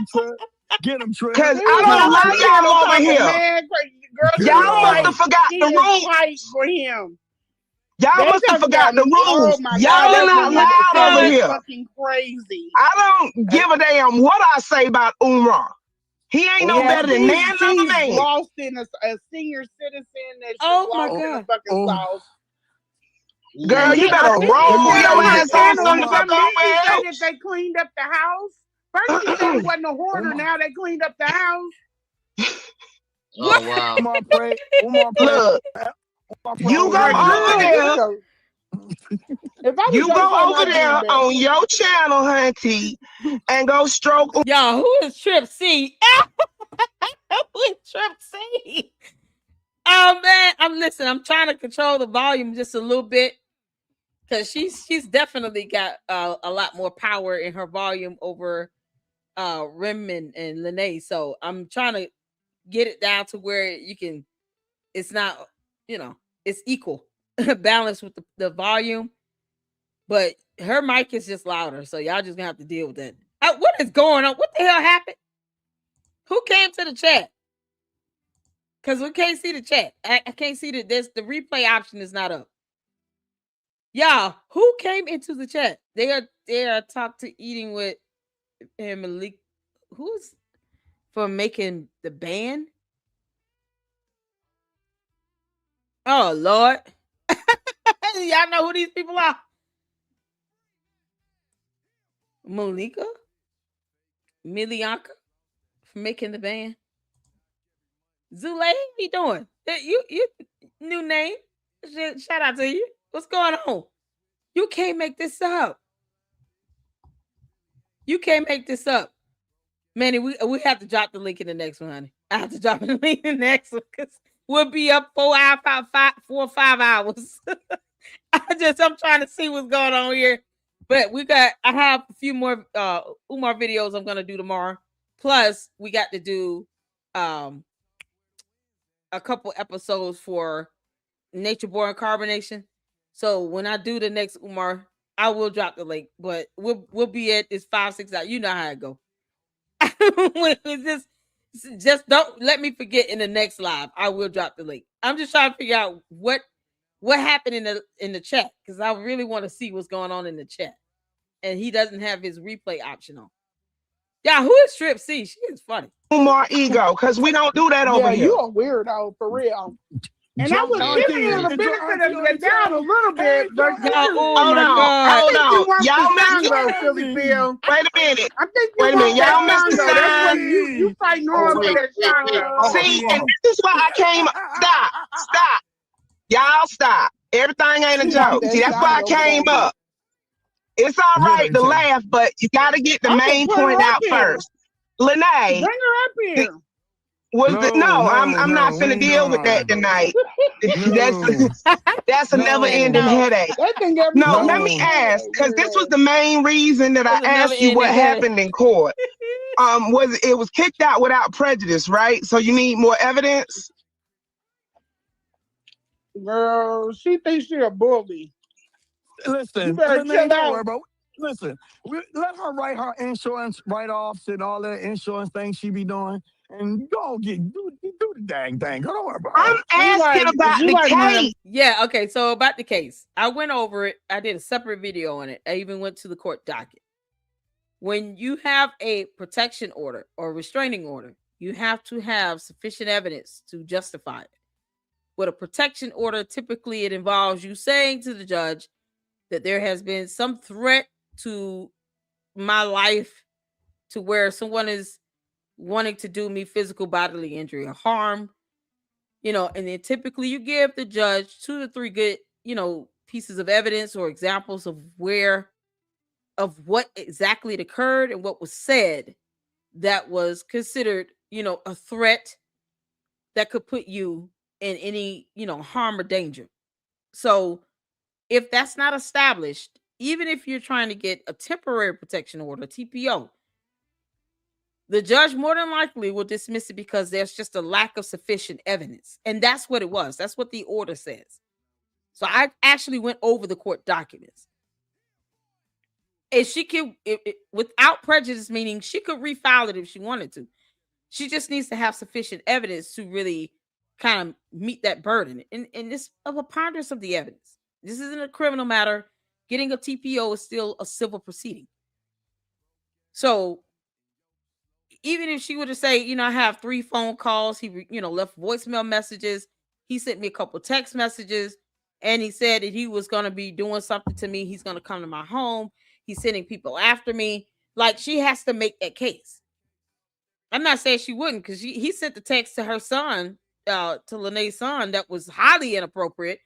Get him, Trip. Because I don't allow y'all over here. Man, girl, Y'all must have forgot the rules. Fight for him. Y'all must have forgot the rules. Y'all are not loud over here. Fucking crazy. I don't give a damn what I say about Umar. He ain't no better than Nan other man. Lost in a senior citizen that's my lost in a God. fucking sauce. Girl, you better roll your ass on something to fuck on She said with. that they cleaned up the house. First she said it wasn't a hoarder. Now they cleaned up the house. Oh wow. Umar pray. Look, you go over there. You go over there on your channel, hunty, and go stroke. Y'all, who is Trip C? Who is Trip C? Oh man, I'm trying to control the volume just a little bit because she's definitely got a lot more power in her volume over Rim and Lene. So I'm trying to get it down to where it's not, it's equal, balanced with the volume. But her mic is just louder, so y'all just gonna have to deal with that. What is going on? What the hell happened? Who came to the chat? Because we can't see the chat. I can't see the replay option is not up. Y'all, who came into the chat? They are talk to eating with him and Malik. Who's for making the band? Oh Lord. Y'all know who these people are. Malika, Milianka for making the band. Zule, how you doing? You new name. Shout out to you. What's going on? You can't make this up. You can't make this up. Manny, we have to drop the link in the next one, honey. I have to drop the link in the next one because we'll be up 4 or 5 hours. I'm trying to see what's going on here. But I have a few more Umar videos I'm gonna do tomorrow. Plus, we got to do a couple episodes for Nature Born Carbonation. So when I do the next Umar, I will drop the link. But we'll be at this 5-6 hours. You know how it go. just don't let me forget in the next live. I will drop the link. I'm just trying to figure out what happened in the chat because I really want to see what's going on in the chat. And he doesn't have his replay option on. Yeah, who is Trip C? She is funny. Umar ego, because we don't do that over here. You a weirdo for real. And I was giving him the benefit of the doubt a little bit, but hold on. Y'all missed Wait a minute. I think Wait a minute. Y'all missed the sign. That's what you fighting hard for that shot. See, and this is why I came. Stop. Y'all stop. Everything ain't a joke. See, that's why I came up. It's all right to laugh, but you got to get the main point out first. Lene. Bring her up here. I'm not finna deal with that tonight. That's a never-ending headache. No, let me ask, because this was the main reason that I asked you what happened in court. It was kicked out without prejudice, right? So you need more evidence? Girl, she thinks she's a bully. Listen, don't worry, bro. Listen, let her write her insurance write-offs and all that insurance things she be doing, and go do the dang thing. Don't worry about it. I'm asking about the case. Yeah, okay. So about the case, I went over it. I did a separate video on it. I even went to the court docket. When you have a protection order or restraining order, you have to have sufficient evidence to justify it. With a protection order, typically it involves you saying to the judge that there has been some threat to my life to where someone is wanting to do me physical bodily injury or harm, and then typically you give the judge 2 to 3 good, pieces of evidence or examples of what exactly occurred and what was said that was considered, a threat that could put you in any, harm or danger. So if that's not established, even if you're trying to get a temporary protection order, TPO, the judge more than likely will dismiss it because there's just a lack of sufficient evidence. And that's what it was. That's what the order says. So I actually went over the court documents. And she can, without prejudice, meaning she could refile it if she wanted to. She just needs to have sufficient evidence to really kind of meet that burden. And it's of a ponderance of the evidence. This isn't a criminal matter. Getting a TPO is still a civil proceeding. So even if she were to say, I have 3 phone calls, he, left voicemail messages, he sent me a couple text messages, and he said that he was going to be doing something to me. He's going to come to my home. He's sending people after me. Like, she has to make that case. I'm not saying she wouldn't, because he sent the text to her son, to Lene's son, that was highly inappropriate.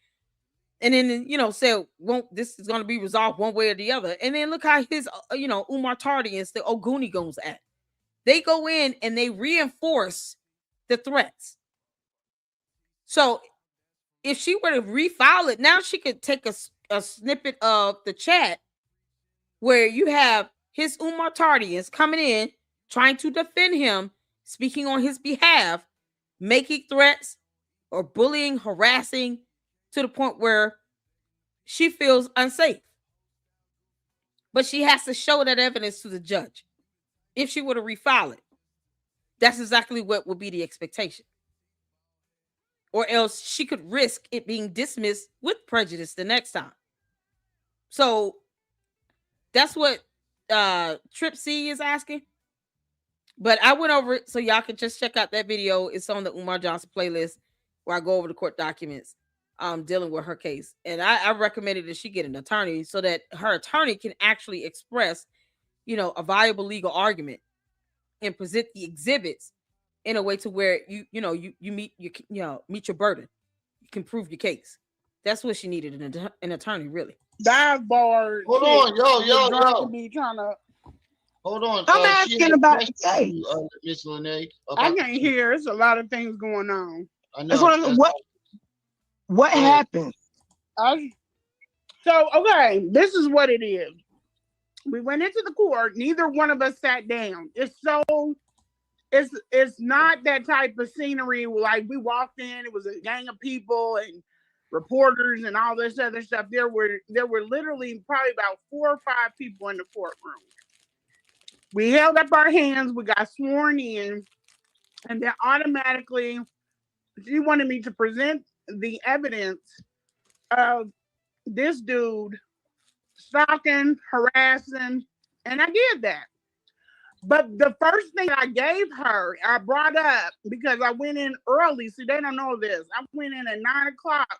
And then, said, this is going to be resolved one way or the other. And then look how his, Umar Tardians, the Oguni goes at. They go in and they reinforce the threats. So if she were to refile it, now she could take a snippet of the chat where you have his Umar Tardians coming in, trying to defend him, speaking on his behalf, making threats or bullying, harassing, to the point where she feels unsafe. But she has to show that evidence to the judge. If she were to refile it, that's exactly what would be the expectation. Or else she could risk it being dismissed with prejudice the next time. So that's what Trip C is asking. But I went over it so y'all can just check out that video. It's on the Umar Johnson playlist where I go over the court documents dealing with her case. And I recommended that she get an attorney so that her attorney can actually express a viable legal argument and present the exhibits in a way to where you meet meet your burden. You can prove your case. That's what she needed, an attorney, really. Dive bar. Hold on, yo. Be trying to. Hold on. I'm asking about the case. Miss Lene. I can't hear. There's a lot of things going on. I That's know. What happened? So, okay, this is what it is. We went into the court. Neither one of us sat down. It's not that type of scenery. Like, we walked in, it was a gang of people and reporters and all this other stuff. There were literally probably about 4 or 5 people in the courtroom. We held up our hands. We got sworn in, and then automatically she wanted me to present the evidence of this dude stalking, harassing, and I did that. But the first thing I gave her, I brought up because I went in early. See, they don't know this. I went in at 9 o'clock.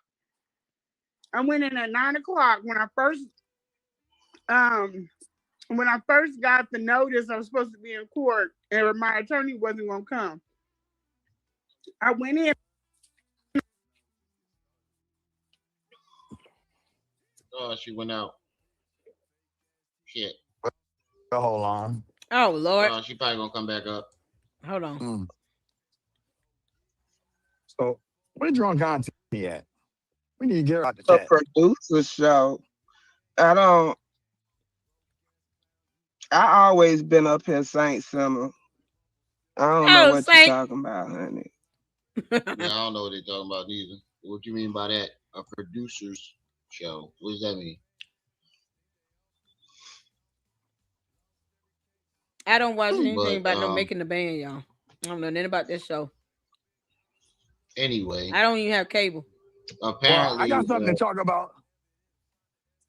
When I first got the notice I was supposed to be in court and my attorney wasn't going to come. I went in. Oh, she went out. Shit. Hold on. Oh, Lord. She probably gonna come back up. Hold on. So, where drunk auntie at? We need to get her out the The chat. producer show. I always been up here, Saint Simmer. I don't know what you're talking about, honey. Yeah, I don't know what they're talking about either. What you mean by that? A producer's show. What does that mean? I don't watch anything about no Making the Band, y'all. I don't know nothing about this show. Anyway. I don't even have cable. Apparently. Well, I got something to talk about.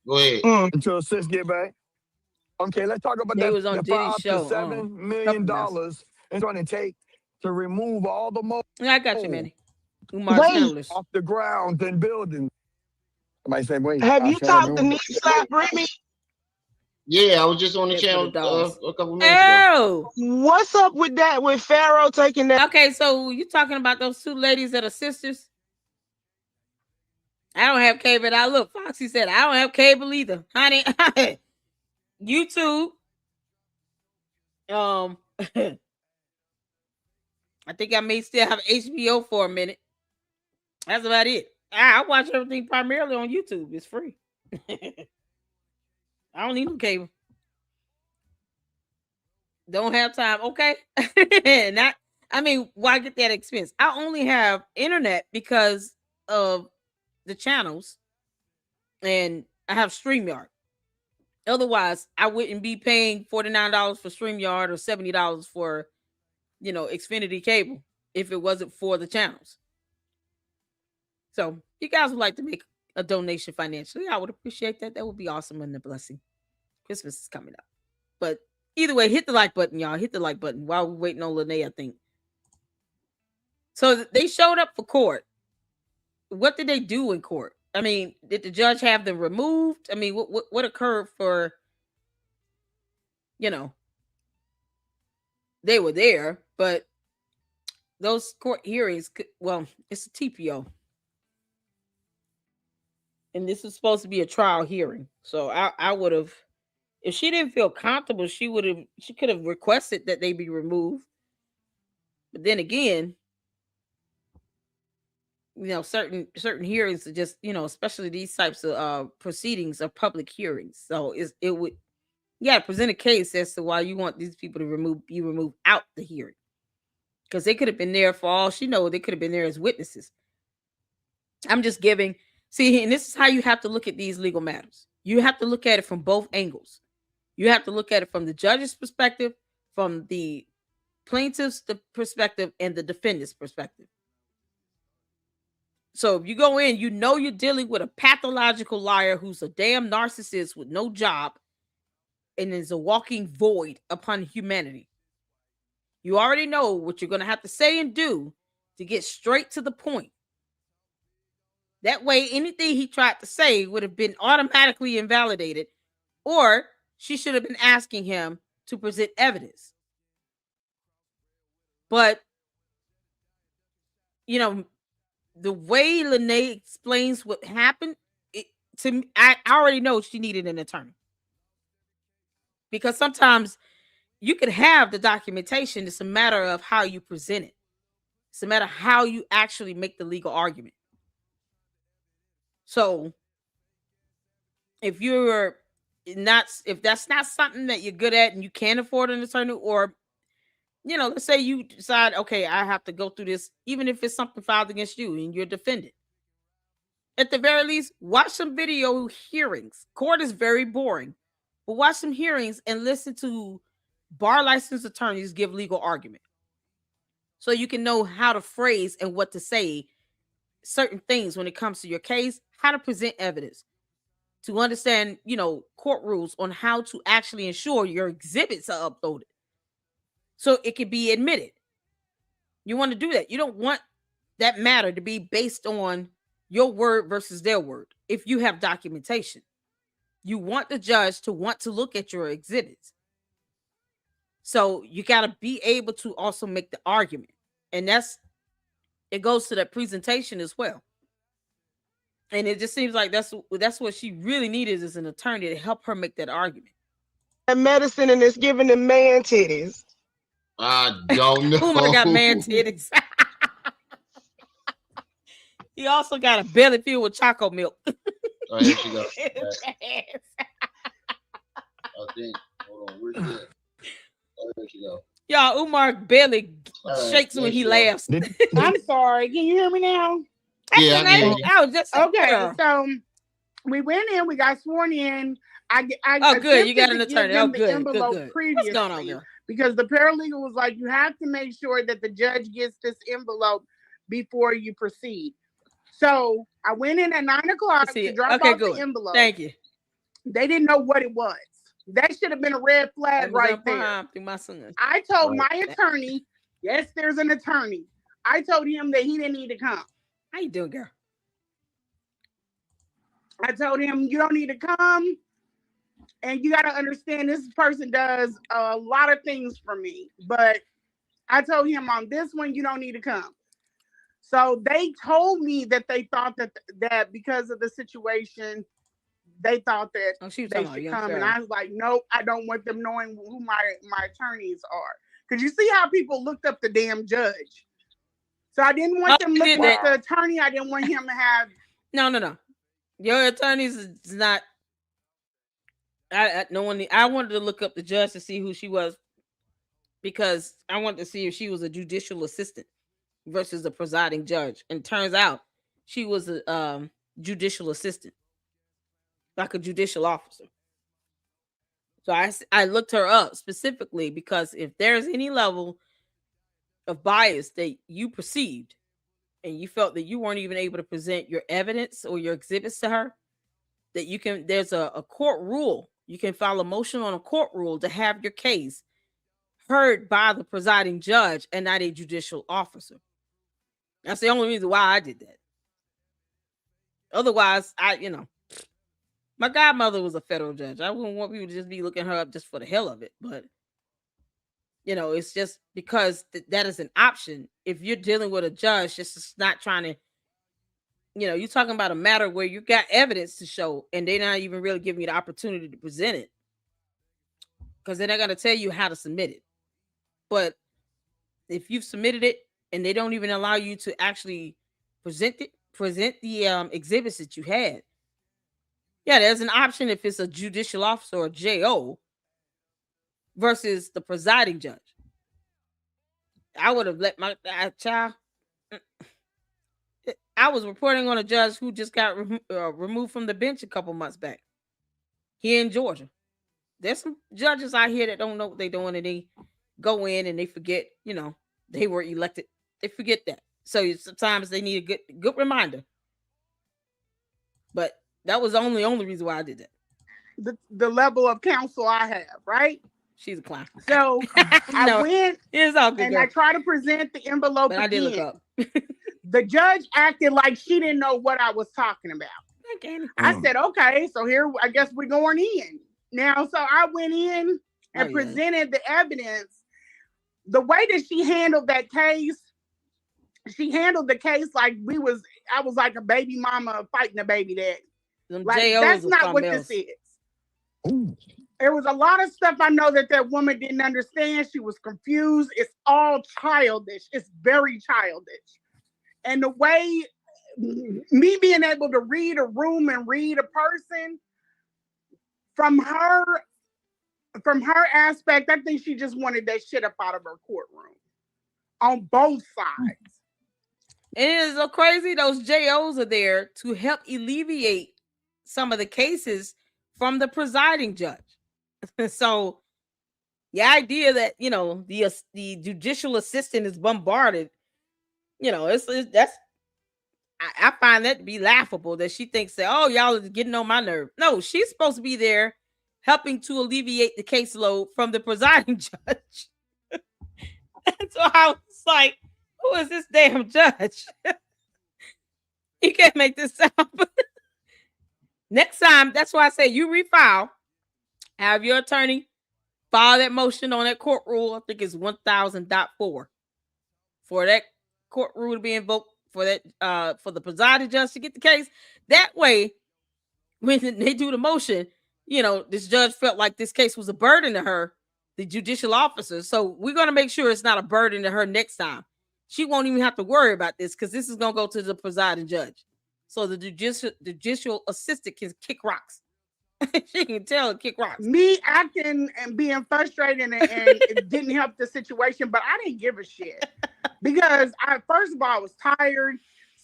Go ahead. Until sis get back. Okay, let's talk about They that. Was on the Diddy's $5 show, to $7 million it's going to take to remove all the mold. Yeah, I got you, Manny. Umar's handlers off the grounds and buildings. Somebody say, wait. Have you talked to Nick Slap Remy? Yeah, I was just on the channel a couple minutes ago. What's up with that? With Pharaoh taking that? Okay, so you talking about those 2 ladies that are sisters? I don't have cable. Look, Foxy said I don't have cable either, honey. YouTube. I think I may still have HBO for a minute. That's about it. I watch everything primarily on YouTube. It's free. I don't need no cable. Don't have time. Okay. Why get that expense? I only have internet because of the channels, and I have StreamYard. Otherwise, I wouldn't be paying $49 for StreamYard or $70 for, Xfinity cable if it wasn't for the channels. So, you guys would like to make a donation financially, I would appreciate that. That would be awesome and a blessing. Christmas is coming up. But either way, hit the like button, y'all. Hit the like button while we're waiting on Lene, I think. So they showed up for court. What did they do in court? I mean, did the judge have them removed? I mean, what occurred for, they were there, but those court hearings, it's a TPO. And this is supposed to be a trial hearing. So I would have, if she didn't feel comfortable, she could have requested that they be removed. But then again, certain hearings are just, especially these types of proceedings are public hearings. So you got to present a case as to why you want these people to be removed out the hearing. Because they could have been there for all she knows. They could have been there as witnesses. I'm just giving. See, and this is how you have to look at these legal matters. You have to look at it from both angles. You have to look at it from the judge's perspective, from the plaintiff's perspective, and the defendant's perspective. So if you go in, you're dealing with a pathological liar who's a damn narcissist with no job and is a walking void upon humanity. You already know what you're going to have to say and do to get straight to the point. That way, anything he tried to say would have been automatically invalidated, or she should have been asking him to present evidence. But, you know, the way Lene explains what happened, to me, I already know she needed an attorney. Because sometimes you could have the documentation. It's a matter of how you present it. It's a matter of how you actually make the legal argument. So if that's not something that you're good at and you can't afford an attorney, or, you know, let's say you decide, okay, I have to go through this, even if it's something filed against you and you're defended. At the very least, watch some video hearings. Court is very boring, but watch some hearings and listen to bar licensed attorneys give legal argument. So you can know how to phrase and what to say certain things when it comes to your case, how to present evidence, to understand, you know, court rules on how to actually ensure your exhibits are uploaded so it can be admitted. You want to do that. You don't want that matter to be based on your word versus their word. If you have documentation, you want the judge to want to look at your exhibits. So you got to be able to also make the argument. And it goes to that presentation as well. And it just seems like that's what she really needed, is an attorney to help her make that argument. That medicine and it's giving them man titties. I don't know. Umar got man titties. He also got a belly filled with chocolate milk. Oh, here she goes. I think. Hold on. Where's that? Oh, here she goes. Y'all, Umar belly shakes when he laughs. I'm sorry. Can you hear me now? Yeah, I can. I was just okay. So we went in. We got sworn in. I good. You got an attorney. Oh, good. Envelope Good. Previously, what's going on, girl? Because the paralegal was like, you have to make sure that the judge gets this envelope before you proceed. So I went in at 9 o'clock to drop off the envelope. Thank you. They didn't know what it was. That should have been a red flag right there. My son. I told my attorney, yes, there's an attorney. I told him that he didn't need to come. How you doing, girl? I told him, you don't need to come. And you got to understand, this person does a lot of things for me. But I told him, on this one, you don't need to come. So they told me that they thought that because of the situation, they thought that they should come. And I was like, nope, I don't want them knowing who my attorneys are. Because you see how people looked up the damn judge. So I didn't want them looking at the attorney. I didn't want him to have... No. Your attorneys is not... I wanted to look up the judge to see who she was, because I wanted to see if she was a judicial assistant versus the presiding judge. And turns out she was a judicial assistant, like a judicial officer. So I looked her up specifically because if there's any level of bias that you perceived and you felt that you weren't even able to present your evidence or your exhibits to her, that there's a court rule. You can file a motion on a court rule to have your case heard by the presiding judge and not a judicial officer. That's the only reason why I did that. Otherwise, my godmother was a federal judge. I wouldn't want people to just be looking her up just for the hell of it. But, it's just because that is an option. If you're dealing with a judge, just not trying to, you're talking about a matter where you got evidence to show and they're not even really giving you the opportunity to present it, because they're not going to tell you how to submit it. But if you've submitted it and they don't even allow you to actually present the exhibits that you had, yeah, there's an option if it's a judicial officer or JO versus the presiding judge. I would have let my child. I was reporting on a judge who just got removed from the bench a couple months back here in Georgia. There's some judges out here that don't know what they're doing, and they go in and they forget, they were elected. They forget that. So sometimes they need a good reminder. But that was the only reason why I did that. The level of counsel I have, right? She's a clown. So I went it's all good, and girl. I tried to present the envelope but again. I did look up. The judge acted like she didn't know what I was talking about. Okay. I said, okay, so here, I guess we're going in. Now, so I went in and presented the evidence. The way that she handled that case, she handled the case like I was like a baby mama fighting a baby daddy. Like, that's not what this is. Ooh. There was a lot of stuff I know that woman didn't understand. She was confused. It's all childish. It's very childish. And the way me being able to read a room and read a person from her aspect, I think she just wanted that shit up out of her courtroom on both sides. It is so crazy. Those JOs are there to help alleviate some of the cases from the presiding judge. So the idea that, you know, the judicial assistant is bombarded, you know, I find that to be laughable, that she thinks that, oh, y'all are getting on my nerve. No, she's supposed to be there helping to alleviate the caseload from the presiding judge. And so I was like, who is this damn judge? You can't make this up. Next time, that's why I say you refile. Have your attorney file that motion on that court rule. I think it's 1000.4 for that court rule to be invoked for that for the presiding judge to get the case. That way, when they do the motion, you know, this judge felt like this case was a burden to her, the judicial officer. So we're going to make sure it's not a burden to her next time. She won't even have to worry about this because this is going to go to the presiding judge. So the judicial assistant can kick rocks. She can tell and kick rocks. Me acting and being frustrated and it didn't help the situation, but I didn't give a shit because first of all, I was tired.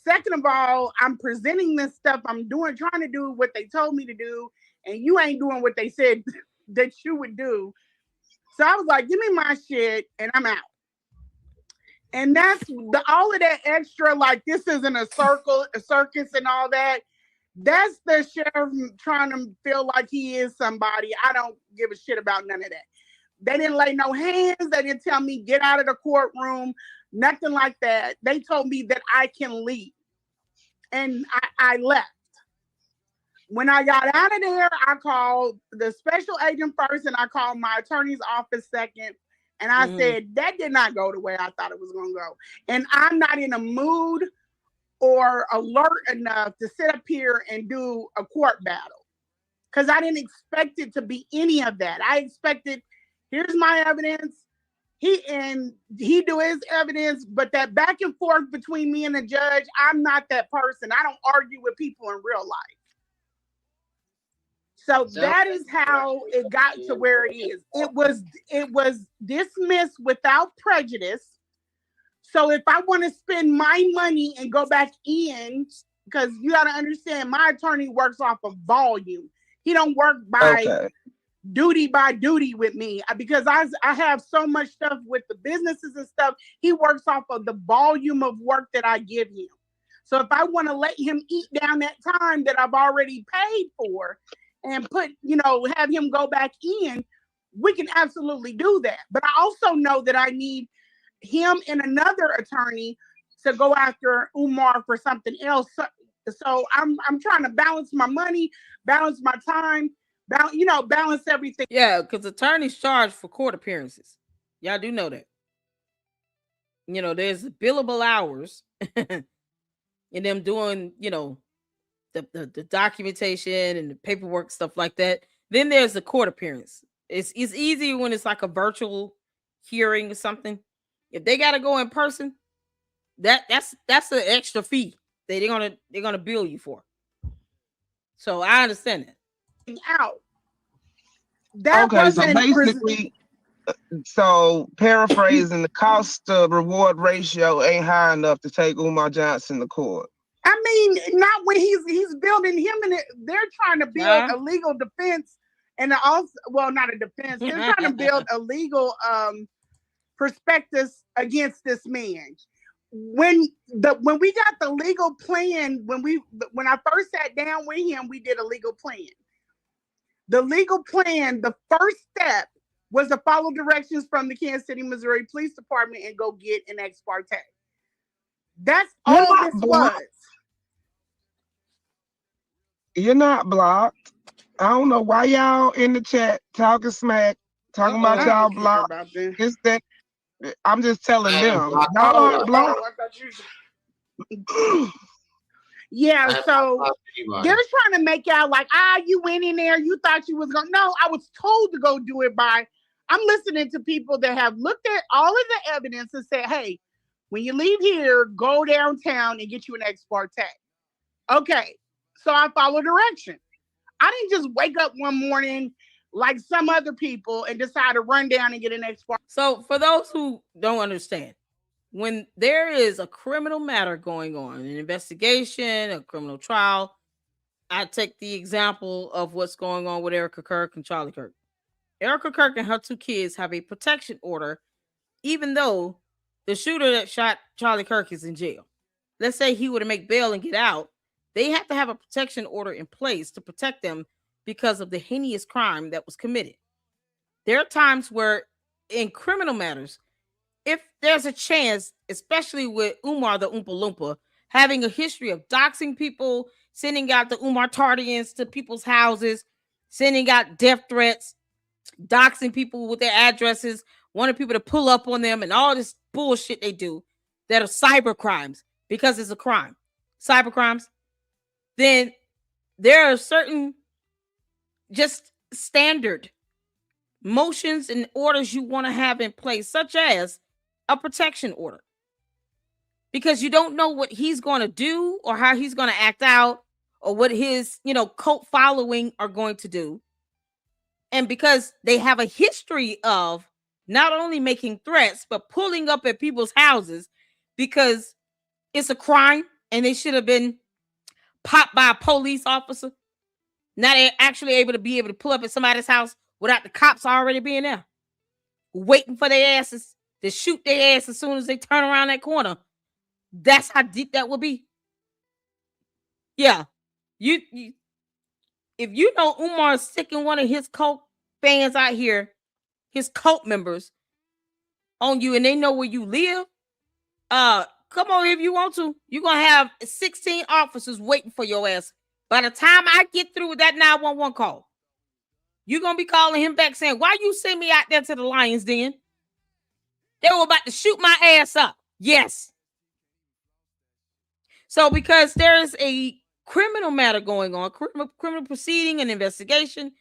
Second of all, I'm presenting this stuff. I'm trying to do what they told me to do, and you ain't doing what they said that you would do. So I was like, give me my shit and I'm out. And that's all of that extra, like this isn't a circus and all that. That's the sheriff trying to feel like he is somebody. I don't give a shit about none of that. They didn't lay no hands. They didn't tell me get out of the courtroom. Nothing like that. They told me that I can leave. And I left. When I got out of there, I called the special agent first and I called my attorney's office second. And I said, that did not go the way I thought it was going to go. And I'm not in a mood or alert enough to sit up here and do a court battle. Because I didn't expect it to be any of that. I expected, here's my evidence. He do his evidence, but that back and forth between me and the judge, I'm not that person. I don't argue with people in real life. So that is how it got to where it is. It was dismissed without prejudice. So if I want to spend my money and go back in, because you got to understand, my attorney works off of volume. He don't work by duty with me because I have so much stuff with the businesses and stuff. He works off of the volume of work that I give him. So if I want to let him eat down that time that I've already paid for and have him go back in, we can absolutely do that. But I also know that I need him and another attorney to go after Umar for something else. So I'm trying to balance my money, balance my time, balance everything. Yeah, because attorneys charge for court appearances. Y'all do know that. You know, there's billable hours in them doing, the documentation and the paperwork, stuff like that. Then there's the court appearance. It's easy when it's like a virtual hearing or something. If they got to go in person, that's an extra fee they're gonna bill you for. So I understand that. Out. Okay, so basically, paraphrasing, the cost to reward ratio ain't high enough to take Umar Johnson to court. I mean, not when he's building him, and they're trying to build a legal defense, and also, well, not a defense. They're trying to build a legal prospectus against this man. When we got the legal plan, when I first sat down with him, we did a legal plan. The legal plan, the first step was to follow directions from the Kansas City, Missouri Police Department and go get an ex parte. That's all this was. You're not blocked. I don't know why y'all in the chat talking smack Talking about I y'all don't care block. about them. It's that. I'm just telling I have them. blocked Y'all Oh, aren't blocked. I thought you. Yeah, I have so blocked they're anybody. trying to make out like, you went in there, you thought you was gonna. No, I was told to go do it by. I'm listening to people that have looked at all of the evidence and said, hey, when you leave here, go downtown and get you an ex parte. Okay, so I follow direction. I didn't just wake up one morning like some other people and decide to run down and get an ex parte. So for those who don't understand, when there is a criminal matter going on, an investigation, a criminal trial, I take the example of what's going on with Erica Kirk and Charlie Kirk. Erica Kirk and her 2 kids have a protection order, even though the shooter that shot Charlie Kirk is in jail. Let's say he were to make bail and get out, they have to have a protection order in place to protect them because of the heinous crime that was committed. There are times where in criminal matters, if there's a chance, especially with Umar the Oompa Loompa, having a history of doxing people, sending out the Umar Tardians to people's houses, sending out death threats, doxing people with their addresses, wanting people to pull up on them, and all this bullshit they do that are cyber crimes because it's a crime, cyber crimes, then there are certain just standard motions and orders you want to have in place, such as a protection order, because you don't know what he's going to do or how he's going to act out or what his cult following are going to do. And because they have a history of not only making threats but pulling up at people's houses because it's a crime and they should have been popped by a police officer, now they're actually able to pull up at somebody's house without the cops already being there, waiting for their asses to shoot their ass as soon as they turn around that corner. That's how deep that will be. Yeah. You if you know Umar's sticking one of his cult fans out here, his cult members on you, and they know where you live, come on if you want to. You're gonna have 16 officers waiting for your ass. By the time I get through with that 911 call, you're gonna be calling him back saying, why you send me out there to the Lions Den? They were about to shoot my ass up. Yes. So because there is a criminal matter going on, criminal proceeding and investigation,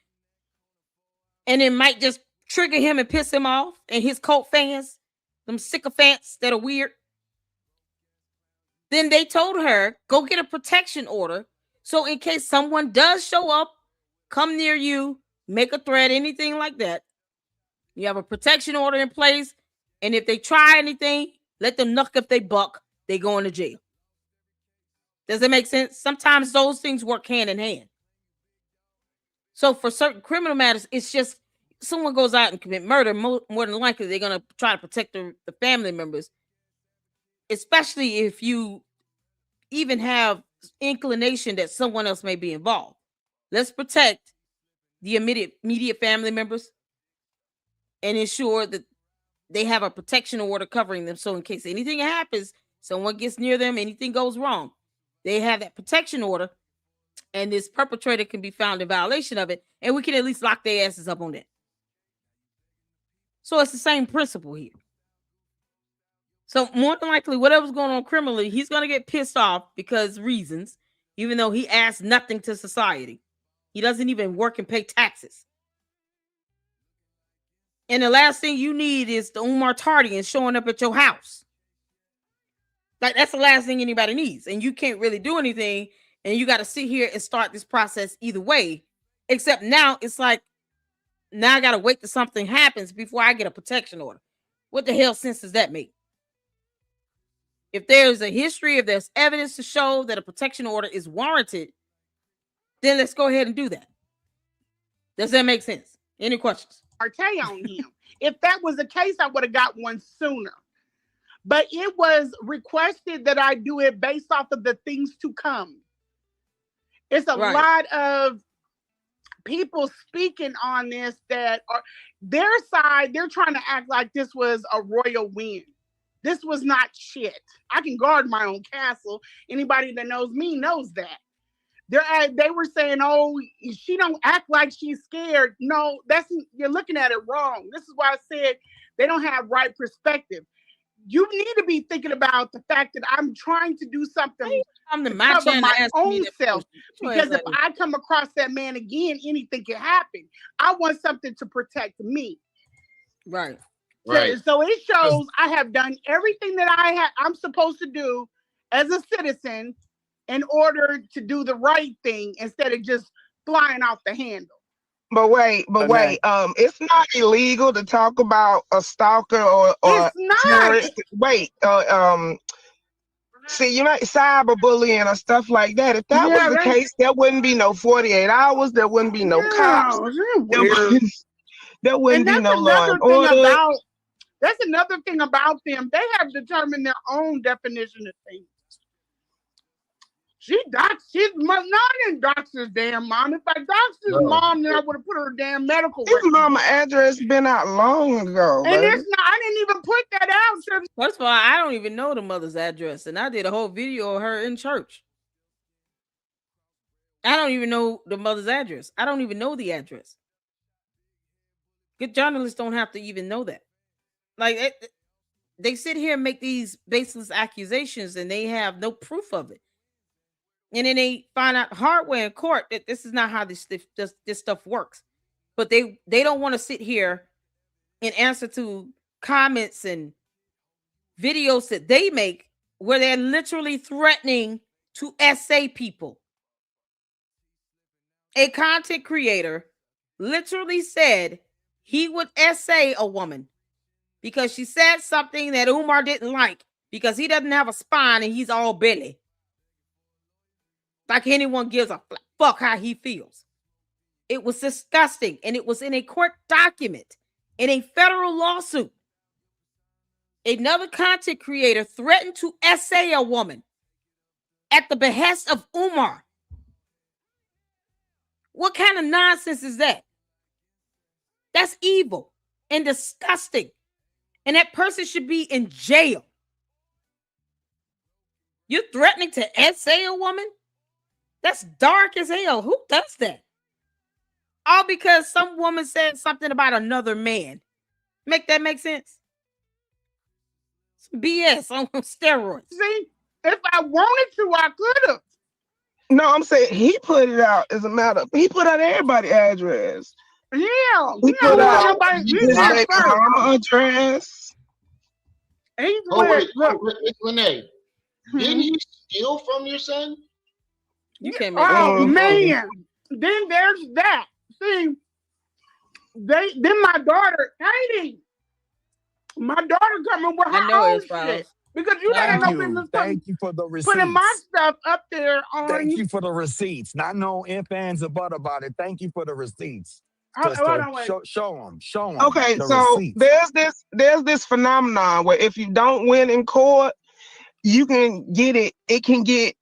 and it might just trigger him and piss him off and his cult fans, them sycophants that are weird, then they told her, go get a protection order. So in case someone does show up, come near you, make a threat, anything like that, you have a protection order in place. And if they try anything, let them knock if they buck, they go into jail. Does that make sense? Sometimes those things work hand in hand. So for certain criminal matters, it's just someone goes out and commit murder, more than likely they're going to try to protect the family members, especially if you even have inclination that someone else may be involved. Let's protect the immediate family members and ensure that they have a protection order covering them. So in case anything happens, someone gets near them, anything goes wrong, they have that protection order, and this perpetrator can be found in violation of it, and we can at least lock their asses up on that. So it's the same principle here. So more than likely, whatever's going on criminally, he's going to get pissed off because reasons, even though he adds nothing to society. He doesn't even work and pay taxes. And the last thing you need is the Umar Tardians showing up at your house. Like, that's the last thing anybody needs. And you can't really do anything. And you got to sit here and start this process either way. Except now it's like, now I got to wait till something happens before I get a protection order. What the hell sense does that make? If there's a history, if there's evidence to show that a protection order is warranted, then let's go ahead and do that. Does that make sense? Any questions? On him. If that was the case, I would have got one sooner. But it was requested that I do it based off of the things to come. It's a lot of people speaking on this that are their side. They're trying to act like this was a royal win. This was not shit. I can guard my own castle. Anybody that knows me knows that. They were saying, oh, she don't act like she's scared. No, you're looking at it wrong. This is why I said they don't have right perspective. You need to be thinking about the fact that I'm trying to do something to cover my own self. Because if I come across that man again, anything can happen. I want something to protect me. Right. So it shows I have done everything that I'm supposed to do as a citizen in order to do the right thing instead of just flying off the handle. But wait, it's not illegal to talk about a stalker or it's not. terrorist. Wait, see, you know, cyberbullying or stuff like that. If that was the case, there wouldn't be no 48 hours. There wouldn't be no cops. There wouldn't be no law and order. That's another thing about them. They have determined their own definition of things. She's not in Doc's damn mom. If I Doc's mom, then I would have put her damn medical record. His mama address been out long ago. And it's not. I didn't even put that out. First of all, I don't even know the mother's address, and I did a whole video of her in church. I don't even know the mother's address. I don't even know the address. Good journalists don't have to even know that. Like they sit here and make these baseless accusations, and they have no proof of it. And then they find out hardware in court that this is not how this stuff works. But they don't want to sit here and answer to comments and videos that they make where they're literally threatening to essay people. A content creator literally said he would essay a woman because she said something that Umar didn't like because he doesn't have a spine and he's all belly. Like anyone gives a fuck how he feels. It was disgusting, and it was in a court document, in a federal lawsuit. Another content creator threatened to essay a woman at the behest of Umar. What kind of nonsense is that? That's evil and disgusting, and that person should be in jail. You're threatening to essay a woman? That's dark as hell. Who does that? All because some woman said something about another man. Make that make sense? Some BS on steroids. See, if I wanted to, I could have. No, I'm saying he put it out as a matter. He put out everybody's address. Yeah. He put out his mama address. Renee, didn't he steal from your son? You can't make man. Then there's that. See, then my daughter, Katie, my daughter coming with her own shit. Because you don't know business. Thank you for the receipts. Putting my stuff up there on. Thank you for the receipts. Not no ifs, ands, or buts about it. Thank you for the receipts. Show them. Okay, so receipts. there's this phenomenon where if you don't win in court, you can get it. It can get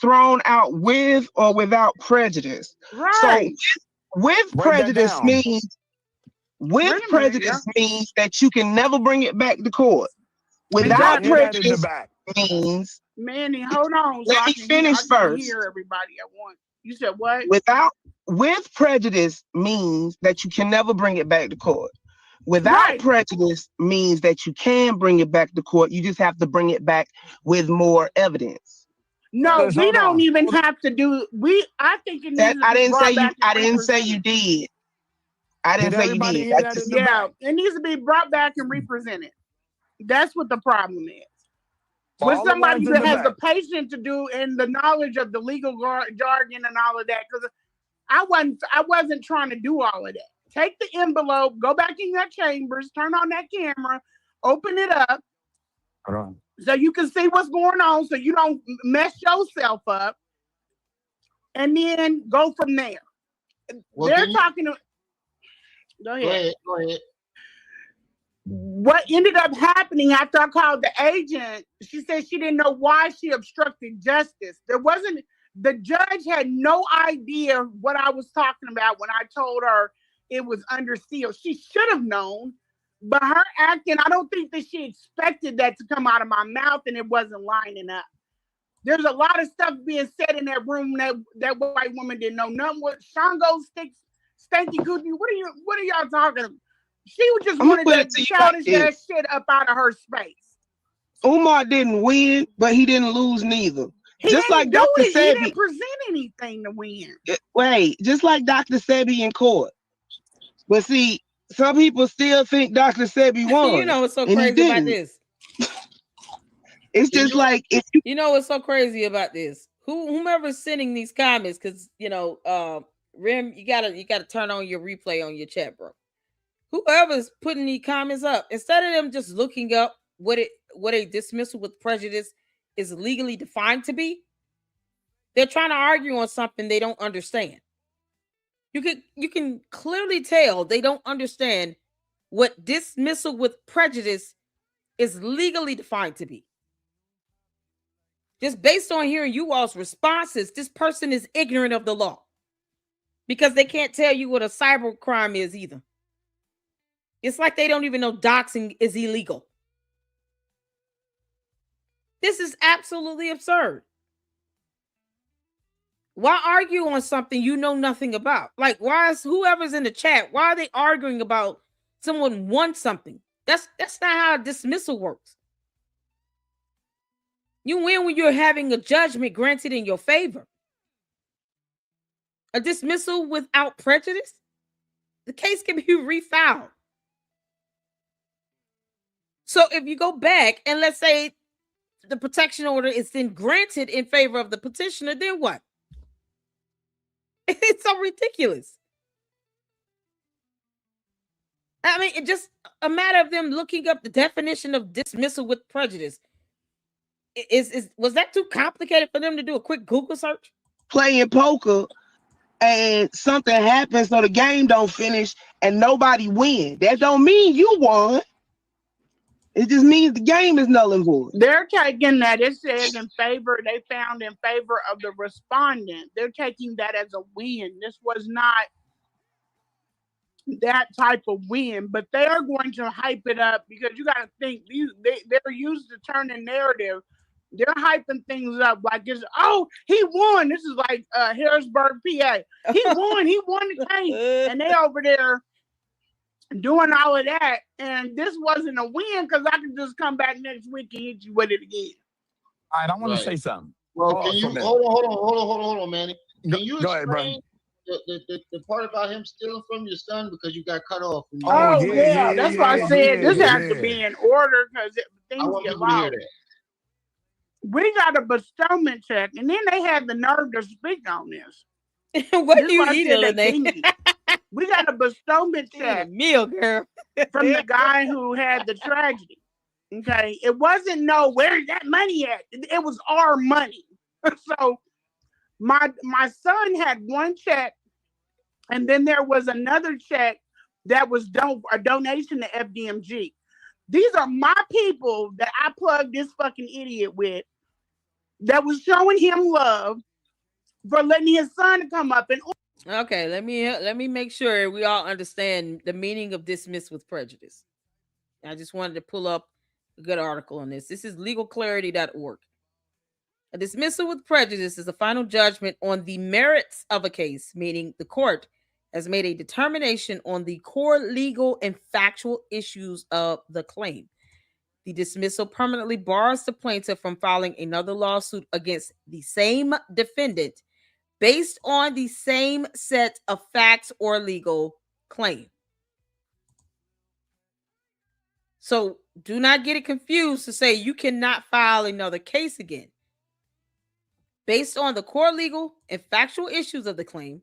thrown out with or without prejudice. Right. So with prejudice means that you can never bring it back to court. Without prejudice means Manny, hold on. Let me finish first. Hear everybody at once. You said what? With prejudice means that you can never bring it back to court. Without prejudice means that you can bring it back to court. You just have to bring it back with more evidence. No, we don't even have to do. I think it needs to be I didn't say you. back I didn't say you did. I didn't say you did. It needs to be brought back and represented. That's what the problem is. With somebody that has the patience to do and the knowledge of the legal jargon and all of that, because I wasn't trying to do all of that. Take the envelope, go back in your chambers, turn on that camera, open it up. Hold on. So you can see what's going on, so you don't mess yourself up, and then go from there. They're talking to. Go ahead. What ended up happening after I called the agent, she said she didn't know why she obstructed justice. The judge had no idea what I was talking about when I told her it was under seal. She should have known. But her acting, I don't think that she expected that to come out of my mouth, and it wasn't lining up. There's a lot of stuff being said in that room that white woman didn't know nothing. What Shango sticks, stanky coochie. What are y'all talking about? She just wanted that childish ass shit up out of her space. Umar didn't win, but he didn't lose neither. He just didn't like do Dr. it. Sebi. He didn't present anything to win. Wait, just like Dr. Sebi in court. But see, some people still think Dr. Sebi won. You know what's so crazy about this? It's just like if you know what's so crazy about this. Whomever's sending these comments, because you know, Rim, you gotta turn on your replay on your chat, bro. Whoever's putting these comments up, instead of them just looking up what a dismissal with prejudice is legally defined to be, they're trying to argue on something they don't understand. You can clearly tell they don't understand what dismissal with prejudice is legally defined to be. Just based on hearing you all's responses, this person is ignorant of the law because they can't tell you what a cyber crime is either. It's like they don't even know doxing is illegal. This is absolutely absurd. Why argue on something you know nothing about? Like, why is whoever's in the chat, why are they arguing about someone won something? That's not how a dismissal works. You win when you're having a judgment granted in your favor. A dismissal without prejudice, the case can be refiled. So if you go back and let's say the protection order is then granted in favor of the petitioner, then what? It's so ridiculous. I mean, it's just a matter of them looking up the definition of dismissal with prejudice. Was that too complicated for them to do a quick Google search? Playing poker and something happens so the game don't finish and nobody win. That don't mean you won. It just means the game is null and void. They're taking that. It says in favor, they found in favor of the respondent. They're taking that as a win. This was not that type of win, but they are going to hype it up because you got to think they're used to turning narrative. They're hyping things up like it's, oh, he won. This is like Harrisburg, PA. He won the case. And they over there doing all of that. And this wasn't a win because I can just come back next week and hit you with it again. All right, I want to say something. Well, can you hold on, Manny? Can you explain the part about him stealing from your son because you got cut off? That's why I said this has to be in order because things get lost. We got a bestowment check, and then they had the nerve to speak on this. What do you eat, We got a bestowment check meal, girl, from the guy who had the tragedy. Okay, it wasn't where's that money at? It was our money. So my son had one check, and then there was another check that was a donation to FDMG. These are my people that I plugged this fucking idiot with that was showing him love for letting his son come up and. Okay, let me make sure we all understand the meaning of dismiss with prejudice. I just wanted to pull up a good article on this. This is legalclarity.org. A dismissal with prejudice is a final judgment on the merits of a case, meaning the court has made a determination on the core legal and factual issues of the claim. The dismissal permanently bars the plaintiff from filing another lawsuit against the same defendant based on the same set of facts or legal claim. So do not get it confused to say you cannot file another case again. Based on the core legal and factual issues of the claim,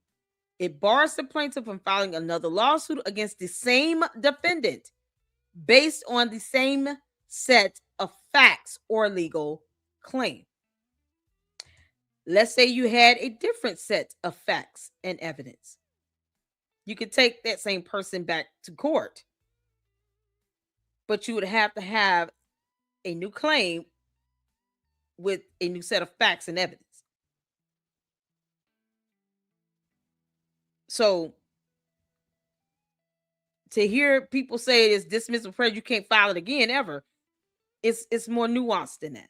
it bars the plaintiff from filing another lawsuit against the same defendant based on the same set of facts or legal claim. Let's say you had a different set of facts and evidence. You could take that same person back to court, but you would have to have a new claim with a new set of facts and evidence. So to hear people say it's dismissal prejudice, you can't file it again ever, it's more nuanced than that.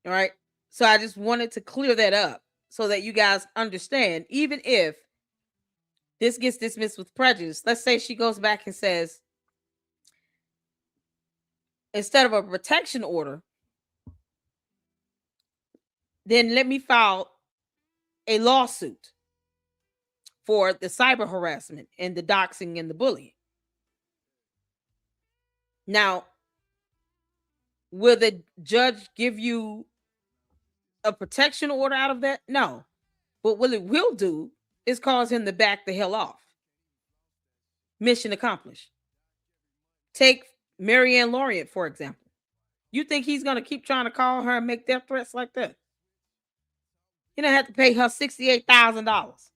All right. So I just wanted to clear that up so that you guys understand, even if this gets dismissed with prejudice, let's say she goes back and says, instead of a protection order, then let me file a lawsuit for the cyber harassment and the doxing and the bullying. Now, will the judge give you a protection order out of that? No. But what it will do is cause him to back the hell off. Mission accomplished. Take Marianne Lorient, for example. You think he's going to keep trying to call her and make death threats like that? You're going to have to pay her $68,000.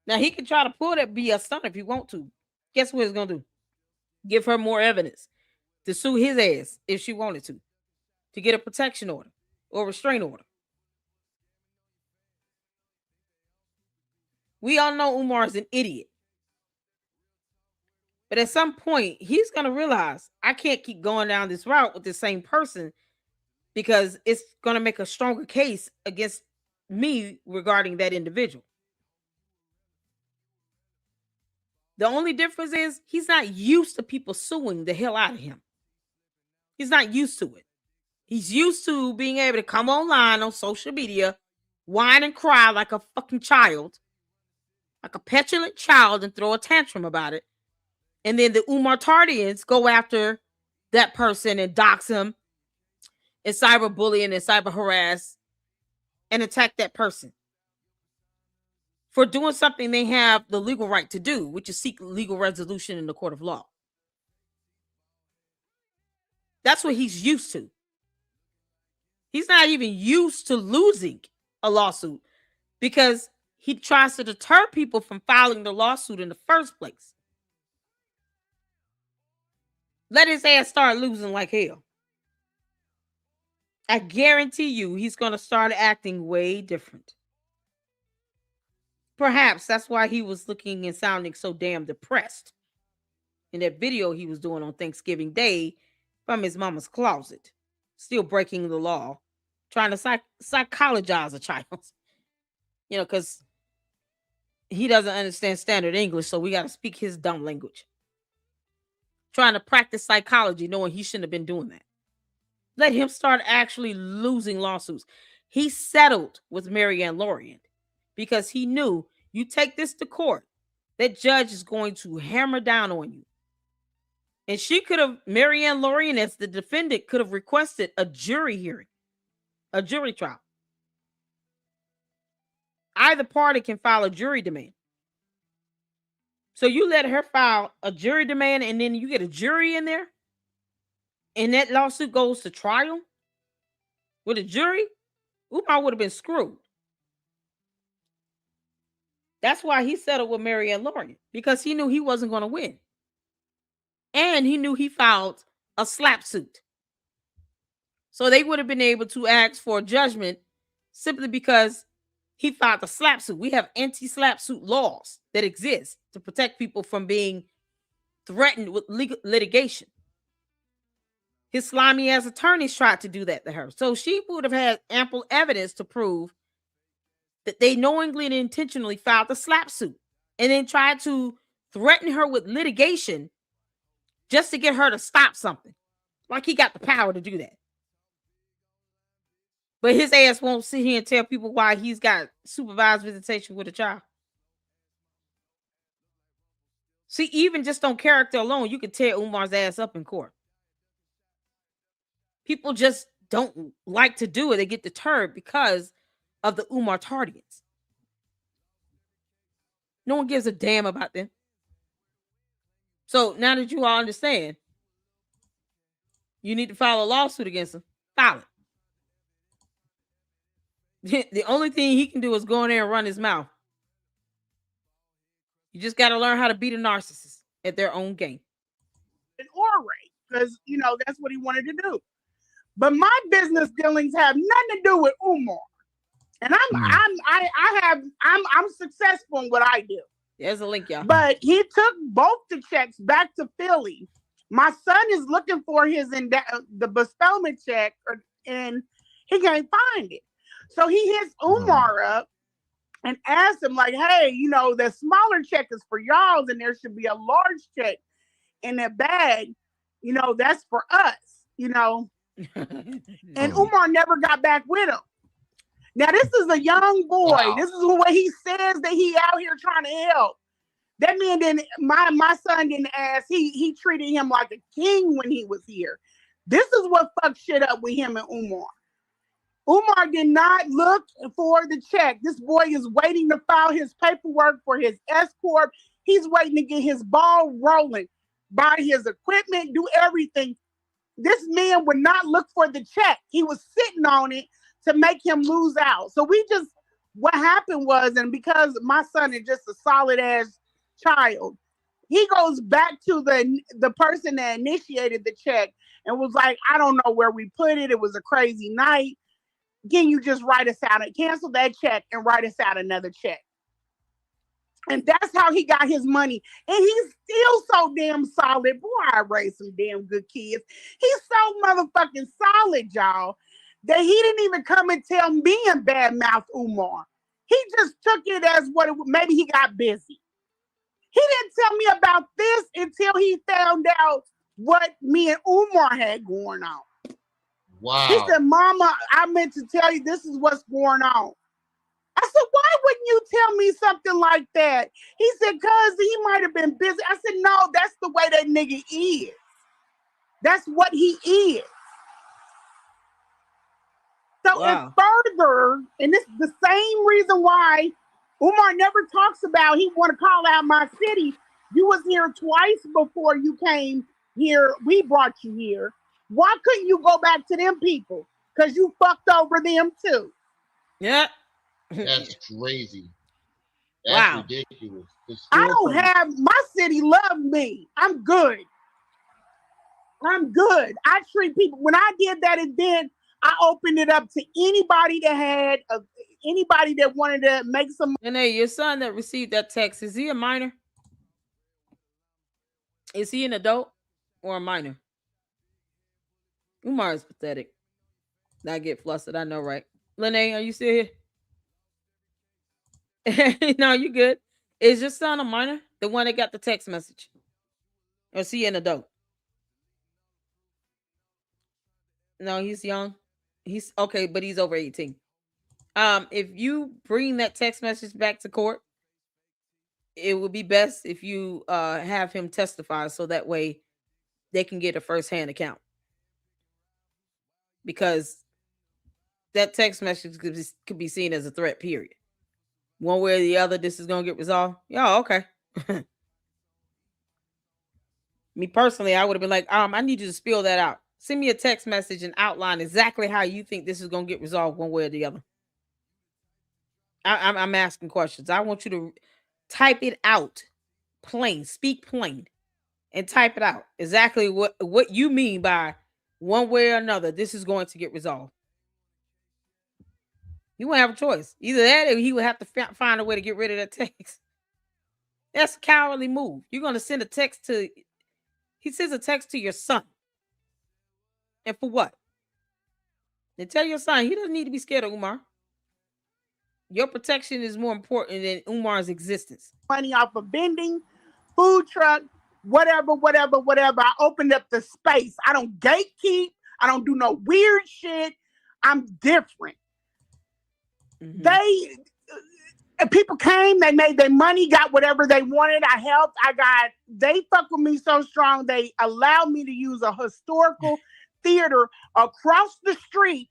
Now, he can try to pull that BS stunt if he want to. Guess what he's going to do? Give her more evidence to sue his ass if she wanted to get a protection order or restraint order. We all know Umar is an idiot. But at some point, he's going to realize, I can't keep going down this route with the same person because it's going to make a stronger case against me regarding that individual. The only difference is he's not used to people suing the hell out of him. He's not used to it. He's used to being able to come online on social media, whine and cry like a fucking child, like a petulant child, and throw a tantrum about it. And then the Umar Tardians go after that person and dox him and cyberbully and cyber harass and attack that person for doing something they have the legal right to do, which is seek legal resolution in the court of law. That's what he's used to. He's not even used to losing a lawsuit because he tries to deter people from filing the lawsuit in the first place. Let his ass start losing like hell. I guarantee you he's going to start acting way different. Perhaps that's why he was looking and sounding so damn depressed in that video he was doing on Thanksgiving Day from his mama's closet, still breaking the law, trying to psychologize a child. You know, because he doesn't understand standard English, so we got to speak his dumb language. Trying to practice psychology, knowing he shouldn't have been doing that. Let him start actually losing lawsuits. He settled with Marianne Lorient because he knew you take this to court, that judge is going to hammer down on you. And she could have, Marianne Lorient, as the defendant, could have requested a jury hearing, a jury trial. Either party can file a jury demand. So you let her file a jury demand and then you get a jury in there and that lawsuit goes to trial with a jury, Umar would have been screwed. That's why he settled with Marianne Lorient, because he knew he wasn't going to win. And he knew he filed a slap suit. So they would have been able to ask for a judgment simply because he filed a slap suit. We have anti-slap suit laws that exist to protect people from being threatened with legal litigation. His slimy ass attorneys tried to do that to her. So she would have had ample evidence to prove that they knowingly and intentionally filed a slap suit and then tried to threaten her with litigation just to get her to stop something. Like he got the power to do that. But his ass won't sit here and tell people why he's got supervised visitation with a child. See, even just on character alone, you could tear Umar's ass up in court. People just don't like to do it. They get deterred because of the Umar Tardians. No one gives a damn about them. So now that you all understand, you need to file a lawsuit against him. File it. The only thing he can do is go in there and run his mouth. You just got to learn how to beat a narcissist at their own game. An orate, because that's what he wanted to do. But my business dealings have nothing to do with Umar, and I'm successful in what I do. There's a link, y'all. But he took both the checks back to Philly My son is looking for the bestowment check, and he can't find it. So he hits Umar up and asks him, like, hey, the smaller check is for y'all, and there should be a large check in that bag. That's for us, And Umar never got back with him. Now, this is a young boy. Wow. This is the way he says that he out here trying to help. That man didn't, my son didn't ask. He treated him like a king when he was here. This is what fucked shit up with him and Umar. Umar did not look for the check. This boy is waiting to file his paperwork for his S-Corp. He's waiting to get his ball rolling, buy his equipment, do everything. This man would not look for the check. He was sitting on it to make him lose out. So what happened was, and because my son is just a solid ass child, he goes back to the person that initiated the check and was like, I don't know where we put it. It was a crazy night. Can you just write us out and cancel that check and write us out another check? And that's how he got his money. And he's still so damn solid. Boy, I raised some damn good kids. He's so motherfucking solid, y'all, that he didn't even come and tell me and badmouth Umar. He just took it as maybe he got busy. He didn't tell me about this until he found out what me and Umar had going on. Wow. He said, Mama, I meant to tell you this is what's going on. I said, why wouldn't you tell me something like that? He said, cuz he might have been busy. I said, no, that's the way that nigga is. That's what he is. So and further, and this is the same reason why Umar never talks about he want to call out my city. You was here twice before you came here. We brought you here. Why couldn't you go back to them people? Because you fucked over them too. Yeah. That's crazy. That's ridiculous. I don't have, my city love me. I'm good. I treat people, when I did that event, I opened it up to anybody that had, anybody that wanted to make some. And hey, your son that received that text, is he a minor? Is he an adult or a minor? Umar is pathetic. I get flustered, I know, right? Lene, are you still here? No, you good. Is your son a minor? The one that got the text message? Or is he an adult? No, he's young. He's okay, but he's over 18. If you bring that text message back to court, it would be best if you have him testify so that way they can get a first-hand account. Because that text message could be seen as a threat, period. One way or the other, this is going to get resolved. Yeah, okay. Me personally, I would have been like, I need you to spill that out. Send me a text message and outline exactly how you think this is going to get resolved one way or the other. I'm asking questions. I want you to type it out plain, speak plain, and type it out. Exactly what you mean by one way or another, this is going to get resolved. You won't have a choice. Either that or he would have to find a way to get rid of that text. That's a cowardly move. You're going to send a text to, he sends a text to your son. And for what? And tell your son, he doesn't need to be scared of Umar. Your protection is more important than Umar's existence. Money off of vending, food truck, whatever. I opened up the space. I don't gatekeep. I don't do no weird shit. I'm different. Mm-hmm. People came, they made their money, got whatever they wanted. I helped. They fuck with me so strong. They allowed me to use a historical theater across the street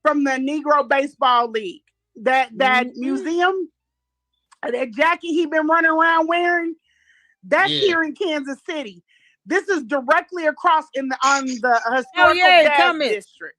from the Negro Baseball League. That museum, that jacket he been running around wearing, that's here in Kansas City. This is directly across on the historical district.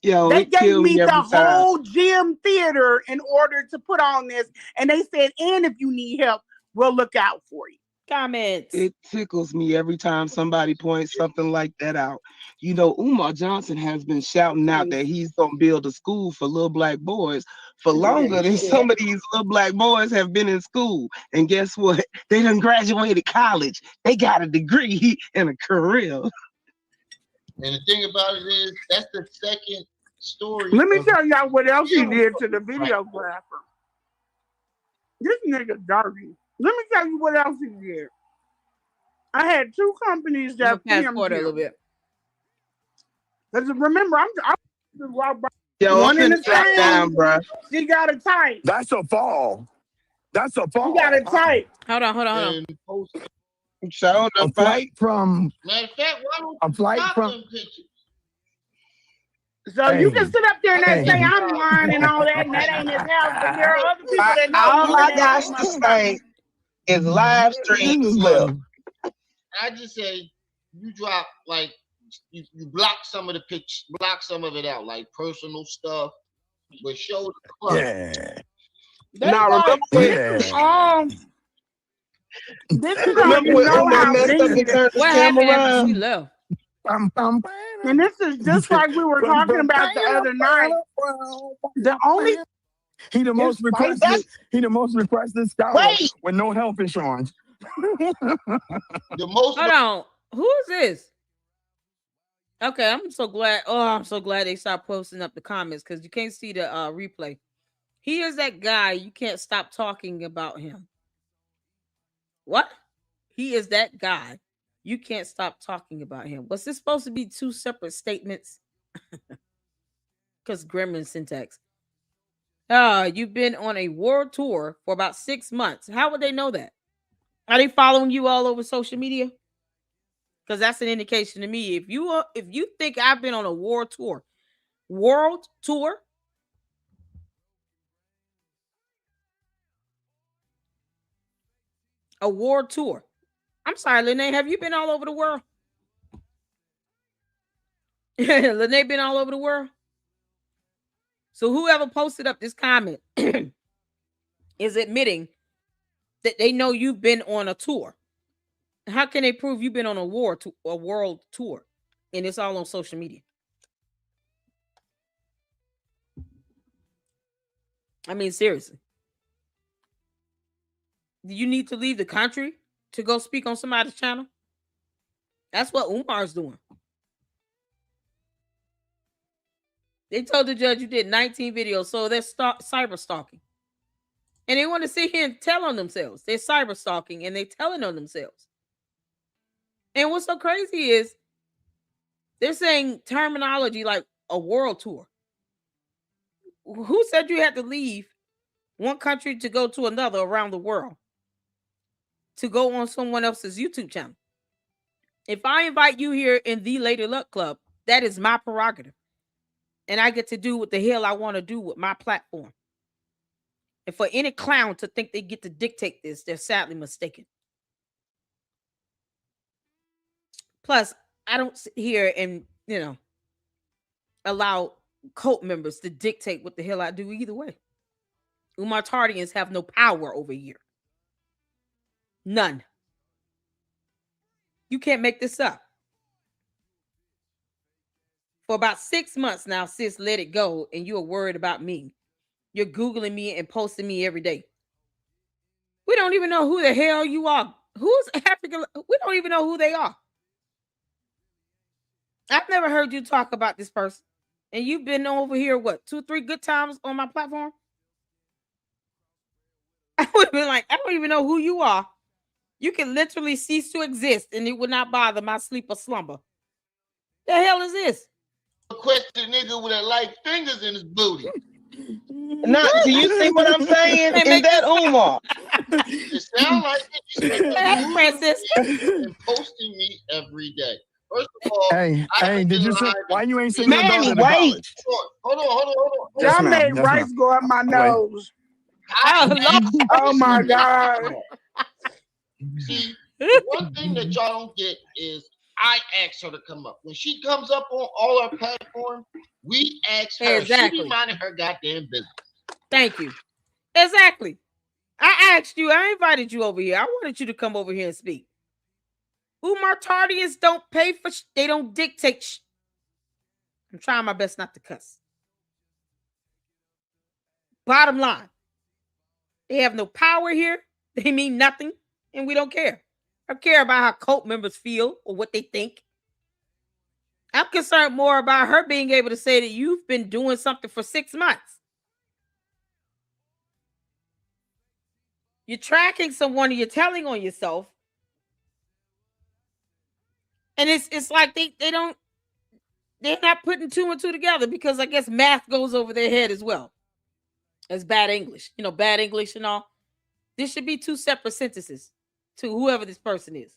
Yo, they gave me the whole gym theater in order to put on this, and they said, and if you need help, we'll look out for you. Comments. It tickles me every time somebody points something like that out. You know, Umar Johnson has been shouting out that he's going to build a school for little black boys for longer than some of these little black boys have been in school. And guess what? They done graduated college. They got a degree and a career. And the thing about it is, that's the second story. Let me tell y'all what else he did to the videographer. This nigga dirty. Let me tell you what else he did. I had two companies that filmed a little bit. Because remember, I'm Yo, one in the drop down, bro. She got it tight. That's a fall. That's a fall. She got it tight. Hold on. So a flight from Matter of fact, why don't a flight from. them pictures? So you can sit up there and say I'm lying and all that, and that ain't his house. But there are other people that know. All I got to say is live stream slip. I just say you drop like you block some of the pictures, block some of it out, like personal stuff, but show the club. Yeah. Now remember this is remember when Umar messed up and turned the camera around? She left. And this is just like we were talking about the other night. The only he the most requested scholar with no health insurance. The most. Hold on. Who is this? Okay, I'm so glad. Oh, I'm so glad they stopped posting up the comments because you can't see the replay. He is that guy. You can't stop talking about him. What? He is that guy. You can't stop talking about him. Was this supposed to be two separate statements? Because gremlin syntax. You've been on a world tour for about 6 months. How would they know that? Are they following you all over social media? Because that's an indication to me. If you think I've been on a world tour, a world tour. I'm sorry, Lene, have you been all over the world? Lene been all over the world? So whoever posted up this comment is admitting that they know you've been on a tour. How can they prove you've been on a world tour? And it's all on social media. I mean, seriously. Do you need to leave the country to go speak on somebody's channel? That's what Umar's doing. They told the judge you did 19 videos, so they're cyber stalking. And they want to sit here and tell on themselves. They're cyber stalking and they're telling on themselves. And what's so crazy is they're saying terminology like a world tour. Who said you had to leave one country to go to another around the world to go on someone else's YouTube channel? If I invite you here in the Lady Luck Club, that is my prerogative. And I get to do what the hell I want to do with my platform. And for any clown to think they get to dictate this, they're sadly mistaken. Plus, I don't sit here and, allow cult members to dictate what the hell I do either way. Umar Tardians have no power over here. None. You can't make this up. For about 6 months now, sis, let it go, and you're worried about me. You're Googling me and posting me every day. We don't even know who the hell you are. Who's African? We don't even know who they are. I've never heard you talk about this person. And you've been over here, 2, 3 good times on my platform? I would have been like, I don't even know who you are. You can literally cease to exist and it would not bother my sleep or slumber. The hell is this? Question nigga with that light fingers in his booty. Now, do you see what I'm saying? Is that Umar? It sounds like it. Francis. And posting me every day. First of all, hey, did you say why you ain't seen Manny, your daughter to college? Hold on. Yes, Y'all ma'am. made rice go up my nose. Oh, Oh my God. See, one thing that y'all don't get is I ask her to come up. When she comes up on all our platforms, we ask her. Exactly. She be minding her goddamn business. Thank you. Exactly. I asked you, I invited you over here. I wanted you to come over here and speak. Umar Tardians don't pay for they don't dictate I'm trying my best not to cuss. Bottom line, they have no power here. They mean nothing, and we don't care. I don't care about how cult members feel or what they think. I'm concerned more about her being able to say that you've been doing something for 6 months. You're tracking someone and you're telling on yourself. And it's like they're not putting 2 and 2 together because I guess math goes over their head as well. As bad English. Bad English and all. This should be 2 separate sentences to whoever this person is.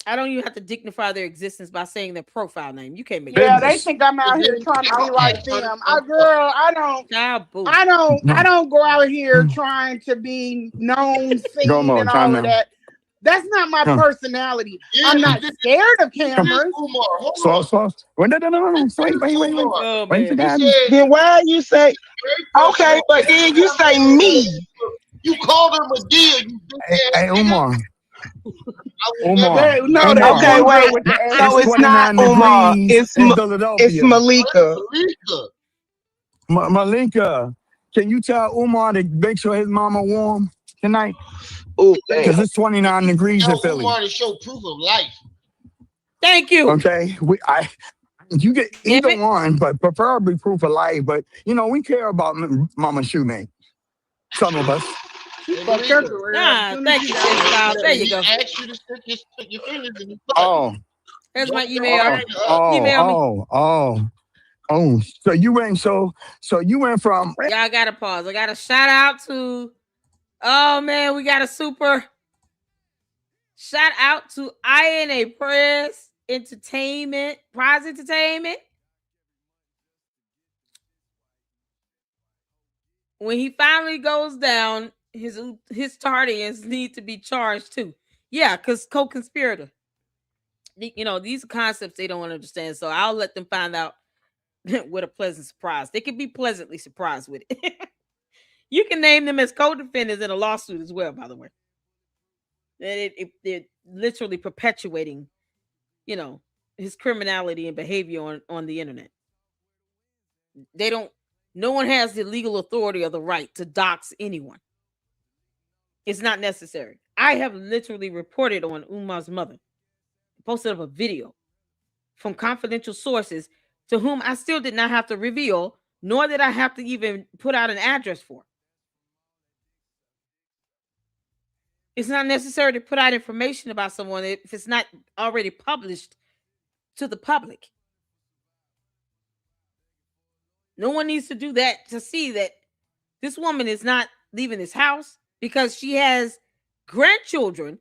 I don't even have to dignify their existence by saying their profile name. You can't make Yeah, they think I'm out here trying to be like them. I don't go out here trying to be known, seen, and all of that. That's not my personality. I'm not scared of cameras. Wait. Then why you say okay, but then you say me? You called him a deal. Hey, Umar. Okay, wait. So it's not Umar. It's Malika. Malika, can you tell Umar to make sure his mama warm tonight? Because it's 29 degrees in Philly. Umar to show proof of life. Thank you. Okay, you get either one, but preferably proof of life. But we care about Mama Shoemake. Some of us. Thank you, there you go. Ask you to stick your fingers in the Oh. Here's my email. Email me. So you went from y'all gotta pause. I gotta shout out to we got a super shout out to INA Prize Entertainment. When he finally goes down, his Tardians need to be charged too. Yeah, because co-conspirator. These are concepts they don't understand. So I'll let them find out with a pleasant surprise. They can be pleasantly surprised with it. You can name them as co-defendants in a lawsuit as well, by the way. They're literally perpetuating, his criminality and behavior on the internet. No one has the legal authority or the right to dox anyone. It's not necessary. I have literally reported on Umar's mother, posted up a video from confidential sources to whom I still did not have to reveal, nor did I have to even put out an address for. It's not necessary to put out information about someone if it's not already published to the public. No one needs to do that to see that this woman is not leaving this house because she has grandchildren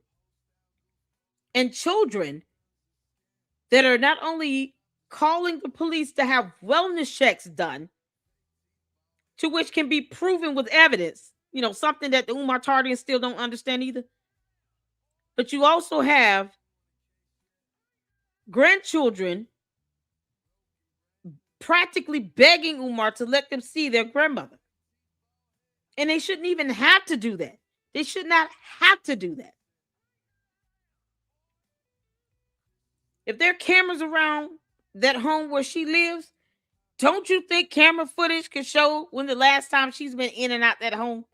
and children that are not only calling the police to have wellness checks done, to which can be proven with evidence, something that the Umar Tardians still don't understand either. But you also have grandchildren practically begging Umar to let them see their grandmother. And they shouldn't even have to do that. They should not have to do that. If there are cameras around that home where she lives, don't you think camera footage could show when the last time she's been in and out that home?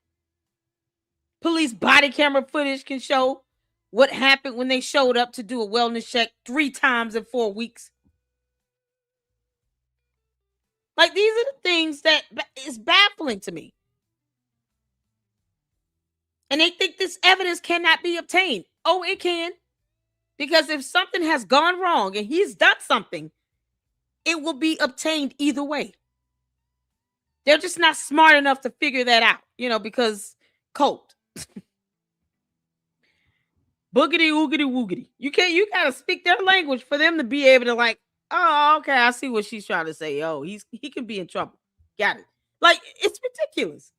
Police body camera footage can show what happened when they showed up to do a wellness check 3 times in 4 weeks. Like, these are the things that is baffling to me. And they think this evidence cannot be obtained. Oh, it can. Because if something has gone wrong and he's done something, it will be obtained either way. They're just not smart enough to figure that out, because cult. Boogity, oogity, woogity. You gotta speak their language for them to be able to oh, okay, I see what she's trying to say. Oh, he can be in trouble. Got it. It's ridiculous.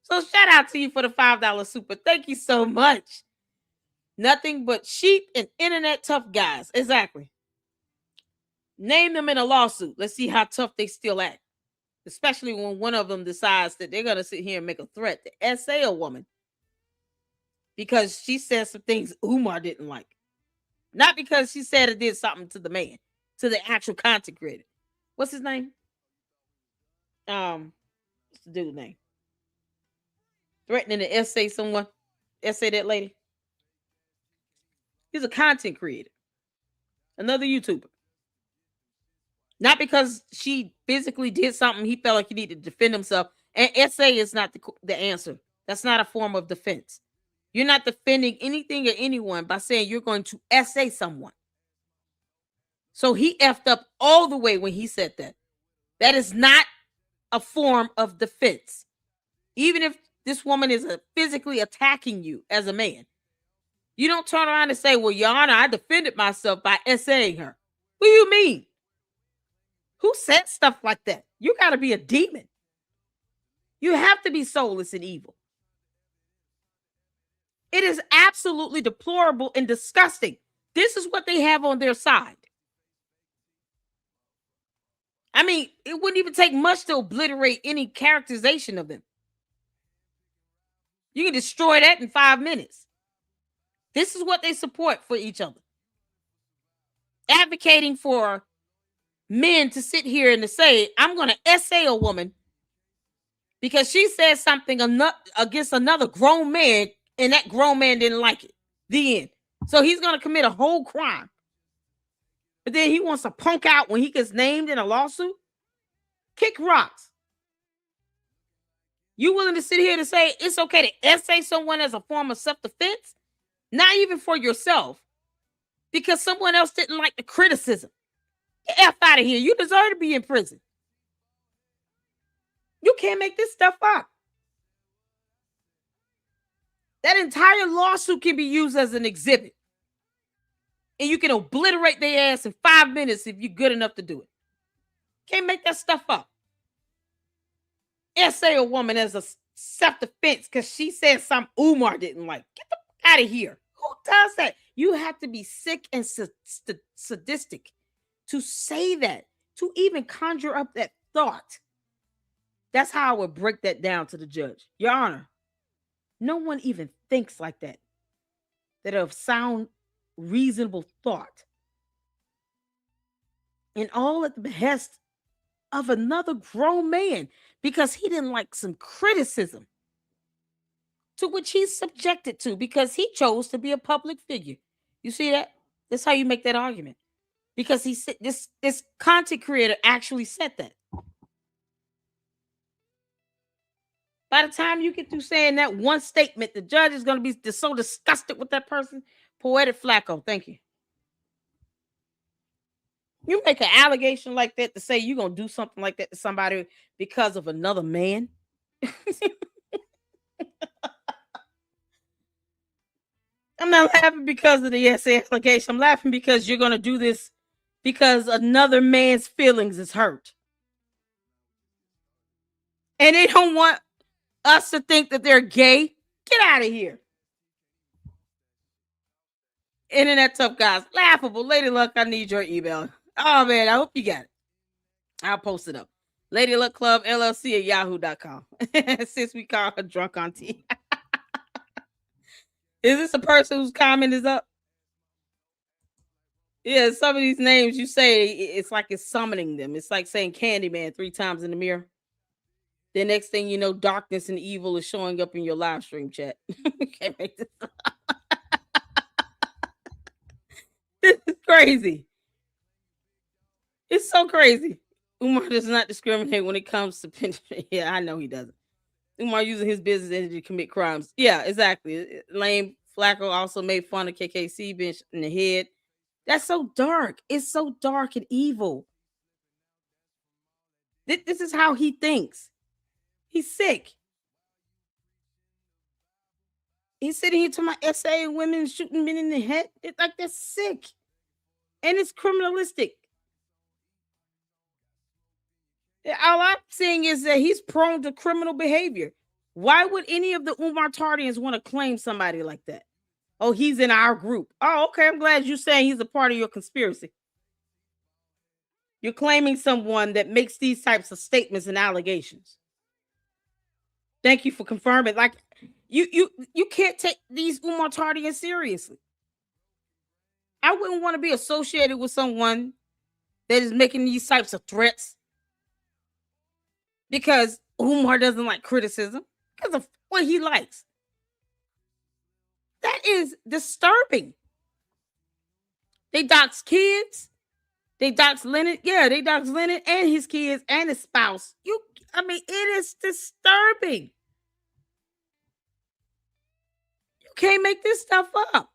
So shout out to you for the $5 super. Thank you so much. Nothing but sheep and internet tough guys. Exactly. Name them in a lawsuit. Let's see how tough they still act. especially when one of them decides that they're going to sit here and make a threat to essay a woman because she said some things Umar didn't like. Not because she said it did something to the man, to the actual content creator. What's his name? What's the dude's name? Threatening to essay someone, essay that lady. He's a content creator, another YouTuber. Not because she physically did something he felt like he needed to defend himself. And essay is not the answer. That's not a form of defense. You're not defending anything or anyone by saying you're going to essay someone. So he effed up all the way when he said that. That is not a form of defense. Even if this woman is physically attacking you as a man, you don't turn around and say, well, Your Honor, I defended myself by essaying her. What do you mean? Who said stuff like that? You got to be a demon. You have to be soulless and evil. It is absolutely deplorable and disgusting. This is what they have on their side. I mean, it wouldn't even take much to obliterate any characterization of them. You can destroy that in 5 minutes. This is what they support for each other. Advocating for men to sit here and to say, I'm going to essay a woman because she said something against another grown man and that grown man didn't like it. The end. So he's going to commit a whole crime. But then he wants to punk out when he gets named in a lawsuit? Kick rocks. You willing to sit here to say it's okay to essay someone as a form of self-defense? Not even for yourself. Because someone else didn't like the criticism. Get the F out of here. You deserve to be in prison. You can't make this stuff up. That entire lawsuit can be used as an exhibit. And you can obliterate their ass in 5 minutes if you're good enough to do it. Can't make that stuff up. Essay a woman as a self-defense because she said something Umar didn't like. Get the fuck out of here. Who does that? You have to be sick and sadistic to say that, to even conjure up that thought. That's how I would break that down to the judge. Your Honor, no one even thinks like that. That of sound, reasonable thought. And all at the behest of another grown man because he didn't like some criticism to which he's subjected to because he chose to be a public figure. You see that? That's how you make that argument. Because he said this content creator actually said that. By the time you get through saying that one statement, the judge is going to be so disgusted with that person. Poetic Flacco, thank you. You make an allegation like that to say you're going to do something like that to somebody because of another man? I'm not laughing because of the essay application. I'm laughing because you're going to do this because another man's feelings is hurt. And they don't want us to think that they're gay. Get out of here. Internet tough guys. Laughable. Lady Luck, I need your email. Oh, man, I hope you got it. I'll post it up. Lady Luck Club, LLC at yahoo.com. Since we call her drunk auntie. Is this a person whose comment is up? Yeah, some of these names you say, it's like it's summoning them. It's like saying Candyman 3 times in the mirror. The next thing you know, darkness and evil is showing up in your live stream chat. Can't make this up. This is crazy. It's so crazy. Umar does not discriminate when it comes to penetration. Yeah, I know he doesn't. Umar using his business energy to commit crimes. Yeah, exactly. Lame Flacco also made fun of KKC bench in the head. That's so dark. It's so dark and evil. This is how he thinks. He's sick. He's sitting here to my essay and women shooting men in the head. It's like that's sick. And it's criminalistic. All I'm saying is that he's prone to criminal behavior. Why would any of the Umar Tardians want to claim somebody like that? Oh, he's in our group. Oh, okay. I'm glad you're saying he's a part of your conspiracy. You're claiming someone that makes these types of statements and allegations. Thank you for confirming. Like you can't take these Umar Tardians seriously. I wouldn't want to be associated with someone that is making these types of threats because Umar doesn't like criticism because of what he likes. That is disturbing. They dox kids. They dox Leonard. Yeah, they dox Leonard and his kids and his spouse. It is disturbing. You can't make this stuff up.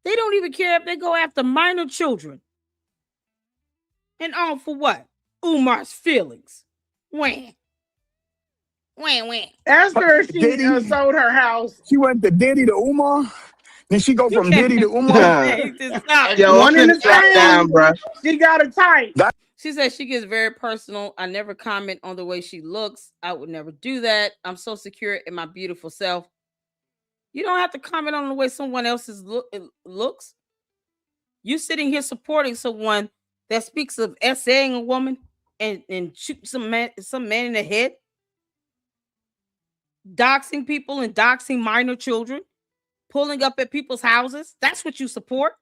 They don't even care if they go after minor children. And all for what? Umar's feelings. When? Ask her if she sold her house. She went to Diddy to Umar. Then she go from Diddy to Umar. Yo, one in the same, bro. She got a type. She says she gets very personal. I never comment on the way she looks. I would never do that. I'm so secure in my beautiful self. You don't have to comment on the way someone else's looks. You sitting here supporting someone that speaks of essaying a woman and shoot some man in the head, doxing people and doxing minor children, pulling up at people's houses. That's what you support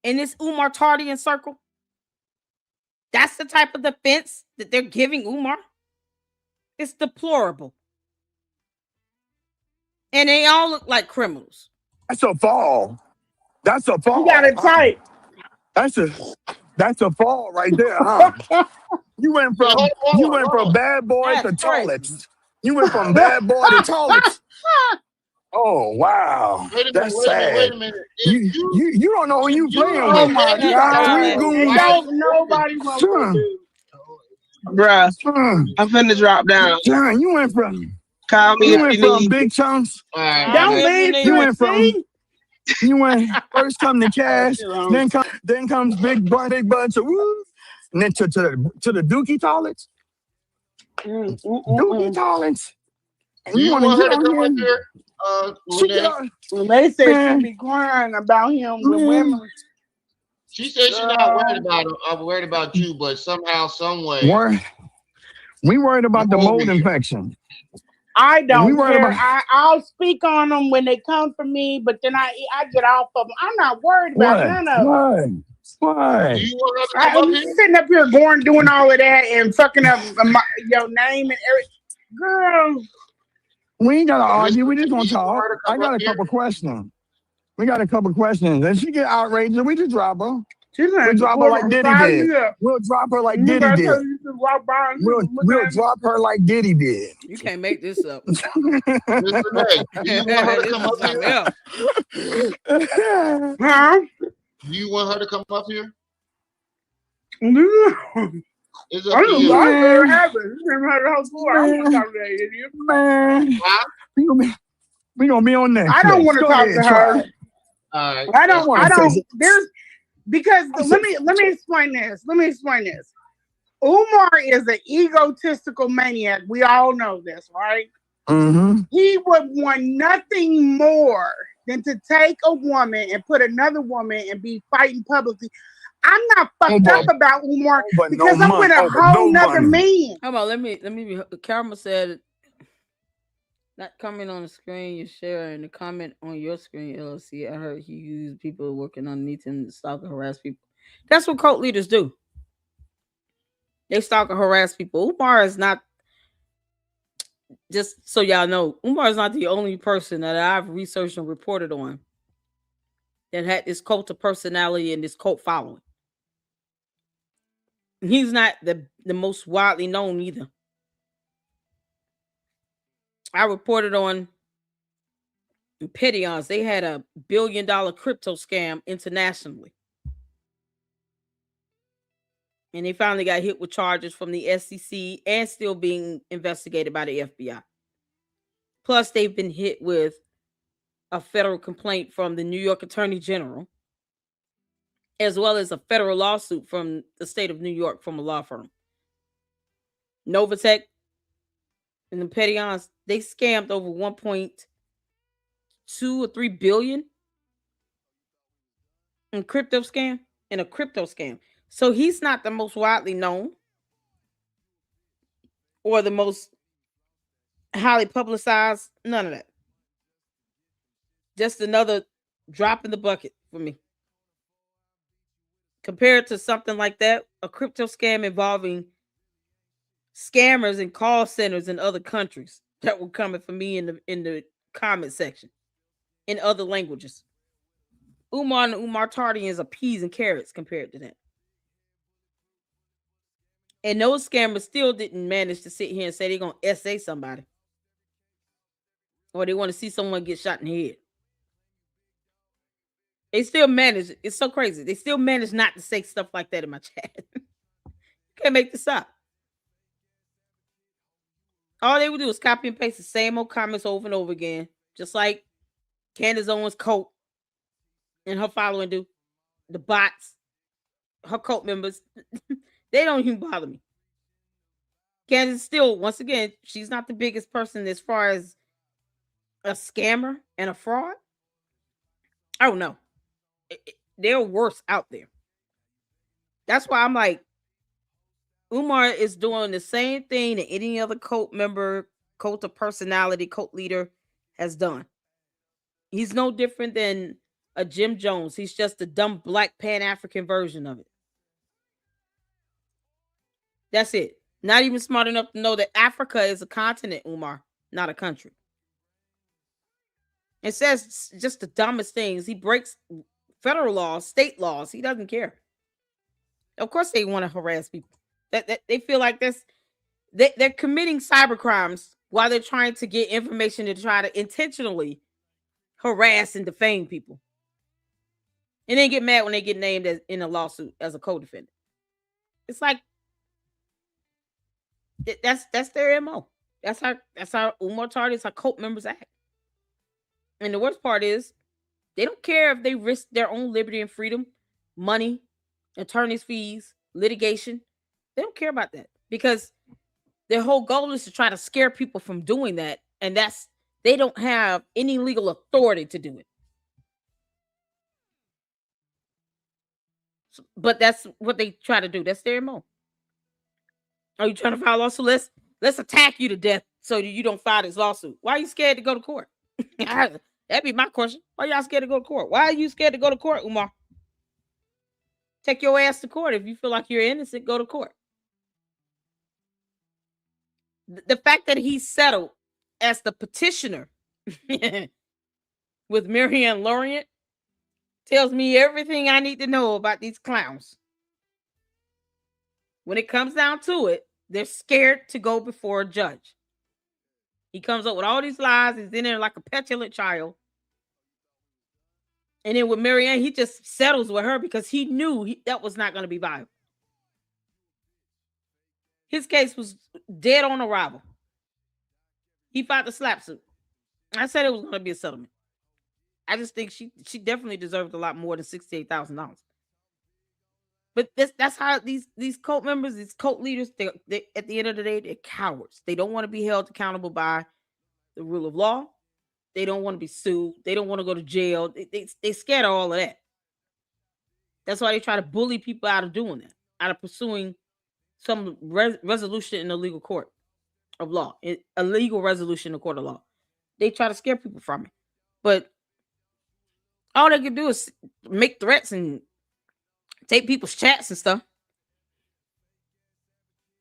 in this Umar Tardian circle. That's the type of defense that they're giving Umar. It's deplorable. And they all look like criminals. That's a fall. That's a fall. You got it tight. That's a fall right there, huh? You went from bad boy to toilets. You went from bad boy to toilets. Oh wow, that's sad. Wait a minute. You don't know who you playing with. Oh my God! Nobody wants to do. Bruh, I'm finna drop down. John, you went from big chunks. Don't leave. You went first come to cash, then comes big bunch of woo, and then to the dookie toilets. Dookie toilets. And you want her to come up here? They said she be crying about him with women. She said she's not worried about him. I'm worried about you, but somehow, some way. We worried about the mold infection. I don't care. I'll speak on them when they come for me, but then I get off of them. I'm not worried about none of them. Why? I'm sitting up here doing all of that and fucking up your name and everything. Girl. We ain't gotta argue. We just gonna talk. I got a couple questions. We got a couple questions. And she get outraged, we just drop her. We'll drop her like Diddy did. We'll drop her like Diddy did. We'll drop her like Diddy did. You can't make this up. Do you want her to come up here? Huh? Do you want her to come up here? It's up to you. I never have it. Never had a house before. I don't want to talk to that idiot. Man, we gonna be on that. I don't want to talk to her. All right. I don't. There's because let me explain this. Umar is an egotistical maniac. We all know this, right? Mm-hmm. He would want nothing more than to take a woman and put another woman and be fighting publicly. I'm not fucked up about Umar because I'm with a whole nother man. How about let me be. Karma said, not comment on the screen you share and the comment on your screen, LLC. I heard he used people working underneath him to stalk and harass people. That's what cult leaders do. They stalk and harass people. Umar is not, just so y'all know, Umar is not the only person that I've researched and reported on that had this cult of personality and this cult following. He's not the most widely known either. I reported on Petions. They had a $1 billion crypto scam internationally. And they finally got hit with charges from the SEC and still being investigated by the FBI. Plus, they've been hit with a federal complaint from the New York Attorney General, as well as a federal lawsuit from the state of New York from a law firm. Novatech and the Petions, they scammed over 1.2 or 3 billion in a crypto scam. So he's not the most widely known or the most highly publicized. None of that. Just another drop in the bucket for me. Compared to something like that, a crypto scam involving scammers and call centers in other countries that were coming for me in the comment section in other languages. Umar and Umar Tardians are peas and carrots compared to that. And those scammers still didn't manage to sit here and say they're going to SA somebody. Or they want to see someone get shot in the head. They still manage. It's so crazy. They still manage not to say stuff like that in my chat. Can't make this up. All they would do is copy and paste the same old comments over and over again. Just like Candace Owens' cult and her following do. The bots, her cult members, they don't even bother me. Candace still, once again, she's not the biggest person as far as a scammer and a fraud. I don't know. They're worse out there. That's why I'm like, Umar is doing the same thing that any other cult member, cult of personality, cult leader has done. He's no different than a Jim Jones. He's just a dumb black Pan-African version of it. That's it. Not even smart enough to know that Africa is a continent, Umar, not a country. It says just the dumbest things. He breaks federal laws, state laws. He doesn't care. Of course they want to harass people. That they feel like they're committing cyber crimes while they're trying to get information to try to intentionally harass and defame people. And then get mad when they get named as in a lawsuit as a co-defendant. It's like that's their MO. That's how Umar Tardians, how cult members act. And the worst part is they don't care if they risk their own liberty and freedom, money, attorney's fees, litigation. They don't care about that because their whole goal is to try to scare people from doing that. And they don't have any legal authority to do it. But that's what they try to do. That's their MO. Are you trying to file a lawsuit? Let's attack you to death so that you don't file this lawsuit. Why are you scared to go to court? That'd be my question. Why y'all scared to go to court? Why are you scared to go to court, Umar? Take your ass to court. If you feel like you're innocent, go to court. The fact that he settled as the petitioner with Marianne Lorient tells me everything I need to know about these clowns. When it comes down to it, they're scared to go before a judge. He comes up with all these lies. He's in there like a petulant child. And then with Marianne, he just settles with her because he knew that was not going to be viable. His case was dead on arrival. He filed the slap suit. I said it was going to be a settlement. I just think she definitely deserved a lot more than $68,000. But that's how these cult members, these cult leaders, they at the end of the day, they're cowards. They don't want to be held accountable by the rule of law. They don't want to be sued. They don't want to go to jail. They scared of all of that. That's why they try to bully people out of doing that, out of pursuing some resolution in the legal court of law, a legal resolution in the court of law. They try to scare people from it. But all they can do is make threats and take people's chats and stuff.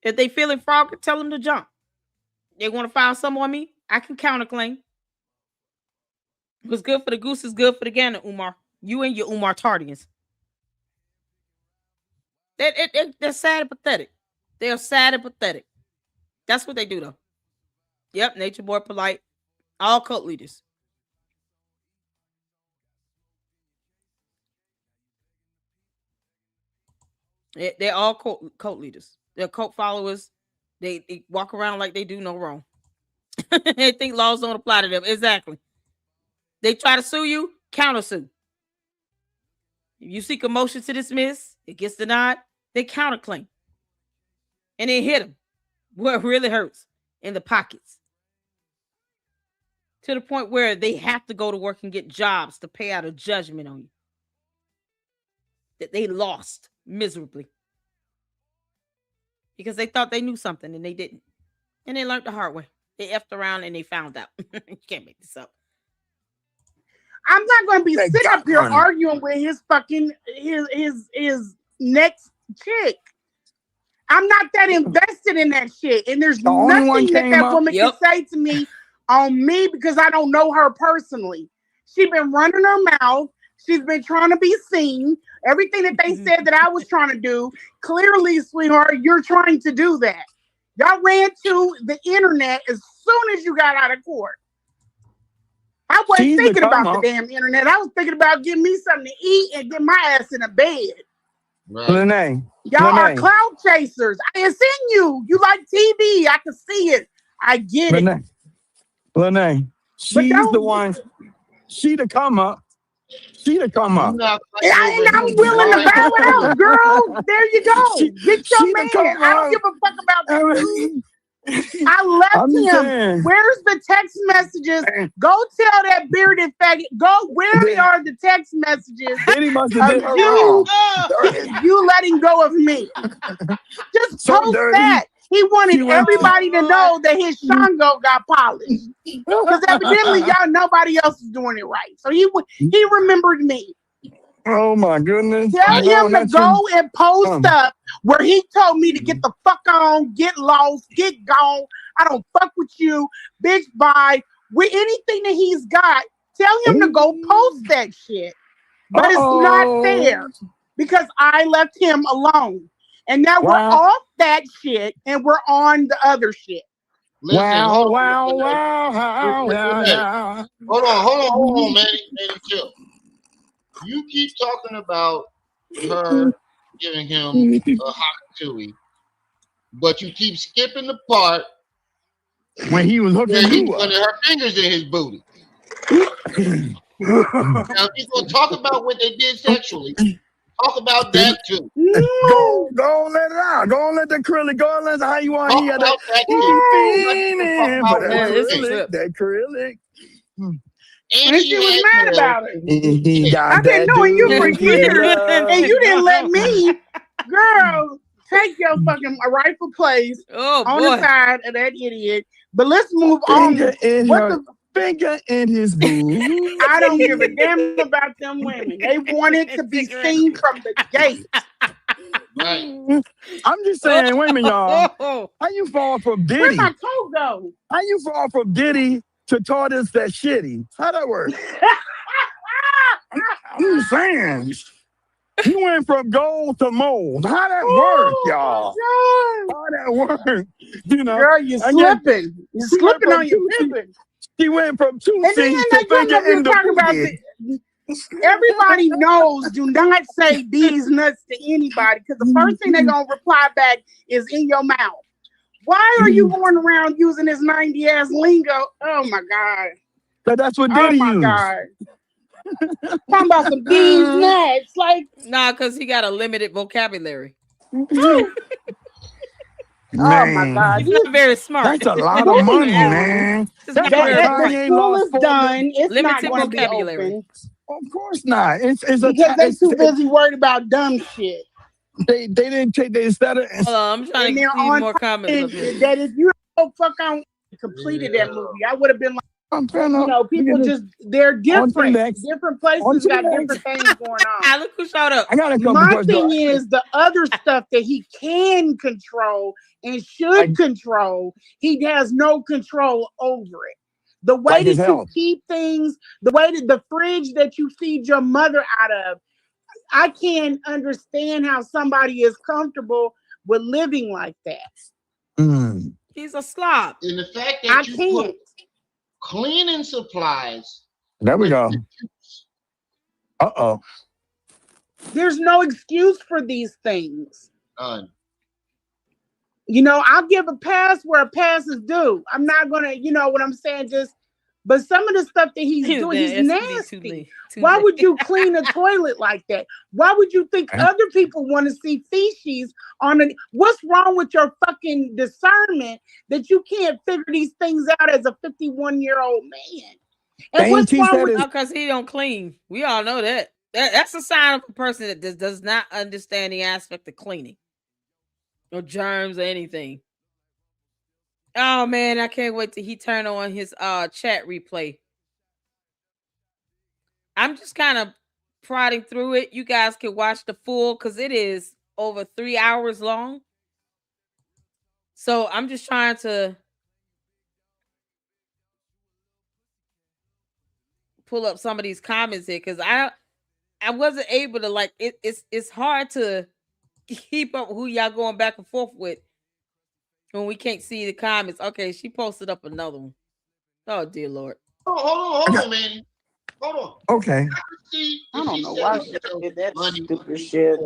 If they feeling froggy, tell them to jump. They want to file something on me, I can counterclaim. What's good for the goose is good for the gander, Umar. You and your Umar Tardians. They're sad and pathetic. They are sad and pathetic. That's what they do, though. Yep, Nature Boy Polite. All cult leaders. They're all cult leaders. They're cult followers. They walk around like they do no wrong. They think laws don't apply to them. Exactly. They try to sue you, countersue. If you seek a motion to dismiss, it gets denied, they counterclaim. And they hit them where it really hurts, in the pockets. To the point where they have to go to work and get jobs to pay out a judgment on you that they lost miserably. because they thought they knew something and they didn't. And they learned the hard way. They effed around and they found out. You can't make this up. I'm not going to be They sitting got up here money. arguing with his fucking his next chick. I'm not that invested in that shit, and there's The only one nothing that came that up. woman Yep. can say to me on me because I don't know her personally. She's been running her mouth. She's been trying to be seen. Everything that they said that I was trying to do, clearly, sweetheart, you're trying to do that. Y'all ran to the internet as soon as you got out of court. I wasn't She's the thinking come about the up. damn internet. I was thinking about getting me something to eat and get my ass in a bed. Right. Lene. Y'all are Lene. cloud chasers. I ain't seen you. You like TV. I can see it. I get it. Lene. Lene. But She's the don't. one. She the come up. She the come You up. not fighting And over I'm him. willing to bow out, girl. There you go. She, Get she your the man. come I don't up. give a fuck about you. I left I'm just him. saying. Where's the text messages? Go tell that bearded faggot. Go. Where are the text messages Diddy must have of did her you? wrong. You letting go of me. Just So post dirty. that. He wanted She went to, everybody to know that his Shango got polished. Because evidently y'all nobody else is doing it right. So he remembered me. oh my goodness. Tell No, him to not go you. and post up where he told me to get the fuck on, get lost, get gone. I don't fuck with you, bitch. Bye. With anything that he's got, tell him to go post that shit. But it's not there because I left him alone. And now we're Wow. off that shit and we're on the other shit. Listen, Wow, hold on, wow, Lene. wow, wow, yeah. Hold on, Manny, chill. You keep talking about her giving him a hot tui, but you keep skipping the part When he was where hooking he you up. putting her fingers in his booty. Now, if you're gonna talk about what they did sexually, talk about that too. Go and let it out. Go and let the acrylic. Go and let how you want. Talk He had about that. that He too. be Talk feeling about for that one It's a thing. acrylic. trip. That acrylic. And And she was had mad nails. about it. He Yeah. got I've been that knowing you for dookie years, love. and you didn't let me, girl, take your fucking rightful place Oh on the boy. side of that idiot. But let's move Finger on. in What her. the? Finger in his boo. I don't give a damn about them women. They wanted to be seen from the gate. Right. I'm just saying, wait a minute, y'all. Oh, How you fall from Where'd Diddy? my coat go? How you fall from Diddy to tortoise that shitty? How that work? I'm just saying. You went from gold to mold. How that work, y'all? Oh How that work? You know, girl, you're I guess slipping. You're she went slipping from on your two C's. pimping. She went from two And then C's they to come finger up here in the talking about booty. everybody knows do not say these nuts to anybody because the first thing they're gonna reply back is in your mouth. Why are you going around using this 90 ass lingo? Oh my god. But that's what Oh Diddy my used. god. Talking about some these nuts. Like, nah, because he got a limited vocabulary. oh my Man, god. He's not very smart. that's a lot of Moving money, on. man. Just That's not like very The bright. Kanye school lost is 4 done. It's not Limited going to be vocabulary. open Of course not. It's a because they too it's, busy worried about dumb shit. they didn't take they instead of Hold on, I'm trying And to they're see on more comments up here. that if you don't fuck on completed that movie, I would have been like, I'm trying you to know, people just they're on to the different. next. Different On places to the got next. different things going on. Look who showed up. I got a couple My questions. thing is the other stuff that he can control and should Like- control, he has no control over it. The way Like his that you health. keep things, the way that the fridge that you feed your mother out of, I can't understand how somebody is comfortable with living like that. Mm. He's a slob. And the fact I that you can't. put cleaning supplies There we with go. Uh-oh. There's no excuse for these things. none. You know, I'll give a pass where a pass is due. I'm not gonna, you know what I'm saying? But some of the stuff that he's doing, he's nasty. Why would you clean a toilet like that? Why would you think other people want to see feces on it? What's wrong with your fucking discernment that you can't figure these things out as a 51-year-old man? And what's wrong with because he don't clean. We all know that. That's a sign of a person that does not understand the aspect of cleaning. or germs or anything. Oh man, I can't wait till he turn on his chat replay. I'm just kind of prodding through it. You guys can watch the full because it is over 3 hours long. So I'm just trying to pull up some of these comments here because I wasn't able to like it's hard to keep up who y'all going back and forth with when we can't see the comments. Okay, she posted up another one. Oh dear Lord. Hold on, man. Hold on. Okay. I don't know why she did that stupid shit.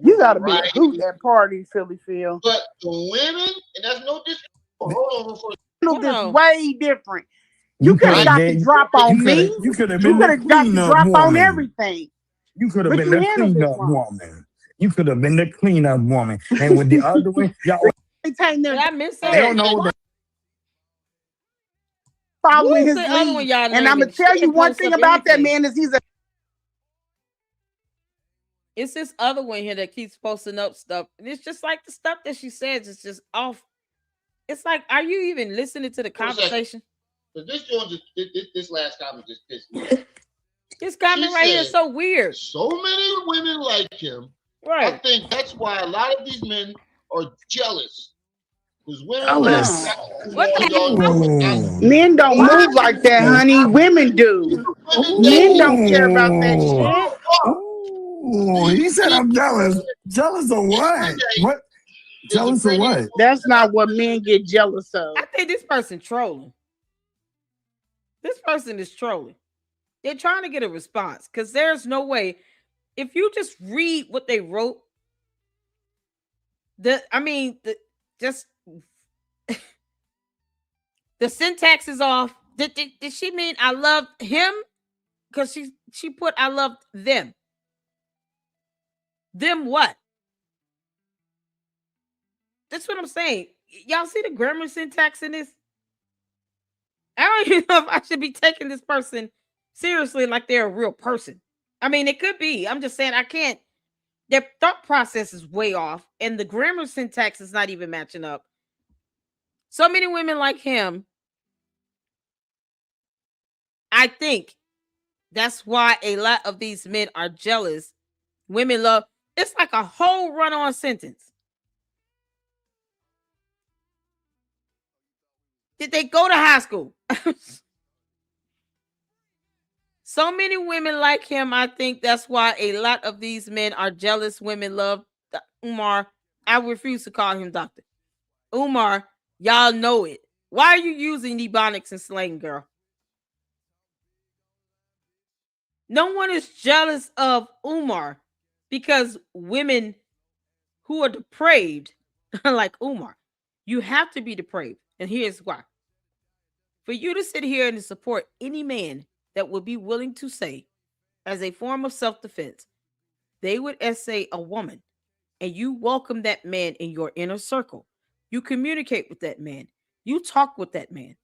You gotta be a hoot at parties, Philly Phil. But the women, and that's no disrespect. Hold on for this way different. You could have got the drop on me. You could have You been could the have got the cleanup drop on woman. everything. You could have But been you the handled it cleanup wrong. woman. You could have been the cleanup woman. And with the other one, y'all Did I miss they don't know that. following Who's his the other one lead. y'all And I'm naming? gonna tell She you didn't one post thing up about that anything. man is he's a It's this other one here that keeps posting up stuff. And it's just like the stuff that she says is just off. It's like, are you even listening to the conversation? This last comment just pissed me off. This comment right here is so weird. So many women like him. Right. I think that's why a lot of these men are jealous. Because women Jealous. Men don't move like that, honey. Women do. Men don't care about that shit. Oh, he said I'm jealous. Jealous of what? What? Jealous of what? That's not what men get jealous of. I think this person trolling. This person is trolling. They're trying to get a response because there's no way. If you just read what they wrote, just the syntax is off. Did she mean I love him? Because she put I loved them. Them what? That's what I'm saying. Y'all see the grammar syntax in this? I don't even know if I should be taking this person seriously like they're a real person. I mean, it could be. I'm just saying I can't. Their thought process is way off, and the grammar syntax is not even matching up. So many women like him. I think that's why a lot of these men are jealous. Women love. It's like a whole run-on sentence. Did they go to high school? So many women like him. I think that's why a lot of these men are jealous. Women love Umar. I refuse to call him doctor. Umar, y'all know it. Why are you using ebonics and slang, girl? No one is jealous of Umar because women who are depraved, like Umar, you have to be depraved. And here's why. For you to sit here and support any man that would be willing to say, as a form of self-defense, they would essay a woman, and you welcome that man in your inner circle. You communicate with that man. You talk with that man.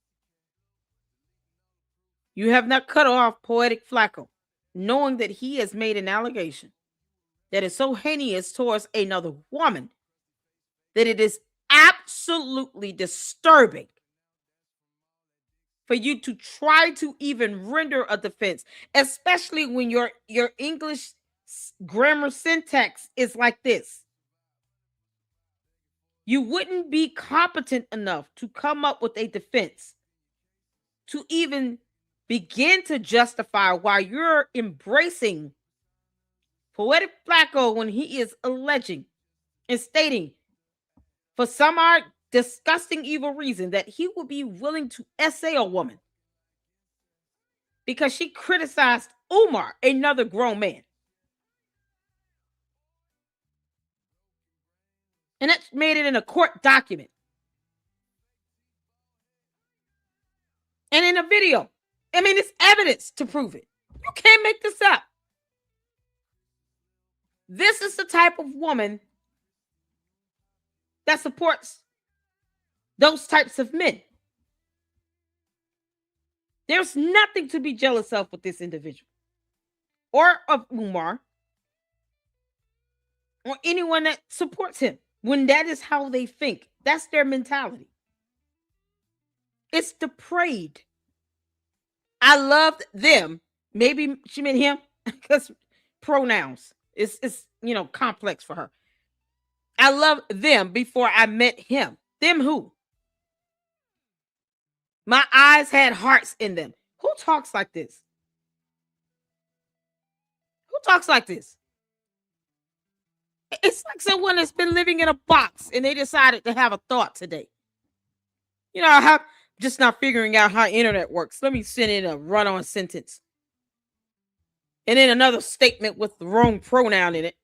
You have not cut off Poetic Flacco, knowing that he has made an allegation that is so heinous towards another woman that it is absolutely disturbing for you to try to even render a defense, especially when your English grammar syntax is like this. You wouldn't be competent enough to come up with a defense to even begin to justify why you're embracing Poetic Flacco when he is alleging and stating for some odd disgusting evil reason that he would be willing to essay a woman because she criticized Umar, another grown man. And that made it in a court document. And in a video. I mean, it's evidence to prove it. You can't make this up. This is the type of woman that supports those types of men. There's nothing to be jealous of with this individual or of Umar or anyone that supports him. when that is how they think. That's their mentality. It's depraved. I loved them. Maybe she meant him because pronouns. It's complex for her. I loved them before I met him. Them who? My eyes had hearts in them. Who talks like this? Who talks like this? It's like someone that's been living in a box and they decided to have a thought today. I'm just not figuring out how internet works. Let me send in a run-on sentence. And then another statement with the wrong pronoun in it.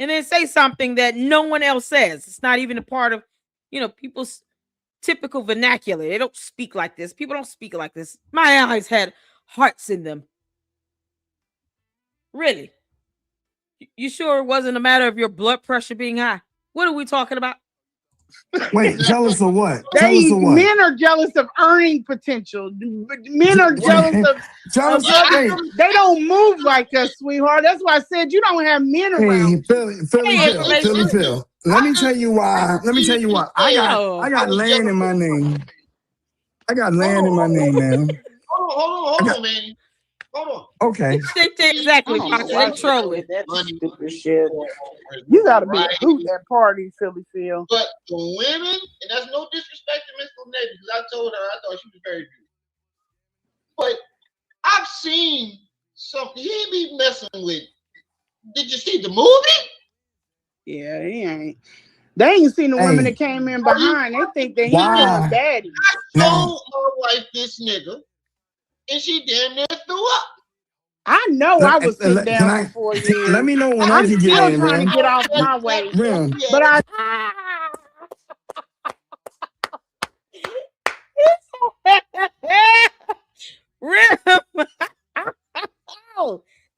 And then say something that no one else says. It's not even a part of, people's typical vernacular. They don't speak like this. People don't speak like this. My eyes had hearts in them. Really? You sure it wasn't a matter of your blood pressure being high? What are we talking about? Wait, jealous of what? Jealous of what? Men are jealous of earning potential. Men are jealous of they don't move like us, sweetheart. That's why I said you don't have men around. Philly. Let me tell you why. I got land in my name. I got land in my name, man. Hold on, man. Hold on. Okay. Exactly. They're trolling. Stupid shit. You gotta be a hoot at parties, Philly Phil. But the women, and that's no disrespect to Miss Lene, because I told her I thought she was very beautiful. But I've seen something he be messing with. Did you see the movie? Yeah, he ain't. They ain't seen the women that came in behind. They think that he's a daddy. I told my wife this nigga, and she damn near threw up. I know I was sitting down for 4 years. Let me know when I can get in, I'm still trying to get off my way. But I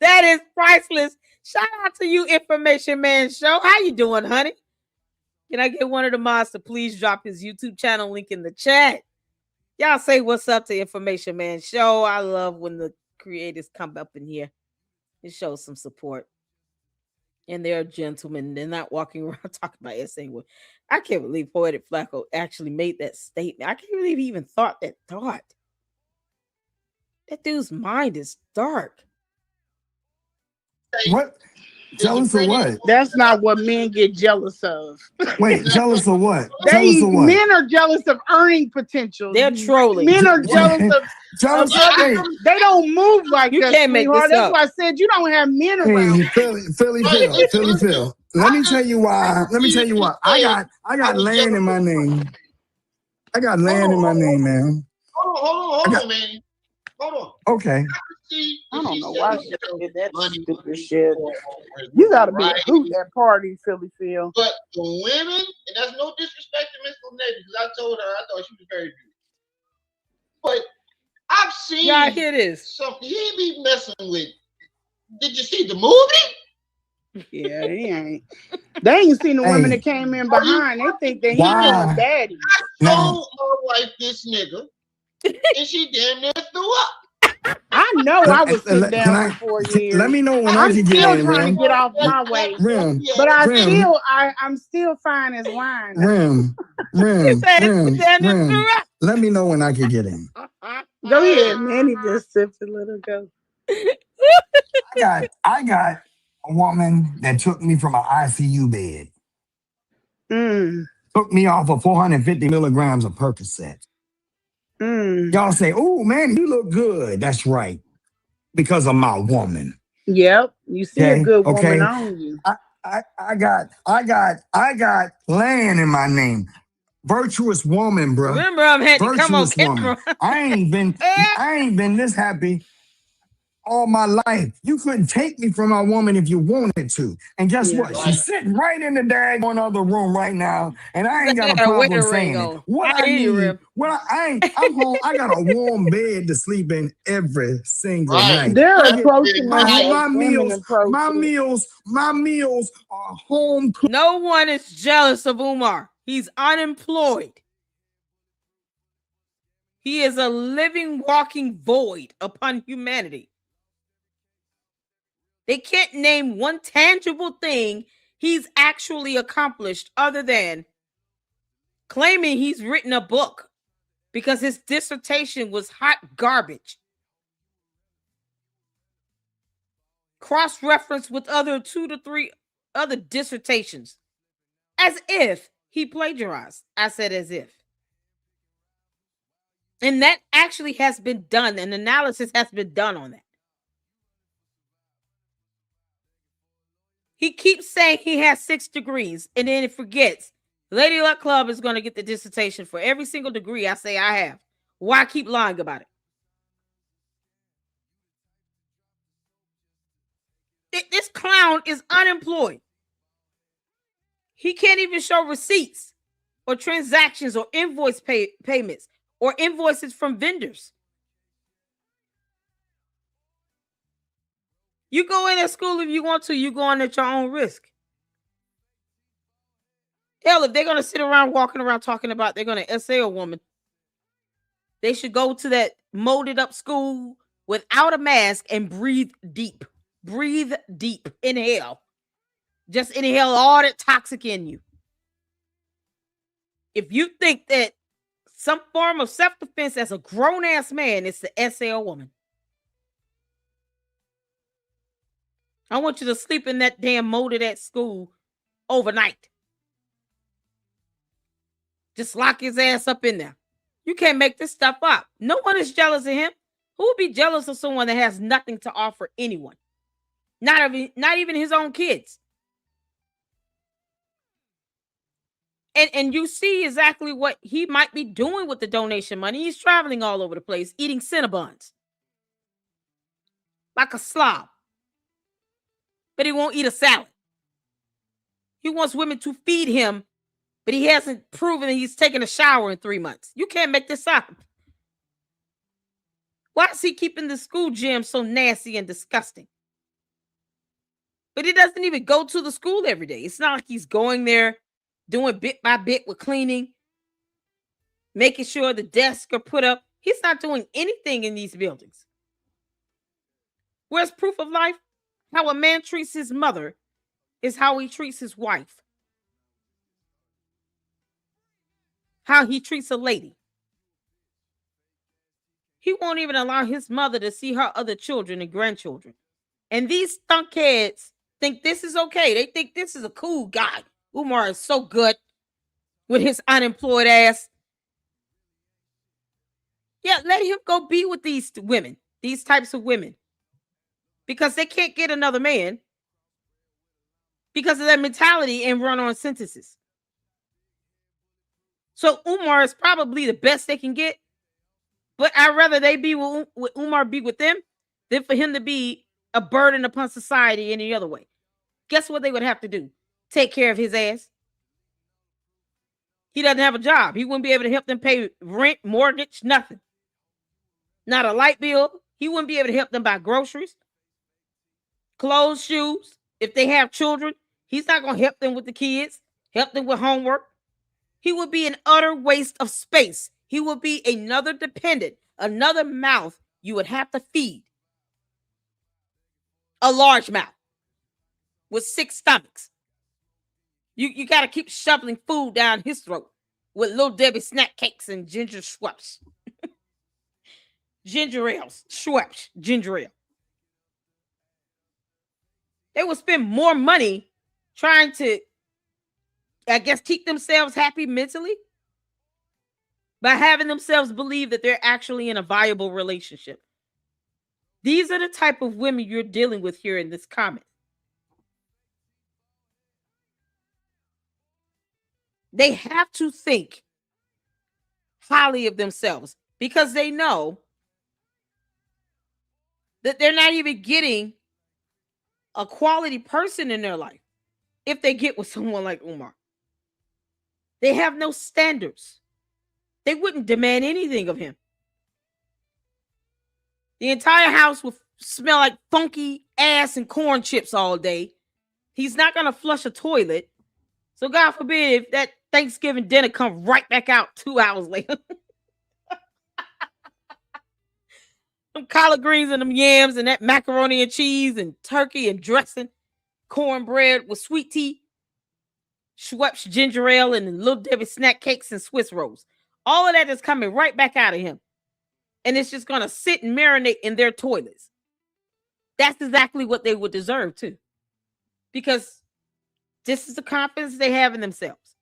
that is priceless. Shout out to you, Information Man Show. How you doing, honey? Can I get one of the mods to please drop his YouTube channel link in the chat? Y'all say what's up to Information Man Show. I love when the creators come up in here. It shows some support. And they're gentlemen. They're not walking around talking about SA. I can't believe Poetic Flacco actually made that statement. I can't believe he even thought that thought. That dude's mind is dark. What? Jealous of what? That's not what men get jealous of. Wait, jealous of what? Men are jealous of earning potential. They're trolling. Men are jealous of they don't move like you us. Can't make this That's up. why I said you don't have men around. Philly Phil. Let me tell you why. I got land in my name. I got land in my name, man. Hold on, man. Hold on. Okay. I don't know why she did that stupid shit. You gotta be a hoot at parties, Philly Phil. But the women, and that's no disrespect to Miss Lene, because I told her I thought she was very beautiful. But I've seen hear this. Something he be messing with. Did you see the movie? Yeah, he ain't. They ain't seen the women that came in behind. They think that he's a daddy. I told my wife this nigga, and she damn near threw up. I know I was sitting down for 4 years. Let me know when I can get in. I'm still trying to get off my way. But I'm still fine as wine. Let me know when I can get in. Go ahead, man. He just sipped a little go. I got a woman that took me from an ICU bed. Took me off of 450 milligrams of Percocet. Y'all say, "Oh man, you look good." That's right, because of my woman. Yep, you see a good woman on you. I got land in my name. Virtuous woman, bro. Remember, I'm had to come on camera. I ain't been this happy all my life. You couldn't take me from my woman if you wanted to. And guess what? She's sitting right in the daggone other room right now, and I ain't got a problem saying it. What I need, I'm home. I got a warm bed to sleep in every single night. They're approaching my meals are home cooked. No one is jealous of Umar. He's unemployed. He is a living, walking void upon humanity. They can't name one tangible thing he's actually accomplished other than claiming he's written a book because his dissertation was hot garbage. Cross-referenced with other 2 to 3 other dissertations. As if he plagiarized. I said as if. And that actually has been done. An analysis has been done on that. He keeps saying he has 6 degrees and then he forgets. Lady Luck Club is going to get the dissertation for every single degree I say I have. Why keep lying about it? This clown is unemployed. He can't even show receipts or transactions or invoice payments or invoices from vendors. You go in at school if you want to. You go in at your own risk. Hell, if they're going to sit around walking around talking about they're going to essay a woman, they should go to that molded up school without a mask and breathe deep. Breathe deep. Inhale. Just inhale all that toxic in you. If you think that some form of self-defense as a grown-ass man is to essay a woman, I want you to sleep in that damn molded at school overnight. Just lock his ass up in there. You can't make this stuff up. No one is jealous of him. Who would be jealous of someone that has nothing to offer anyone? Not even his own kids. And you see exactly what he might be doing with the donation money. He's traveling all over the place, eating Cinnabons. Like a slob. But he won't eat a salad. He wants women to feed him, but he hasn't proven that he's taken a shower in 3 months. You can't make this up. Why is he keeping the school gym so nasty and disgusting? But he doesn't even go to the school every day. It's not like he's going there doing bit by bit with cleaning, making sure the desks are put up. He's not doing anything in these buildings. Where's proof of life? How a man treats his mother is how he treats his wife. How he treats a lady. He won't even allow his mother to see her other children and grandchildren. And these stunkheads think this is okay. They think this is a cool guy. Umar is so good with his unemployed ass. Yeah, let him go be with these women, these types of women. Because they can't get another man because of their mentality and run on sentences. So Umar is probably the best they can get. But I'd rather they be with Umar be with them than for him to be a burden upon society any other way. Guess what they would have to do? Take care of his ass. He doesn't have a job. He wouldn't be able to help them pay rent, mortgage, nothing. Not a light bill. He wouldn't be able to help them buy groceries, clothes, shoes. If they have children, he's not going to help them with the kids, help them with homework. He would be an utter waste of space. He would be another dependent, another mouth you would have to feed. A large mouth with 6 stomachs. You got to keep shoveling food down his throat with Little Debbie snack cakes and ginger Schweppes. Ginger ales, Schweppes, ginger ale. They would spend more money trying to, I guess, keep themselves happy mentally by having themselves believe that they're actually in a viable relationship. These are the type of women you're dealing with here in this comment. They have to think highly of themselves because they know that they're not even getting a quality person in their life if they get with someone like Umar. They have no standards. They wouldn't demand anything of him. The entire house would smell like funky ass and corn chips all day. He's not going to flush a toilet. So God forbid if that Thanksgiving dinner comes right back out 2 hours later. Them collard greens and them yams and that macaroni and cheese and turkey and dressing, cornbread with sweet tea. Schweppes ginger ale and Little Debbie snack cakes and Swiss rolls. All of that is coming right back out of him. And it's just going to sit and marinate in their toilets. That's exactly what they would deserve, too. Because this is the confidence they have in themselves.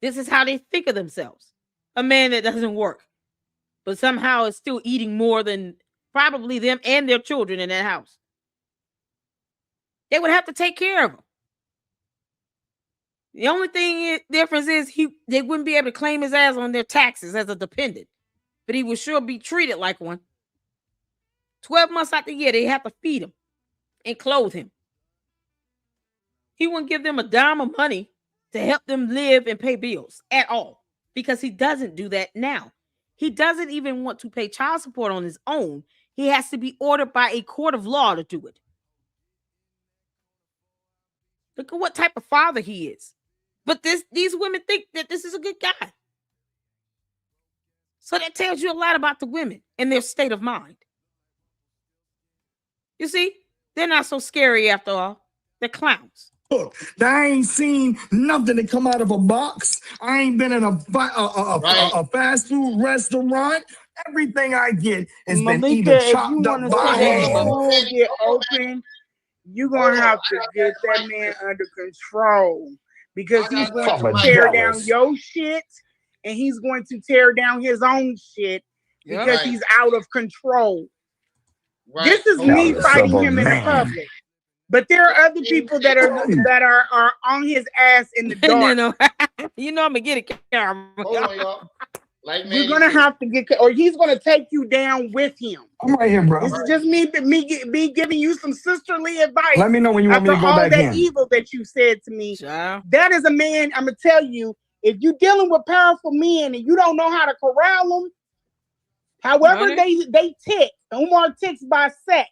This is how they think of themselves. A man that doesn't work, but somehow is still eating more than probably them and their children in that house. They would have to take care of him. The only difference is they wouldn't be able to claim his ass on their taxes as a dependent, but he would sure be treated like one. 12 months out the year, they have to feed him and clothe him. He wouldn't give them a dime of money to help them live and pay bills at all, because he doesn't do that now. He doesn't even want to pay child support on his own. He has to be ordered by a court of law to do it. Look at what type of father he is. But these women think that this is a good guy. So that tells you a lot about the women and their state of mind. You see, they're not so scary after all. They're clowns. Look, I ain't seen nothing that come out of a box. I ain't been in a fast food restaurant. Everything I get has been either chopped up by hand. Get open, you're gonna have to get that man under control, because he's going to tear down your shit, and he's going to tear down his own shit because he's out of control. This is me fighting him in the public. But there are other people that are on his ass in the dark. You know I'm gonna get a camera. Hold on, y'all. Like, you're gonna have to get, or he's gonna take you down with him. I'm right here, bro. This is just me giving you some sisterly advice. Let me know when you want me to go back in. After all that evil that you said to me, that is a man. I'm gonna tell you, if you're dealing with powerful men and you don't know how to corral them, however they tick, Umar ticks by sex.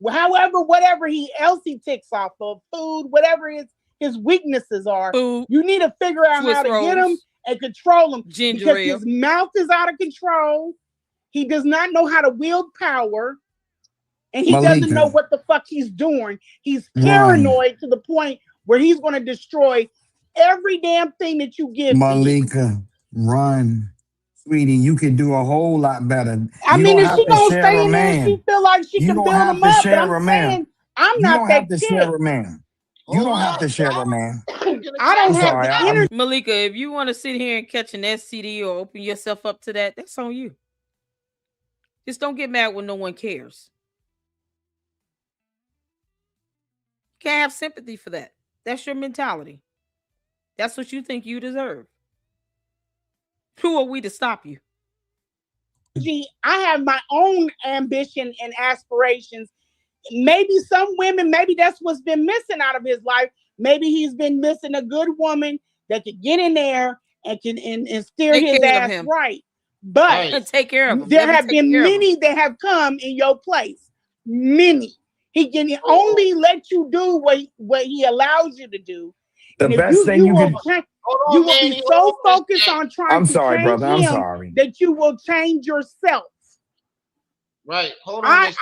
However, whatever else he ticks off of, food, whatever his weaknesses are, you need to figure out how to get him and control him. Because his mouth is out of control. He does not know how to wield power. And he doesn't know what the fuck he's doing. He's paranoid to the point where he's going to destroy every damn thing that you give Malika, run. Sweetie, you could do a whole lot better. I mean, if she gonna stay in there, she feel like she can build him up. But I'm saying, I'm not that chick. You don't have to share a man. You don't have to share a man. I don't have the energy. Malika, if you want to sit here and catch an STD or open yourself up to that, that's on you. Just don't get mad when no one cares. You can't have sympathy for that. That's your mentality. That's what you think you deserve. Who are we to stop you? I have my own ambition and aspirations. Maybe some women, maybe that's what's been missing out of his life. Maybe he's been missing a good woman that could get in there and can and steer his ass right. But take care of him. There have been many that have come in your place. Many. He can only let you do what he allows you to do. The best thing you can. You will be so focused on trying to change brother. I'm him sorry. that you will change yourself. Right. Hold on.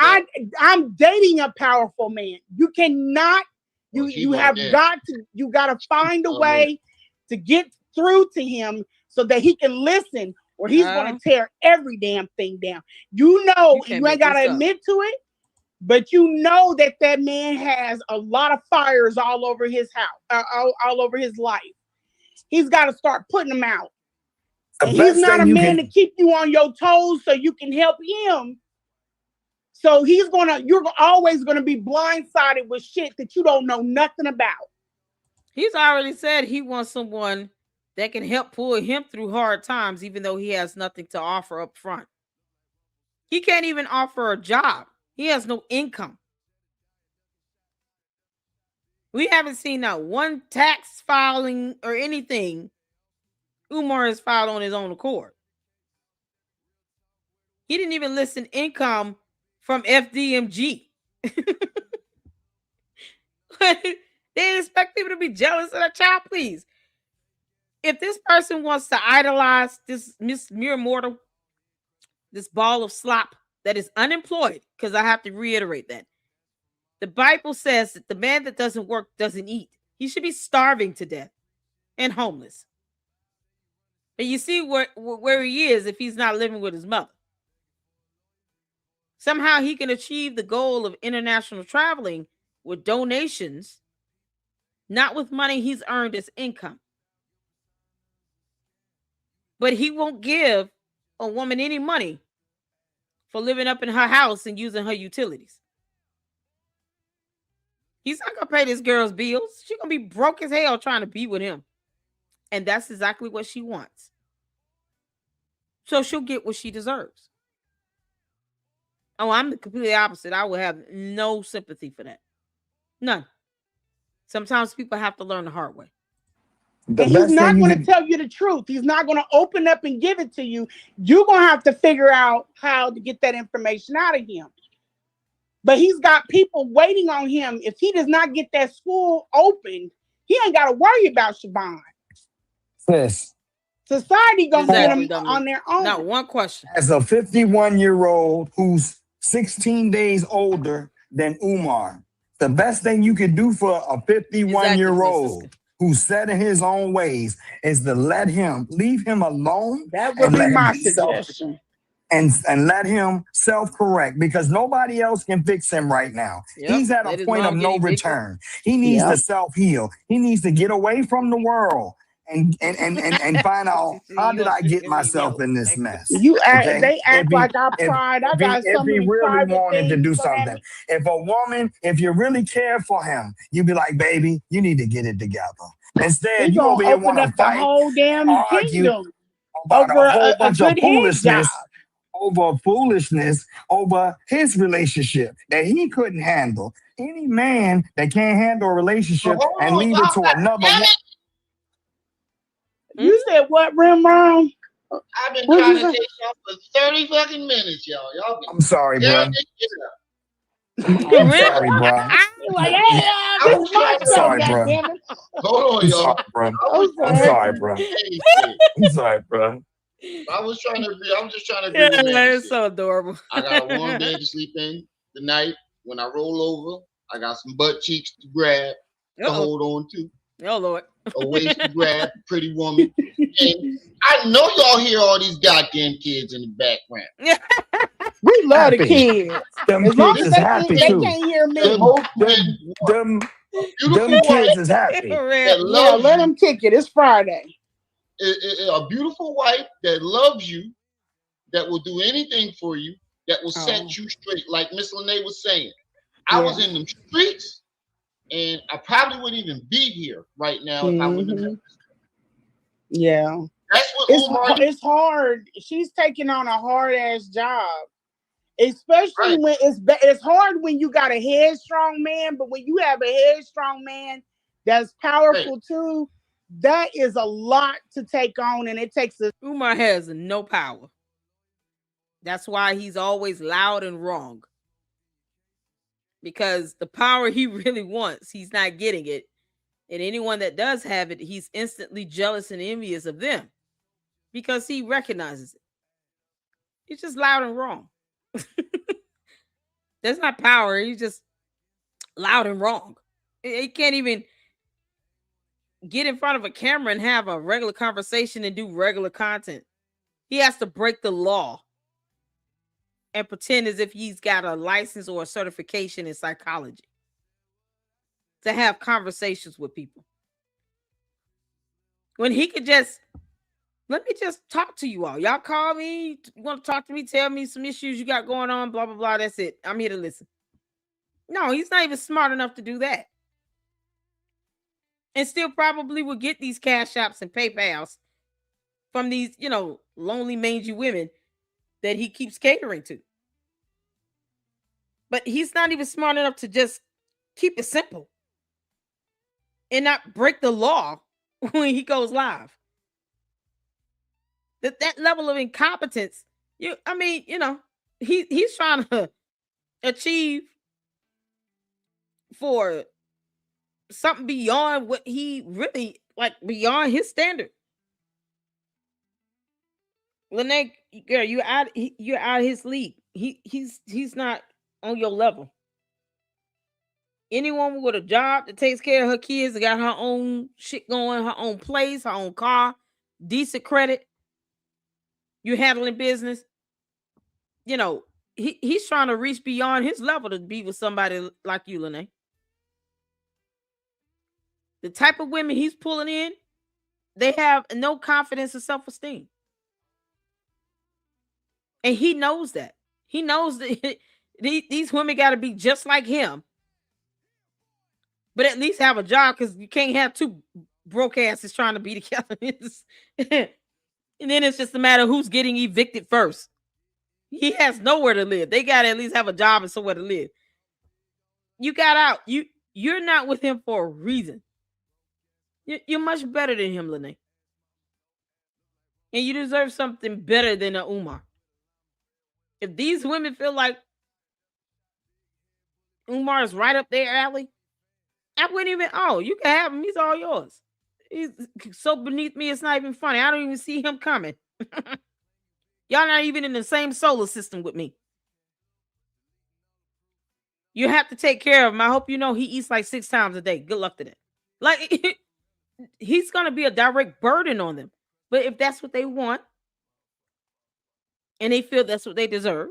I'm dating a powerful man. You cannot. You got to find a way to get through to him so that he can listen, or he's going to tear every damn thing down. You ain't got to admit to it, but you know that man has a lot of fires all over his house, all over his life. He's got to start putting them out. And he's not a man to keep you on your toes so you can help him. So you're always gonna be blindsided with shit that you don't know nothing about. He's already said he wants someone that can help pull him through hard times, even though he has nothing to offer up front. He can't even offer a job. He has no income. We haven't seen not one tax filing or anything Umar has filed on his own accord. He didn't even list an income from FDMG. They expect people to be jealous of their child, please. If this person wants to idolize this mere mortal, this ball of slop that is unemployed, because I have to reiterate that. The Bible says that the man that doesn't work doesn't eat. He should be starving to death and homeless. And you see where he is if he's not living with his mother. Somehow he can achieve the goal of international traveling with donations, not with money he's earned as income. But he won't give a woman any money for living up in her house and using her utilities. He's not going to pay this girl's bills. She's going to be broke as hell trying to be with him. And that's exactly what she wants. So she'll get what she deserves. Oh, I'm the completely opposite. I would have no sympathy for that. None. Sometimes people have to learn the hard way. And he's not going to tell you the truth. He's not going to open up and give it to you. You're going to have to figure out how to get that information out of him. But he's got people waiting on him. If he does not get that school open, he ain't got to worry about Siobhan. Sis. Society going to get him on their own. Not one question. As a 51-year-old who's 16 days older than Umar, the best thing you could do for a 51-year-old who's set in his own ways is to leave him alone. That would be my suggestion. And let him self-correct, because nobody else can fix him right now. Yep. He's at a point of no return. He needs to self-heal. He needs to get away from the world and find out, how did I get myself in this mess? They act like I cried. I got so many really wanted to do things something. If you really care for him, you'd be like, baby, you need to get it together. Instead, you over here want to fight, the whole damn argue about over a whole bunch of foolishness. Foolishness over his relationship that he couldn't handle. Any man that can't handle a relationship and leave it to another woman. You said what, Rimron? I've been trying to say something for 30 fucking minutes, y'all. I'm sorry, bro. I'm sorry, bro. I'm sorry, bro. Hold on, y'all. I'm sorry, bro. I'm sorry, bro. I'm just trying to be it's so adorable. I got a warm bed to sleep in tonight. When I roll over, I got some butt cheeks to grab, to hold on to. Oh, Lord. A waist to grab, pretty woman. And I know y'all hear all these goddamn kids in the background. We love the kids. Them as long kids as is happy they too. can't hear me. Them kids is happy. Let them kick it. It's Friday. A beautiful wife that loves you, that will do anything for you, that will set you straight. Like Miss Lene was saying, I was in them streets, and I probably wouldn't even be here right now if I wouldn't have done this. Yeah. That's what it's hard. She's taking on a hard ass job. Especially when it's hard when you got a headstrong man, but when you have a headstrong man that's powerful too, that is a lot to take on, and it takes a Umar has no power. That's why he's always loud and wrong. Because the power he really wants, he's not getting it. And anyone that does have it, he's instantly jealous and envious of them. Because he recognizes it. He's just loud and wrong. That's not power. He's just loud and wrong. He can't even get in front of a camera and have a regular conversation and do regular content. He has to break the law and pretend as if he's got a license or a certification in psychology to have conversations with people. When he could just, let me just talk to you all. Y'all call me, you want to talk to me, tell me some issues you got going on, blah, blah, blah. That's it. I'm here to listen. No, he's not even smart enough to do that. And still probably will get these cash apps and PayPals from these, lonely, mangy women that he keeps catering to. But he's not even smart enough to just keep it simple and not break the law when he goes live. That level of incompetence, he's trying to achieve for something beyond what he really, beyond his standard. Lene, girl, you're out of his league. He's not on your level. Any woman with a job that takes care of her kids, that got her own shit going, her own place, her own car, decent credit, you handling business, you know, he's trying to reach beyond his level to be with somebody like you, Lene. The type of women he's pulling in, they have no confidence and self-esteem. And he knows that. He knows that these women got to be just like him, but at least have a job, because you can't have two broke asses trying to be together. And then it's just a matter of who's getting evicted first. He has nowhere to live. They got to at least have a job and somewhere to live. You got out. You're not with him for a reason. You're much better than him, Lene. And you deserve something better than a Umar. If these women feel like Umar is right up their alley, I wouldn't even, you can have him. He's all yours. He's so beneath me, it's not even funny. I don't even see him coming. Y'all not even in the same solar system with me. You have to take care of him. I hope you know he eats like 6 times a day. Good luck to that. Like, he's going to be a direct burden on them. But if that's what they want, and they feel that's what they deserve,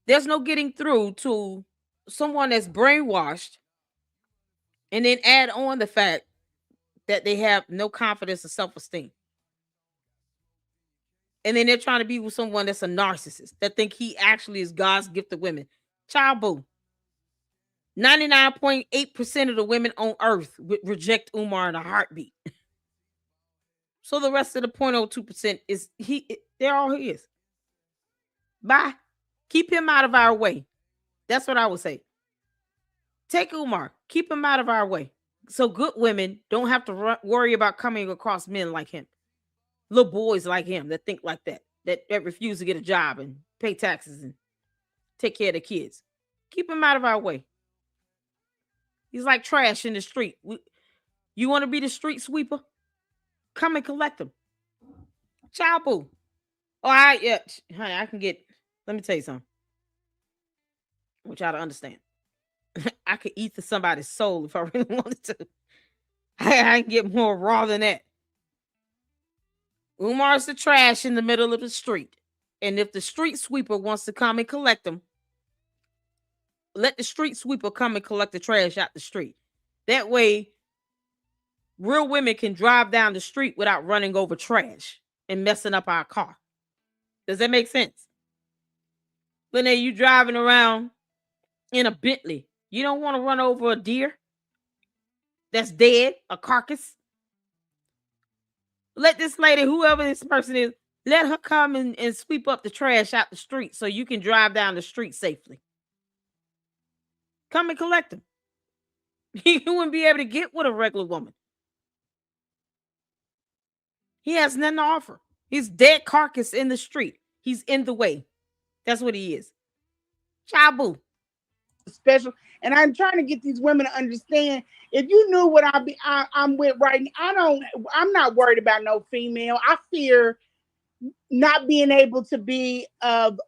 there's no getting through to someone that's brainwashed and then add on the fact that they have no confidence or self-esteem. And then they're trying to be with someone that's a narcissist, that think he actually is God's gift to women. Child boo. 99.8% of the women on earth would reject Umar in a heartbeat. So the rest of the 0.02% is they're all he is. Bye. Keep him out of our way. That's what I would say. Take Umar. Keep him out of our way. So good women don't have to worry about coming across men like him. Little boys like him that think like that refuse to get a job and pay taxes and take care of the kids. Keep him out of our way. He's like trash in the street. You want to be the street sweeper? Come and collect them. Child boo. Honey, I can get, let me tell you something. I want y'all to understand. I could eat to somebody's soul if I really wanted to. I can get more raw than that. Umar's the trash in the middle of the street. And if the street sweeper wants to come and collect them, let the street sweeper come and collect the trash out the street. That way, real women can drive down the street without running over trash and messing up our car. Does that make sense? When you driving around in a Bentley, you don't want to run over a deer that's dead, a carcass. Let this lady, whoever this person is, let her come and sweep up the trash out the street so you can drive down the street safely. Come and collect them. You wouldn't be able to get with a regular woman. He has nothing to offer. He's dead carcass in the street. He's in the way. That's what he is. Chabu. Special. And I'm trying to get these women to understand, if you knew what I'm with right now, I'm not worried about no female. I fear not being able to be of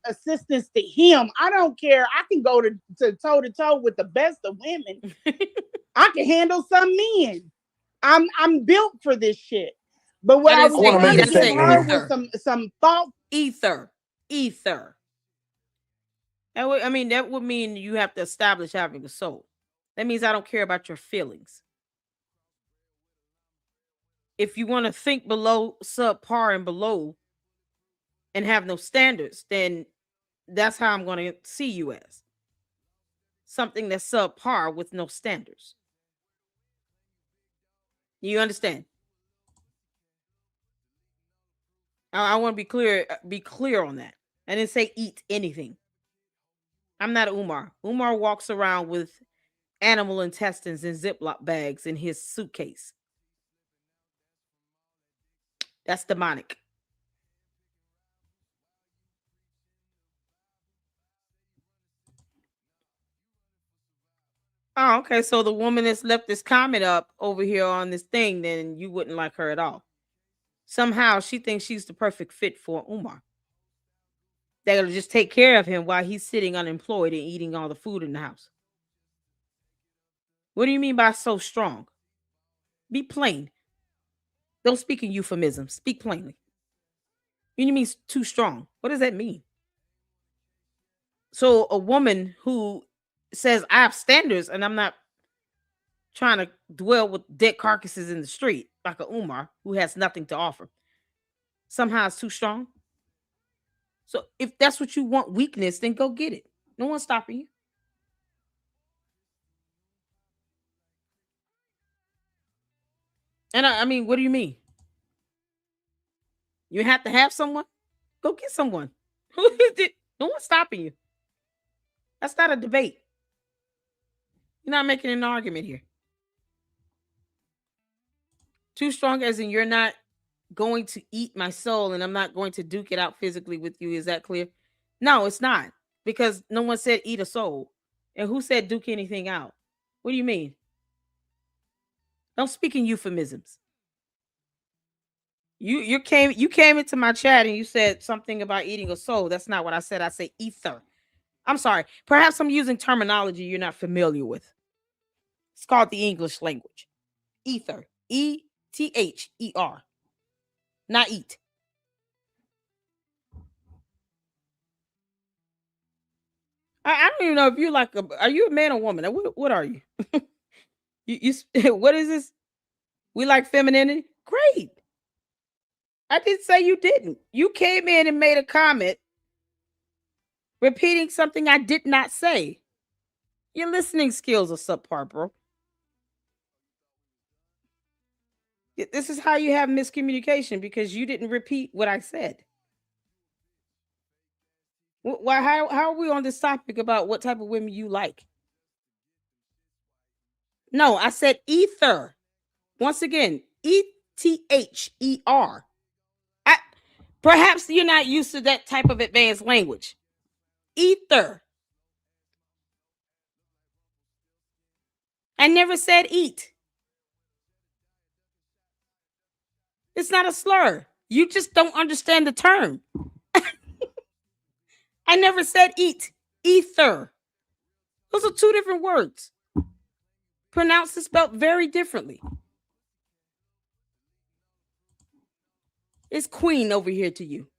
assistance to him. I don't care. I can go to toe to toe with the best of women. I can handle some men. I'm built for this shit. But what I was trying to give her was some thought. Ether. That would mean you have to establish having a soul. That means I don't care about your feelings. If you want to think below subpar and below and have no standards, then that's how I'm going to see you as. Something that's subpar with no standards. You understand? I want to be clear on that. I didn't say eat anything. I'm not Umar. Umar walks around with animal intestines in Ziploc bags in his suitcase. That's demonic. Oh, okay. So the woman that's left this comment up over here on this thing, then you wouldn't like her at all. Somehow she thinks she's the perfect fit for Umar. that'll just take care of him while he's sitting unemployed and eating all the food in the house. What do you mean by so strong? Be plain. Don't speak in euphemisms. Speak plainly. You mean too strong? What does that mean? So a woman who says I have standards and I'm not trying to dwell with dead carcasses in the street like a Umar who has nothing to offer, somehow it's too strong. So if that's what you want, weakness, then go get it. No one's stopping you. And I mean, what do you mean? You have to have someone? Go get someone. No one's stopping you. That's not a debate. You're not making an argument here. Too strong as in you're not going to eat my soul and I'm not going to duke it out physically with you. Is that clear? No, it's not. Because no one said eat a soul. And who said duke anything out? What do you mean? Don't speak in euphemisms. You came into my chat and you said something about eating a soul. That's not what I said. I said ether. I'm sorry. Perhaps I'm using terminology you're not familiar with. It's called the English language. Ether. E-T-H-E-R. Not eat. I don't even know if you're like are you a man or woman? What are you? you what is this? We like femininity? Great. I didn't say you didn't. You came in and made a comment repeating something I did not say. Your listening skills are subpar, bro. This is how you have miscommunication because you didn't repeat what I said. Why? How are we on this topic about what type of women you like? No, I said ether. Once again, E-T-H-E-R. Perhaps you're not used to that type of advanced language. Ether. I never said eat. It's not a slur. You just don't understand the term. I never said eat. Ether. Those are two different words. Pronounced and spelled very differently. It's queen over here to you.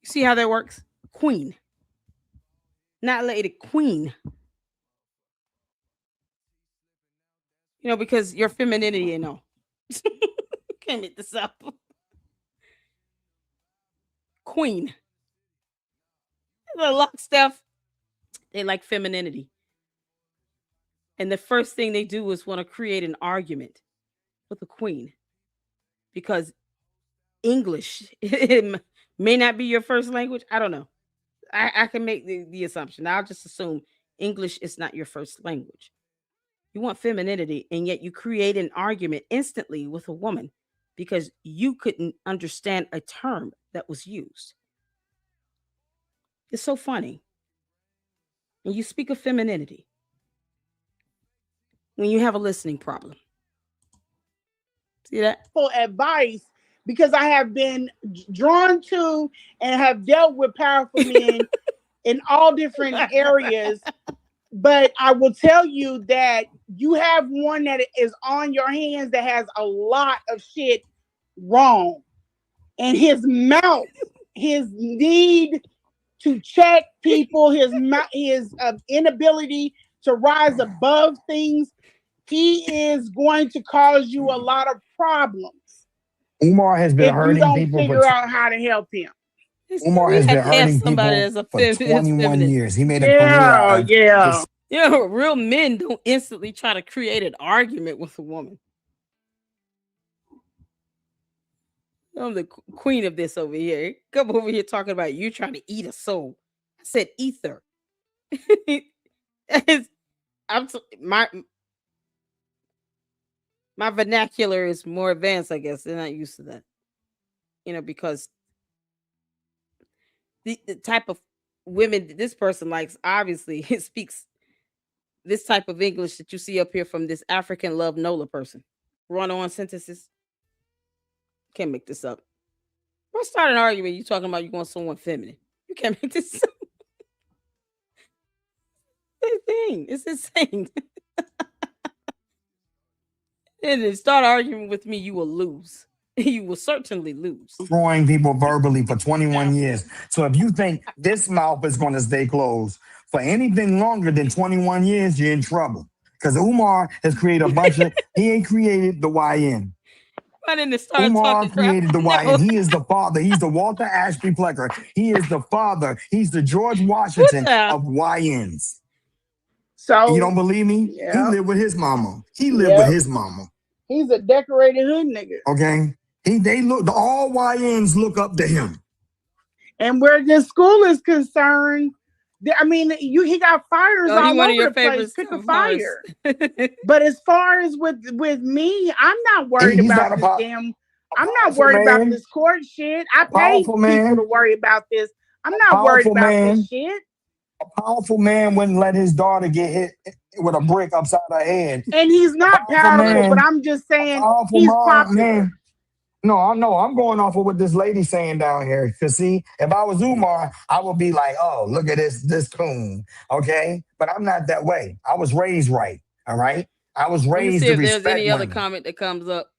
You see how that works? Queen. Not lady, queen. You know, because your femininity, you know. Can't make this up. Queen. The lockstep, they like femininity. And the first thing they do is want to create an argument with the queen. Because English it may not be your first language. I don't know. I can make the assumption. I'll just assume English is not your first language. You want femininity, and yet you create an argument instantly with a woman because you couldn't understand a term that was used. It's so funny. And you speak of femininity when you have a listening problem. See that? For advice, because I have been drawn to and have dealt with powerful men in all different areas. But I will tell you that you have one that is on your hands that has a lot of shit wrong. And his mouth, his need to check people, his inability to rise above things, he is going to cause you a lot of problems. Umar has been if you hurting don't people figure out how to help him. Umar has been hurting people for 21 years. He made a career out of yeah. You know, real men don't instantly try to create an argument with a woman. I'm the queen of this over here. Come over here talking about you trying to eat a soul. I said ether. My vernacular is more advanced, I guess. They're not used to that. You know, because the type of women this person likes, obviously, it speaks this type of English that you see up here from this African love Nola person. Run on sentences. Can't make this up. Let's start an argument. You talking about you want someone feminine? You can't make this thing. It's insane. And then start arguing with me, you will lose. You will certainly lose. Destroying people verbally for 21 years. So if you think this mouth is going to stay closed for anything longer than 21 years, you're in trouble. Because Umar has created a bunch of, he ain't created the YN. I didn't start Umar talking crap. created the No. YN. He is the father. He's the Walter Ashby Plecker. He is the father. He's the George Washington of YNs. So You don't believe me? Yeah. He lived with his mama. He lived with his mama. He's a decorated hood nigga. Okay. They look, all YNs look up to him. And where this school is concerned, I mean, he got fires all over the place. Pick a fire. But as far as with me, I'm not worried about this damn. I'm not worried about this court shit. I pay people to worry about this. I'm not worried about this shit. A powerful man wouldn't let his daughter get hit with a brick upside her head. And he's not powerful, but I'm just saying he's popular. No, I know. I'm going off of what this lady's saying down here. Because see, if I was Umar, I would be like, oh, look at this coon. Okay? But I'm not that way. I was raised right. All right? I was raised to respect women. If there's any other comment that comes up.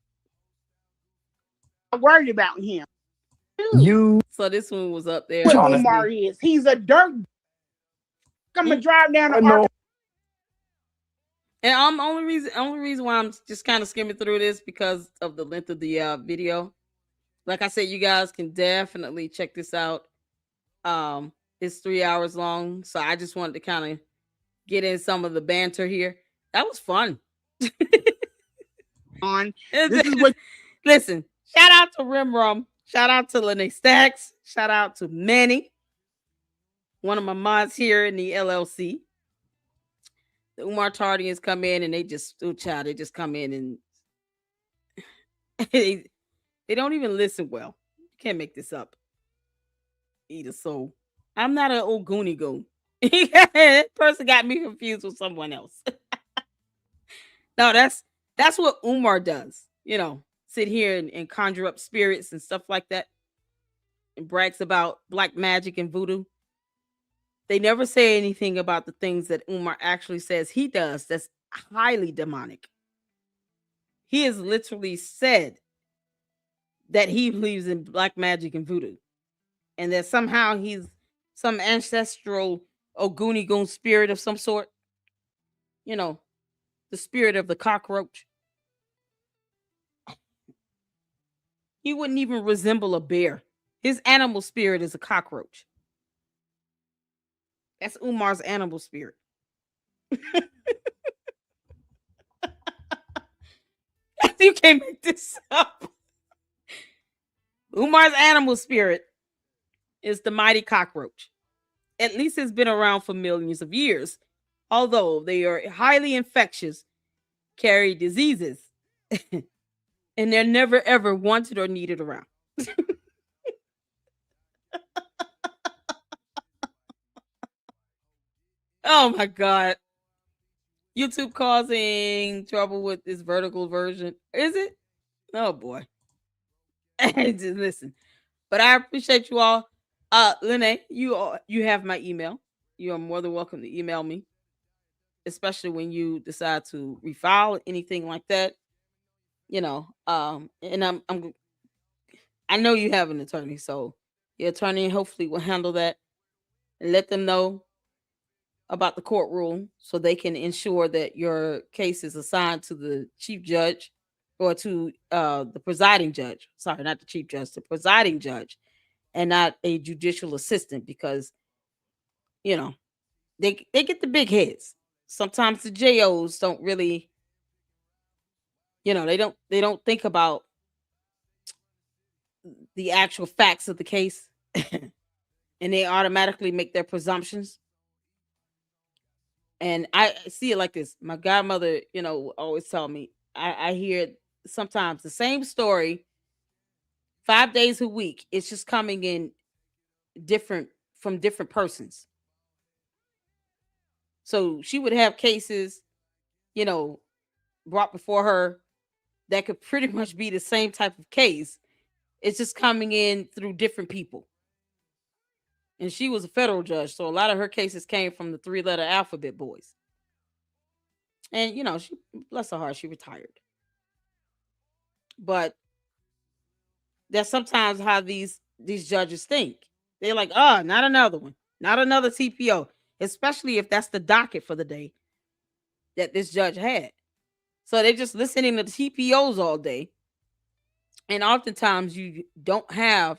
I'm worried about him. So this one was up there. What Umar is. He's a dirt. I'm going to drive down the park. And only reason why I'm just kind of skimming through this because of the length of the video. Like I said, you guys can definitely check this out. It's 3 hours long, so I just wanted to kind of get in some of the banter here. That was fun. Listen, shout out to Rimrum, shout out to Lene Stacks, shout out to Manny, one of my mods here in the LLC. The Umar Tardians come in and they just come in and they don't even listen well. You can't make this up either. So I'm not an old Goonie goon. That person got me confused with someone else. No, that's what Umar does. You know, sit here and conjure up spirits and stuff like that and brags about black magic and voodoo. They never say anything about the things that Umar actually says he does that's highly demonic. He has literally said that he believes in black magic and voodoo. And that somehow he's some ancestral Oguni Goon spirit of some sort. You know, the spirit of the cockroach. He wouldn't even resemble a bear. His animal spirit is a cockroach. That's Umar's animal spirit. You can't make this up. Umar's animal spirit is the mighty cockroach. At least it's been around for millions of years. Although they are highly infectious, carry diseases, and they're never ever wanted or needed around. Oh my God. YouTube causing trouble with this vertical version. Is it? Oh boy. Just listen. But I appreciate you all. Lene, you have my email. You are more than welcome to email me. Especially when you decide to refile anything like that. You know, and I know you have an attorney, so your attorney hopefully will handle that and let them know about the court rule so they can ensure that your case is assigned to the chief judge or to the presiding judge. Sorry, not the chief judge, the presiding judge, and not a judicial assistant, because you know they get the big heads. Sometimes the JOs don't really, they don't think about the actual facts of the case, and they automatically make their presumptions. And I see it like this. My godmother, always tell me, I hear sometimes the same story 5 days a week. It's just coming in from different persons. So she would have cases, brought before her that could pretty much be the same type of case, It's just coming in through different people. And she was a federal judge, so a lot of her cases came from the 3-letter alphabet boys. And she, bless her heart, she retired. But that's sometimes how these judges think. They're like, oh, not another one, not another TPO, especially if that's the docket for the day that this judge had. So they're just listening to TPOs all day. And oftentimes you don't have,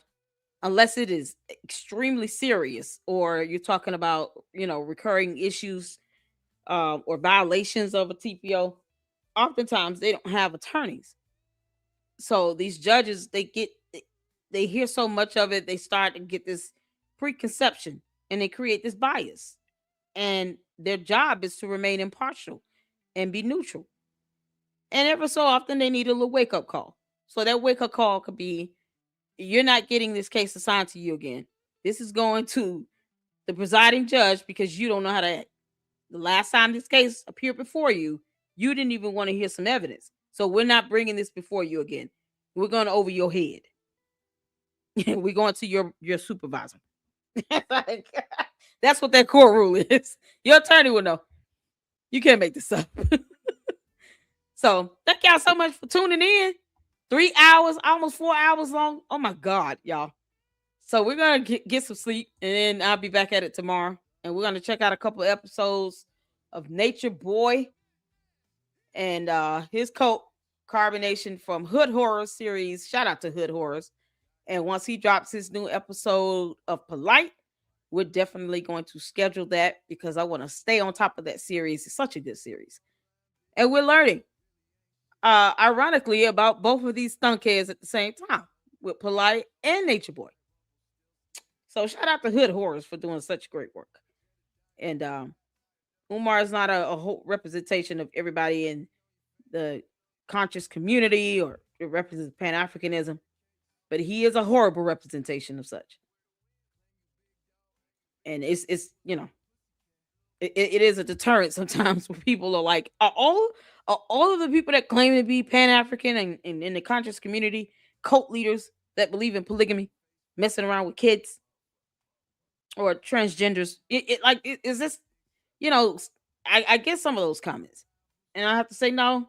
unless it is extremely serious or you're talking about, recurring issues or violations of a TPO, oftentimes they don't have attorneys. So these judges, they hear so much of it, they start to get this preconception and they create this bias. And their job is to remain impartial and be neutral. And ever so often they need a little wake-up call. So that wake-up call could be, you're not getting this case assigned to you again. This is going to the presiding judge because you don't know how to act. The last time this case appeared before you, you didn't even want to hear some evidence. So we're not bringing this before you again. We're going over your head. We're going to your supervisor. That's what that court rule is. Your attorney will know. You can't make this up. So thank y'all so much for tuning in. 3 hours, almost 4 hours long. Oh my God, y'all. So we're going to get some sleep and then I'll be back at it tomorrow. And we're going to check out a couple of episodes of Nature Boy and his cult Carbonation from Hood Horror series. Shout out to Hood Horrors. And once he drops his new episode of Polite, we're definitely going to schedule that because I want to stay on top of that series. It's such a good series. And we're learning, ironically, about both of these stunkheads at the same time with Polite and Nature Boy. So shout out to Hood Horrors for doing such great work. And Umar is not a whole representation of everybody in the conscious community or it represents Pan-Africanism, but he is a horrible representation of such. And it's it is a deterrent sometimes when people are like, are all of the people that claim to be Pan-African and in the conscious community cult leaders that believe in polygamy, messing around with kids or transgenders? Is this, I get some of those comments and I have to say, no,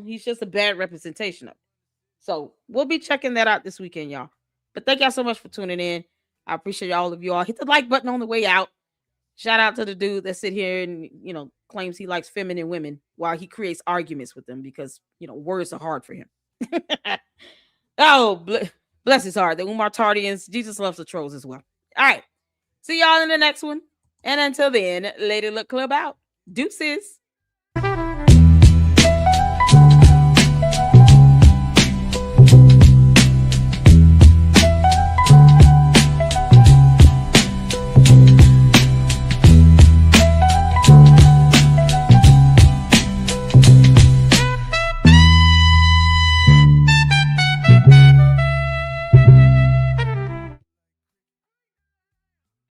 he's just a bad representation of it. So we'll be checking that out this weekend, y'all. But thank y'all so much for tuning in. I appreciate all of you all. Hit the like button on the way out. Shout out to the dude that sit here and, claims he likes feminine women while he creates arguments with them because, words are hard for him. Oh, bless his heart. The Umar Tardians, Jesus loves the trolls as well. All right. See y'all in the next one. And until then, Lady Luck Club out. Deuces.